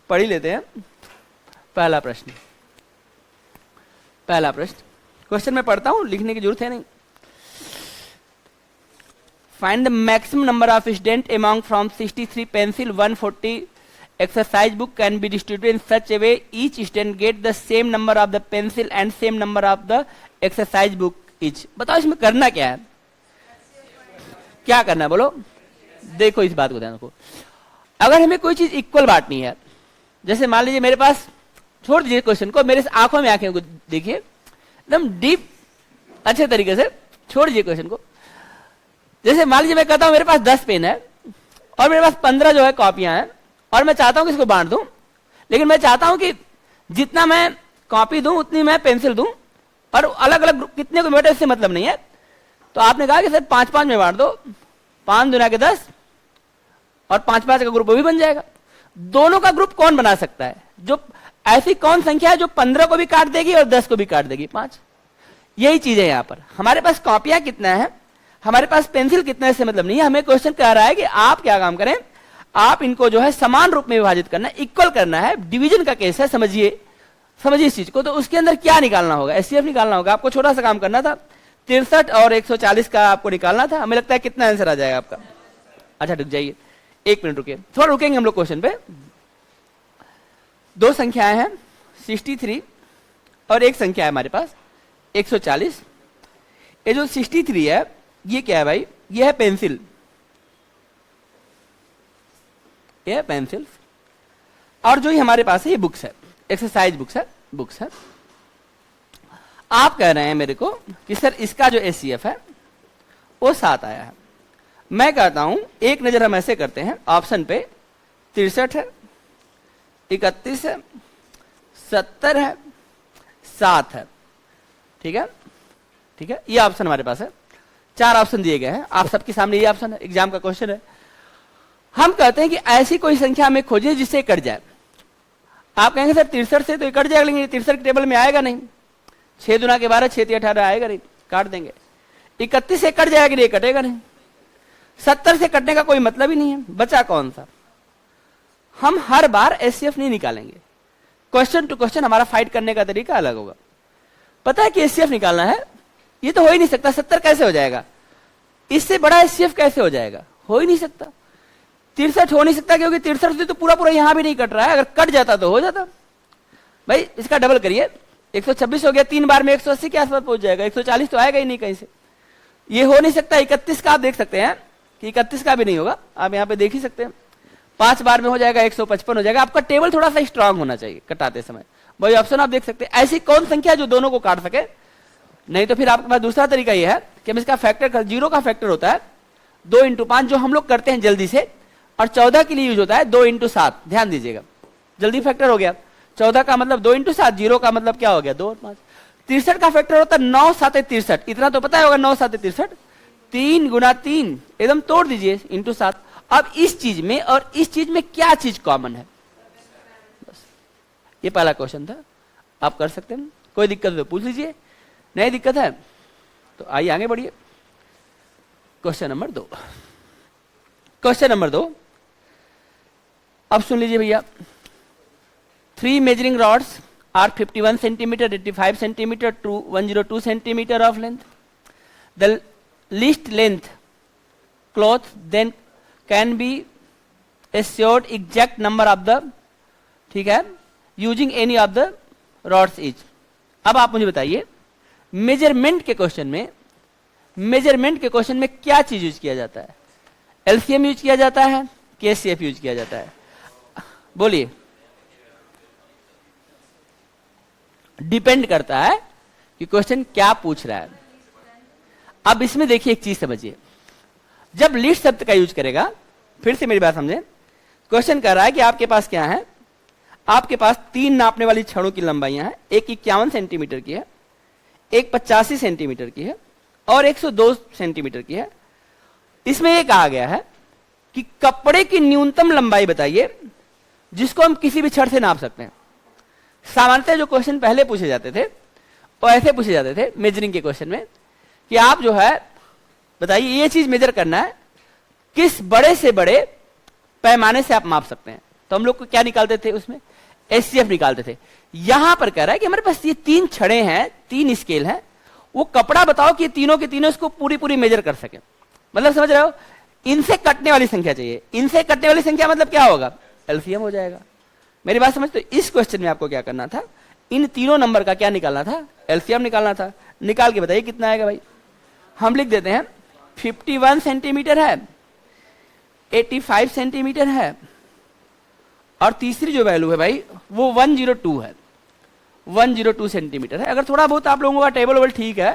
Speaker 1: पढ़ ही लेते हैं। पहला प्रश्न, क्वेश्चन मैं पढ़ता हूं, लिखने की जरूरत है नहीं। Find the maximum number of student among from 63 pencil 140 exercise book can be distributed in such a way each student get the same number of the pencil and same number of the exercise book each। बताओ इसमें करना क्या है? क्या करना है बोलो? देखो इस बात को ध्यान रखो। अगर हमें कोई चीज इक्वल बांटनी है, जैसे मान लीजिए मेरे पास, छोड़ दीजिए क्वेश्चन को, मेरे आंखों में आंखें को देखिए एकदम डीप अच्छे तरीके से, छोड़ दीजिए क्वेश्चन को। जैसे मान लीजिए मैं कहता हूं मेरे पास 10 पेन है और मेरे पास 15 जो है कॉपियां हैं, और मैं चाहता हूं कि इसको बांट दूं, लेकिन मैं चाहता हूं कि जितना मैं कॉपी दूं उतनी मैं पेंसिल दूं, और अलग अलग कितने को बेटे इससे मतलब नहीं है। तो आपने कहा कि सर 5-5 में बांट दो, 5 दूना के 10, और 5-5 का ग्रुप भी बन जाएगा। दोनों का ग्रुप कौन बना सकता है? जो ऐसी कौन संख्या है जो 15 को भी काट देगी और 10 को भी काट देगी? 5। यही चीज है यहां पर। हमारे पास कॉपियां कितना है, हमारे पास पेंसिल कितना है, इससे मतलब नहीं है। हमें क्वेश्चन कह रहा है कि आप क्या काम करें, आप इनको जो है समान रूप में विभाजित करना है, इक्वल करना है। डिवीजन का केस है, समझिए इस चीज को। तो उसके अंदर क्या निकालना होगा, एचसीएफ निकालना होगा। आपको छोटा सा काम करना था, 63 और 140 का आपको निकालना था। हमें लगता है कितना आंसर आ जाएगा आपका। अच्छा रुक जाइए, 1 मिनट रुकिए, थोड़ा रुकेंगे हम लोग क्वेश्चन पे। दो संख्याएं हैं 63 और एक संख्या है हमारे पास 140। ये जो 63 है ये क्या है भाई, ये है पेंसिल, ये है पेंसिल। और जो ये हमारे पास है ये बुक्स है, एक्सरसाइज बुक्स है। आप कह रहे हैं मेरे को कि सर इसका जो एचसीएफ है वो 7 आया है। मैं कहता हूं एक नजर हम ऐसे करते हैं, ऑप्शन पे 63 है, 31 है, 70 है, 7 है। ठीक है, ठीक है, ये ऑप्शन हमारे पास है। 4 ऑप्शन दिए गए हैं, आप सबके सामने ये ऑप्शन है, एग्जाम का क्वेश्चन है। हम कहते हैं कि ऐसी कोई संख्या हमें खोजिए जिससे कट जाए। आप कहेंगे सर 63 से तो ये कट जाएगा, लेकिन 63 के टेबल में आएगा नहीं। 6 दूना के 12, 6 3 18 आएगा नहीं, काट देंगे। 31 से कट जाएगा, ये कटेगा नहीं। 70 से कटने का कोई मतलब ही नहीं है, बचा कौन सा। हम हर बार एचसीएफ नहीं निकालेंगे, क्वेश्चन टू क्वेश्चन हमारा फाइट करने का तरीका अलग होगा। पता है कि एचसीएफ निकालना है, ये तो हो ही नहीं सकता। 70 कैसे हो जाएगा, इससे बड़ा एचसीएफ कैसे हो जाएगा, हो ही नहीं सकता। 63 हो नहीं सकता, क्योंकि 63 से तो पूरा पूरा यहां भी नहीं कट रहा है। अगर कट जाता तो हो जाता। भाई इसका डबल करिए, 126 हो गया, 3 बार में 180 के आसपास पहुंच जाएगा। 140 तो आएगा ही नहीं कहीं से, ये हो नहीं सकता। 31 का आप देख सकते हैं कि 31 का भी नहीं होगा, आप यहां पे देख ही सकते हैं। 5 बार में हो जाएगा, 155 हो जाएगा। आपका टेबल थोड़ा सा स्ट्रांग होना चाहिए कटाते समय। वही ऑप्शन आप देख सकते हैं। ऐसी कौन संख्या जो दोनों को काट सके। नहीं तो फिर आपके पास दूसरा तरीका यह है कि हम इसका फैक्टर, 0 का फैक्टर होता है 2 × 5, जो हम लोग करते हैं जल्दी से, और 14 के लिए यूज होता है 2 × 7। ध्यान दीजिएगा, जल्दी फैक्टर हो गया। 14 का मतलब 2 × 7, 0 का मतलब क्या हो गया 2 और 5। 63 का फैक्टर होता है 9 7 63, इतना तो पता होगा। 9 7 63, 3 × 3 एकदम तोड़ दीजिए × 7। अब इस चीज में और इस चीज में क्या चीज कॉमन है, बस ये पहला क्वेश्चन था। आप कर सकते हैं, कोई दिक्कत तो पूछ लीजिए, नहीं दिक्कत है तो आइए आगे बढ़िए। क्वेश्चन नंबर 2, क्वेश्चन नंबर 2 अब सुन लीजिए भैया। 3 measuring rods are 51 centimeter, 85 centimeter to 102 centimeter of length. The least length cloth then can be assured exact number of the, ठीक है, using any of the rods each. अब आप मुझे बताइए measurement के क्वेश्चन में क्या चीज यूज किया जाता है। एलसीएम यूज किया जाता है कि एचसीएफ यूज किया जाता है, बोलिए। डिपेंड करता है कि क्वेश्चन क्या पूछ रहा है। अब इसमें देखिए एक चीज समझिए, जब लीस्ट शब्द का यूज करेगा, फिर से मेरी बात समझे। क्वेश्चन कर रहा है कि आपके पास क्या है, आपके पास 3 नापने वाली छड़ों की लंबाइयां हैं। एक 51 सेंटीमीटर की है, एक 85 सेंटीमीटर की है और 102 सेंटीमीटर की है। इसमें ये कहा गया है कि कपड़े की न्यूनतम लंबाई बताइए जिसको हम किसी भी छड़ से नाप सकते हैं। सामान्यतः जो क्वेश्चन पहले पूछे जाते थे वो ऐसे पूछे जाते थे मेजरिंग के क्वेश्चन में कि आप जो है बताइए ये चीज मेजर करना है, किस बड़े से बड़े पैमाने से आप माप सकते हैं। तो हम लोग को क्या निकालते थे, उसमें एचसीएफ निकालते थे। यहां पर कह रहा है कि हमारे पास ये 3 छड़े हैं, 3 स्केल हैं, वो कपड़ा बताओ कि तीनों के तीनों इसको पूरी मेजर कर सके। मतलब समझ रहे हो, इनसे कटने वाली संख्या चाहिए। इनसे कटने वाली संख्या मतलब क्या होगा, एलसीएम हो जाएगा। मेरी बात समझ। तो इस क्वेश्चन में आपको क्या करना था, इन तीनों नंबर का क्या निकालना था, एलसीएम निकालना था। निकाल के बताइए कितना आएगा भाई। हम लिख देते हैं 51 सेंटीमीटर है, 85 सेंटीमीटर है और तीसरी जो वैल्यू है भाई वो 102 है, 102 सेंटीमीटर है। अगर थोड़ा बहुत आप लोगों का टेबल वेबल ठीक है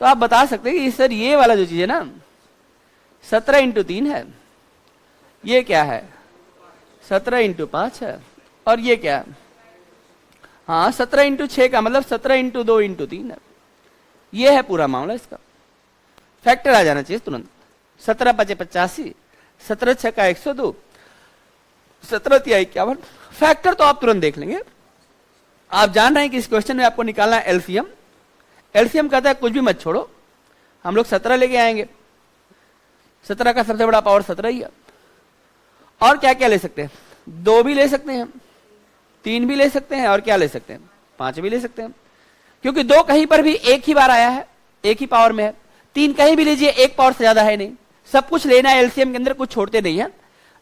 Speaker 1: तो आप बता सकते हैं कि सर ये वाला जो चीज है ना 17 × 3 है, ये क्या है 17 × 5 है और ये क्या है, हाँ 17 × 6 का मतलब 17 × 2 × 3 है। ये है पूरा मामला। इसका फैक्टर आ जाना चाहिए तुरंत। 17 × 5 85, 17 × 6 का 102, 17 × 3 51। फैक्टर तो आप तुरंत देख लेंगे। आप जान रहे हैं कि इस क्वेश्चन में आपको निकालना है एलसीएम। एलसीएम कहता है कुछ भी मत छोड़ो, हम लोग 17 लेके आएंगे। 17 का सबसे बड़ा पावर 17 ही है और क्या क्या ले सकते हैं, 2 भी ले सकते हैं, 3 भी ले सकते हैं, और क्या ले सकते हैं, 5 भी ले सकते हैं, क्योंकि 2 कहीं पर भी एक ही बार आया है, एक ही पावर में है। 3 कहीं भी लीजिए, एक पावर से ज्यादा है नहीं। सब कुछ लेना है एलसीएम के अंदर, कुछ छोड़ते नहीं है।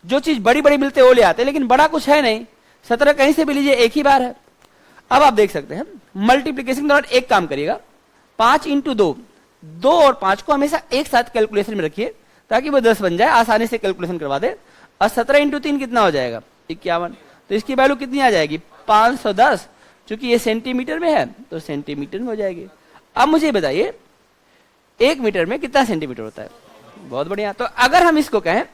Speaker 1: जो चीज बड़ी बड़ी मिलते वो ले आते, लेकिन बड़ा कुछ है नहीं। 17 कहीं से भी लीजिए, एक ही बार है। अब आप देख सकते हैं मल्टीप्लीकेशन के दौरान एक काम करिएगा, 5 इंटू 2, 2 और 5 को हमेशा एक साथ कैलकुलेशन में रखिए ताकि वो 10 बन जाए, आसानी से कैलकुलेशन करवा दे। और 17 इंटू 3 कितना हो जाएगा, 51। तो इसकी वैल्यू कितनी आ जाएगी, 510। चूंकि ये सेंटीमीटर में है तो सेंटीमीटर में हो जाएगी। अब मुझे बताइए 1 मीटर में कितना सेंटीमीटर होता है। बहुत बढ़िया। तो अगर हम इसको कहें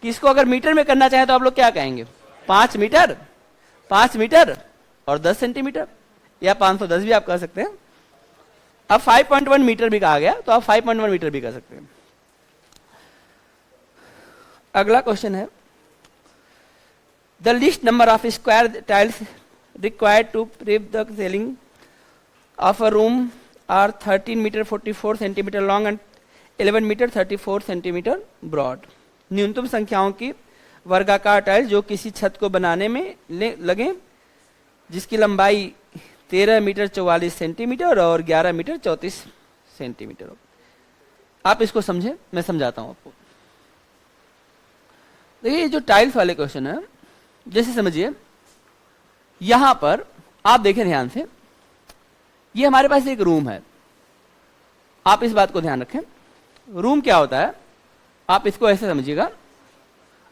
Speaker 1: कि इसको अगर मीटर में करना चाहें तो आप लोग क्या कहेंगे, 5 मीटर, 5 मीटर और 10 सेंटीमीटर, या 510 भी आप कह सकते हैं। अब 5.1 मीटर भी कहा गया तो आप 5.1 मीटर भी कह सकते हैं। अगला क्वेश्चन है, the least number of square tiles required to prep the ceiling of a room are 13 metre 44 centimetre long and 11 metre 34 centimetre broad. न्यूनतम संख्याओं की वर्गाकार टाइल्स जो किसी छत को बनाने में लगे, जिसकी लंबाई 13 मीटर 44 सेंटीमीटर और 11 मीटर 34 सेंटीमीटर। आप इसको समझे, मैं समझाता हूं आपको। देखिए ये जो टाइल्स वाले क्वेश्चन है, जैसे समझिए यहां पर आप देखें ध्यान से, ये हमारे पास एक रूम है। आप इस बात को ध्यान रखें, रूम क्या होता है, आप इसको ऐसे समझिएगा।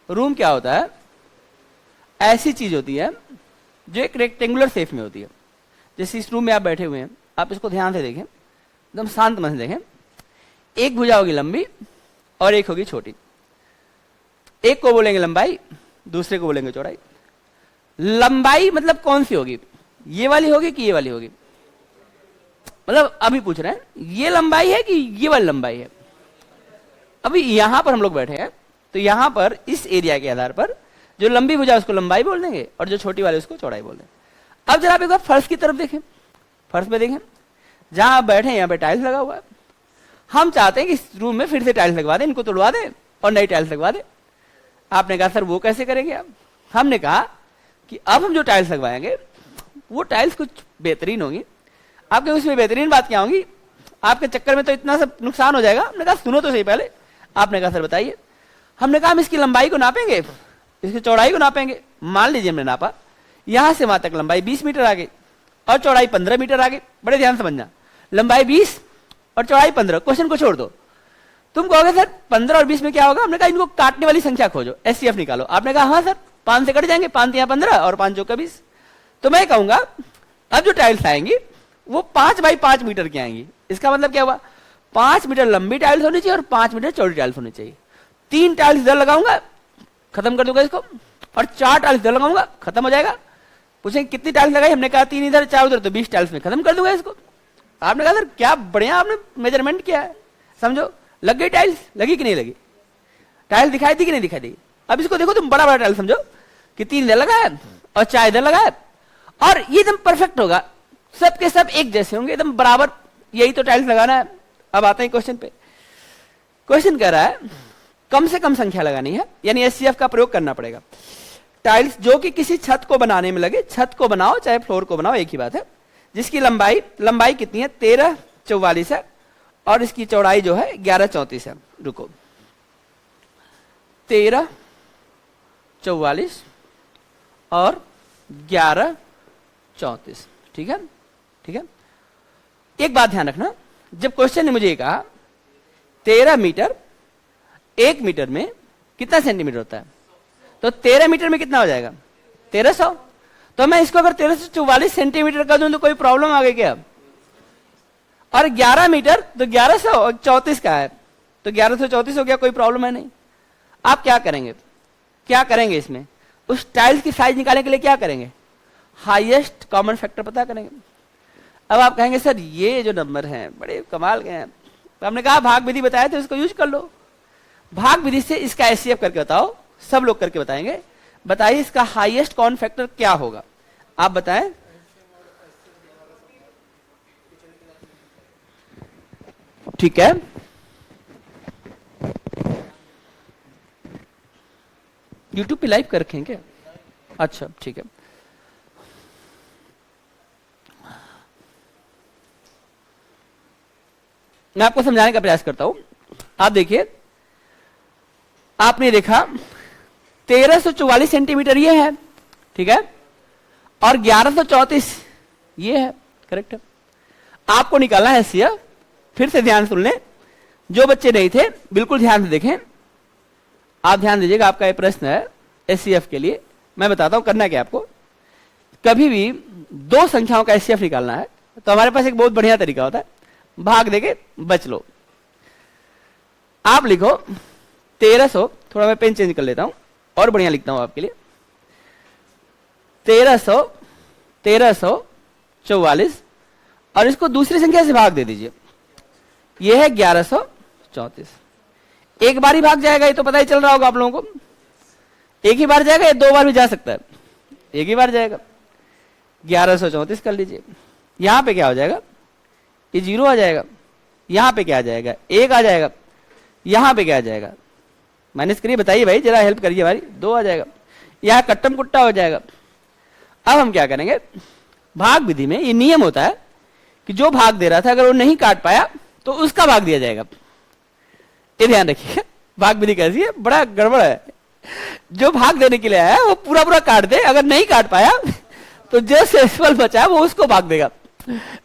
Speaker 1: रूम क्या होता है, ऐसी चीज होती है जो एक रेक्टेंगुलर शेप में होती है। जैसे इस रूम में आप बैठे हुए हैं, आप इसको ध्यान से देखें, एकदम शांत मन से देखें। एक भुजा होगी लंबी और एक होगी छोटी। एक को बोलेंगे लंबाई, दूसरे को बोलेंगे चौड़ाई। लंबाई मतलब कौन सी होगी, ये वाली होगी कि ये वाली होगी, मतलब अभी पूछ रहे हैं ये लंबाई है कि ये वाली लंबाई है। अभी यहां पर हम लोग बैठे हैं तो यहां पर इस एरिया के आधार पर जो लंबी भुजा उसको लंबाई बोल देंगे और जो छोटी वाली उसको चौड़ाई बोल देंगे। अब जरा आप एक बार फर्श की तरफ देखें, फर्श पे देखें, जहां आप बैठे हैं यहां पे टाइल्स लगा हुआ है। हम चाहते हैं कि इस रूम में फिर से टाइल्स लगवा दें, इनको तोड़वा दें और नई टाइल्स लगवा दें। आपने कहा सर वो कैसे करेंगे आप। हमने कहा कि अब हम जो टाइल्स लगवाएंगे वो टाइल्स कुछ बेहतरीन होंगी। आपके उसमें बेहतरीन बात क्या होगी, आपके चक्कर में तो इतना सब नुकसान हो जाएगा। हमने कहा सुनो तो सही पहले। आपने कहा सर बताइए। हमने कहा हम इसकी लंबाई को नापेंगे, इसकी चौड़ाई को नापेंगे। मान लीजिए हमने नापा, यहां से वहां तक लंबाई 20 मीटर आ गई और चौड़ाई 15 मीटर आ गई। बड़े ध्यान समझना, लंबाई 20 और चौड़ाई 15। क्वेश्चन को छोड़ दो। तुम कहोगे सर 15 और 20 में क्या होगा। हमने कहा इनको काटने वाली संख्या खोजो, एचसीएफ निकालो। आपने कहा हाँ सर, 5 से कट जाएंगे, 5 या 15 और 5 चौका 20। तो मैं कहूंगा अब जो टाइल्स आएंगी वो 5 बाई 5 मीटर की आएंगी। इसका मतलब क्या हुआ, 5 मीटर लंबी टाइल्स होनी चाहिए और 5 मीटर चौड़ी टाइल्स होनी चाहिए। 3 टाइल्स इधर लगाऊंगा, खत्म कर दूंगा इसको, और 4 टाइल्स इधर लगाऊंगा, खत्म हो जाएगा। पूछेंगे कितनी टाइल्स लगाई, हमने कहा 3 इधर 4 उधर, तो 20 टाइल्स में खत्म कर दूंगा इसको। आपने कहा सर क्या बढ़िया आपने मेजरमेंट किया है। समझो लग गई टाइल्स, लगी कि नहीं लगी, टाइल्स दिखाई दी कि नहीं दिखाई दी। अब इसको देखो तुम बड़ा बड़ा टाइल्स समझो कि 3 इधर लगा है और 4 इधर लगा है, और ये एकदम परफेक्ट होगा, सब के सब एक जैसे होंगे, एकदम बराबर। यही तो टाइल्स लगाना है। अब आते हैं क्वेश्चन पे। क्वेश्चन कह रहा है कम से कम संख्या लगानी है, यानी एचसीएफ का प्रयोग करना पड़ेगा। टाइल्स जो कि किसी छत को बनाने में लगे, छत को बनाओ चाहे फ्लोर को बनाओ एक ही बात है, जिसकी लंबाई कितनी है, 1344 है और इसकी चौड़ाई जो है 1134 है। रुको, 1344 और 1134, ठीक है ठीक है। एक बात ध्यान रखना, जब क्वेश्चन ने मुझे ये कहा 13 मीटर 1 मीटर में कितना सेंटीमीटर होता है, तो 13 मीटर में कितना हो जाएगा, 1300। तो मैं इसको अगर 1344 सेंटीमीटर कर दूं तो कोई प्रॉब्लम आ गई क्या। और 11 मीटर तो 1134 का है, तो 1134 हो गया, कोई प्रॉब्लम है नहीं। आप क्या करेंगे, क्या करेंगे इसमें, उस टाइल्स की साइज निकालने के लिए क्या करेंगे, हाईएस्ट कॉमन फैक्टर पता करेंगे। अब आप कहेंगे सर ये जो नंबर हैं बड़े कमाल के हैं, तो हमने कहा भाग विधि बताया तो इसको यूज कर लो। भाग विधि से इसका एचसीएफ करके बताओ, सब लोग करके बताएंगे। बताइए इसका हाईएस्ट कॉमन फैक्टर क्या होगा, आप बताएं। ठीक है, यूट्यूब पे लाइव कर रखे हैं क्या? अच्छा ठीक है। मैं आपको समझाने का प्रयास करता हूं। आप देखिए, आपने देखा 1344 सेंटीमीटर ये है, ठीक है, और 1134 ये है, करेक्ट है। आपको निकालना है एचसीएफ। फिर से ध्यान सुन लें, जो बच्चे नहीं थे बिल्कुल ध्यान से देखें। आप ध्यान दीजिएगा, आपका ये प्रश्न है एचसीएफ के लिए। मैं बताता हूं करना क्या आपको। कभी भी दो संख्याओं का एचसीएफ निकालना है तो हमारे पास एक बहुत बढ़िया तरीका होता है, भाग देके बच लो। आप लिखो 1300, थोड़ा मैं पेन चेंज कर लेता हूं और बढ़िया लिखता हूं आपके लिए। 1344 और इसको दूसरी संख्या से भाग दे दीजिए, यह है 1134। एक बार ही भाग जाएगा, ये तो पता ही चल रहा होगा आप लोगों को। एक ही बार जाएगा या दो बार भी जा सकता है? एक ही बार जाएगा। 1134 कर लीजिए। यहां पे क्या हो जाएगा? ये 0 आ जाएगा। यहां पे क्या आ जाएगा? 1 आ जाएगा। यहां पे क्या आ जाएगा? माइनस करिए, बताइए भाई, जरा हेल्प करिए हमारी। 2 आ जाएगा। यहां कट्टम कुट्टा हो जाएगा। अब हम क्या करेंगे? भाग विधि में ये नियम होता है कि जो भाग दे रहा था अगर वो नहीं काट पाया तो उसका भाग दिया जाएगा। ये ध्यान रखिए, भाग विधि कैसी है, बड़ा गड़बड़ है। जो भाग देने के लिए आया वो पूरा पूरा काट दे, अगर नहीं काट पाया तो जो शेषफल बचा है वो उसको भाग देगा।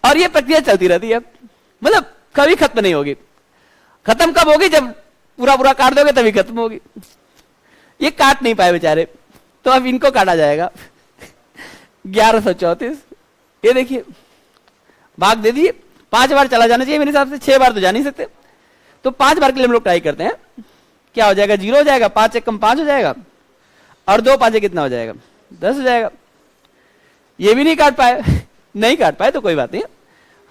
Speaker 1: और ये प्रक्रिया चलती रहती है, मतलब कभी खत्म नहीं होगी। खत्म कब होगी? जब पूरा पूरा काट दोगे तभी खत्म होगी। ये काट नहीं पाए बेचारे, तो अब इनको काटा जाएगा। 1134, ये देखिए भाग दे दिए। 5 बार चला जाना चाहिए मेरे हिसाब से, 6 बार तो जा नहीं सकते। तो 5 बार के लिए हम लोग ट्राई करते हैं। क्या हो जाएगा? 0 हो जाएगा। 5 1 कम 5 हो जाएगा, और 2 5 कितना हो जाएगा? 10 हो जाएगा। ये भी नहीं काट पाए। नहीं काट पाए तो कोई बात नहीं,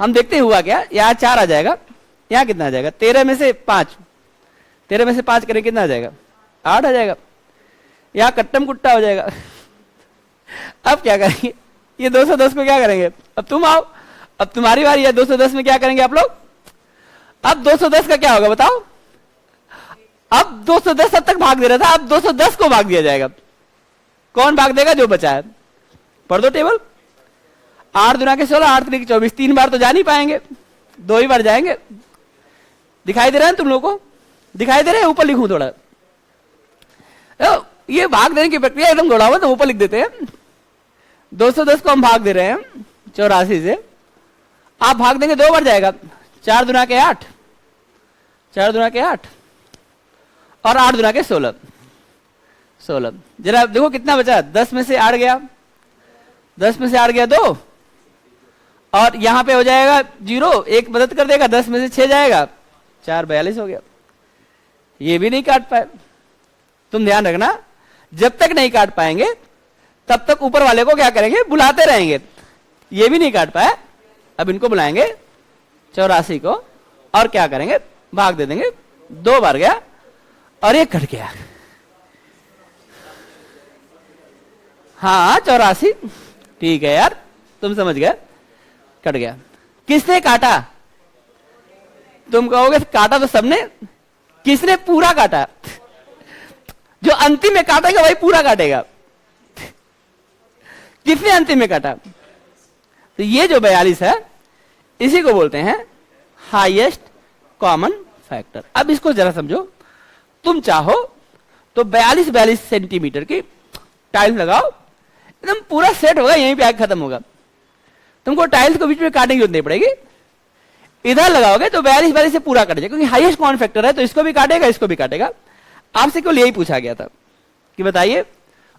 Speaker 1: हम देखते हैं हुआ क्या। यहाँ 4 आ जाएगा, यहाँ कितना आ जाएगा? 13 में से 5, 13 में से 5 करें कितना आ जाएगा? 8 आ जाएगा। यहाँ कट्टम कुट्टा हो जाएगा। अब क्या करेंगे? ये 210 को क्या करेंगे? अब तुम आओ, अब तुम्हारी बारी है। 210 में क्या करेंगे आप लोग? अब 210 का क्या होगा बताओ? अब 210 अब तक भाग दे रहा था, अब 210 को भाग दिया जाएगा। कौन भाग देगा? जो बचा है। पढ़ दो टेबल। 8 दूना के 16, 8 3 24। 3 बार तो जा नहीं पाएंगे, 2 ही बार जाएंगे। दिखाई दे रहा है तुम लोगों को? दिखाई दे रहे हैं? ऊपर लिखूं थोड़ा। ये भाग देने की प्रक्रिया एकदम घोड़ा हुआ, तो ऊपर लिख देते हैं। 210 को हम भाग दे रहे हैं 84 से। आप भाग देंगे 2 बार जाएगा। 4 दूना के 8, 4 दूना के 8 और 8 दूना के 16, 16। जरा देखो कितना बचा? 10 में से 8 गया, 10 में से 8 गया 2, और यहां पे हो जाएगा 0, एक मदद कर देगा। 10 में से 6 जाएगा, 4 42 हो गया। ये भी नहीं काट पाए। तुम ध्यान रखना, जब तक नहीं काट पाएंगे तब तक ऊपर वाले को क्या करेंगे? बुलाते रहेंगे। ये भी नहीं काट पाए, अब इनको बुलाएंगे 84 को, और क्या करेंगे? भाग दे देंगे। 2 बार गया और ये कट गया। हाँ 84, ठीक है यार, तुम समझ गए, कट गया। किसने काटा? तुम कहोगे काटा तो सबने, किसने पूरा काटा? जो अंतिम में काटेगा वही पूरा काटेगा। किसने अंतिम में काटा? तो ये जो 42 है, इसी को बोलते हैं हाईएस्ट कॉमन फैक्टर। अब इसको जरा समझो। तुम चाहो तो 42 सेंटीमीटर की टाइल्स लगाओ, एकदम पूरा सेट होगा, यहीं पे आके खत्म होगा। तुमको टाइल्स को बीच में काटने की जरूरत नहीं पड़ेगी। इधर लगाओगे तो 42 से पूरा कट जाएगा, क्योंकि हाईएस्ट कॉमन फैक्टर है, तो इसको भी काटेगा, इसको भी काटेगा। आपसे केवल यही पूछा गया था कि बताइए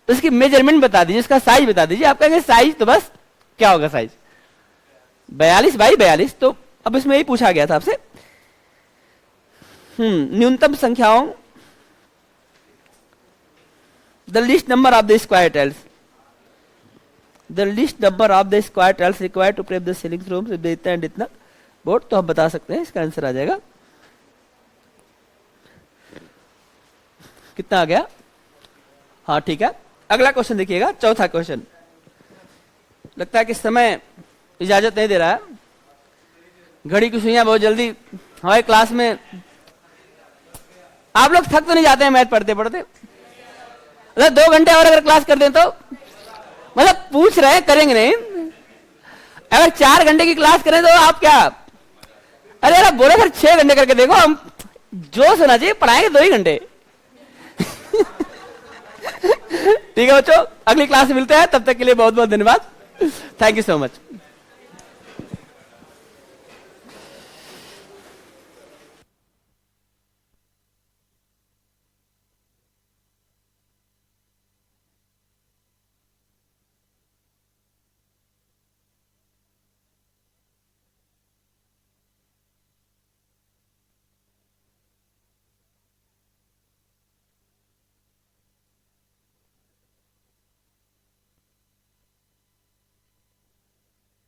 Speaker 1: उसकी मेजरमेंट बता दीजिए, उसका साइज बता दीजिए। आप कहेंगे साइज, तो बस क्या होगा साइज? 42 बाई 42। तो अब इसमें यही पूछा गया था आपसे। न्यूनतम संख्याओं, the least number of the square tiles, the least number of the square tiles required to prep the ceiling room इतना एंड इतना बोर्ड। तो हम बता सकते हैं, इसका आंसर आ जाएगा कितना आ गया? हाँ ठीक है। अगला क्वेश्चन देखिएगा, चौथा क्वेश्चन। लगता है कि समय इजाजत नहीं दे रहा है, घड़ी की सुइयां बहुत जल्दी। हमारे क्लास में आप लोग थक तो नहीं जाते हैं मैथ पढ़ते पढ़ते? मतलब 2 घंटे और अगर क्लास कर दें तो मतलब पूछ रहे हैं, करेंगे नहीं। अगर 4 घंटे की क्लास करें तो आप क्या, अरे यार बोले फिर 6 घंटे करके देखो, हम जोश होना चाहिए, पढ़ाएंगे 2 ही घंटे। ठीक है बच्चों, अगली क्लास में मिलते हैं, तब तक के लिए बहुत बहुत धन्यवाद। Thank you so much.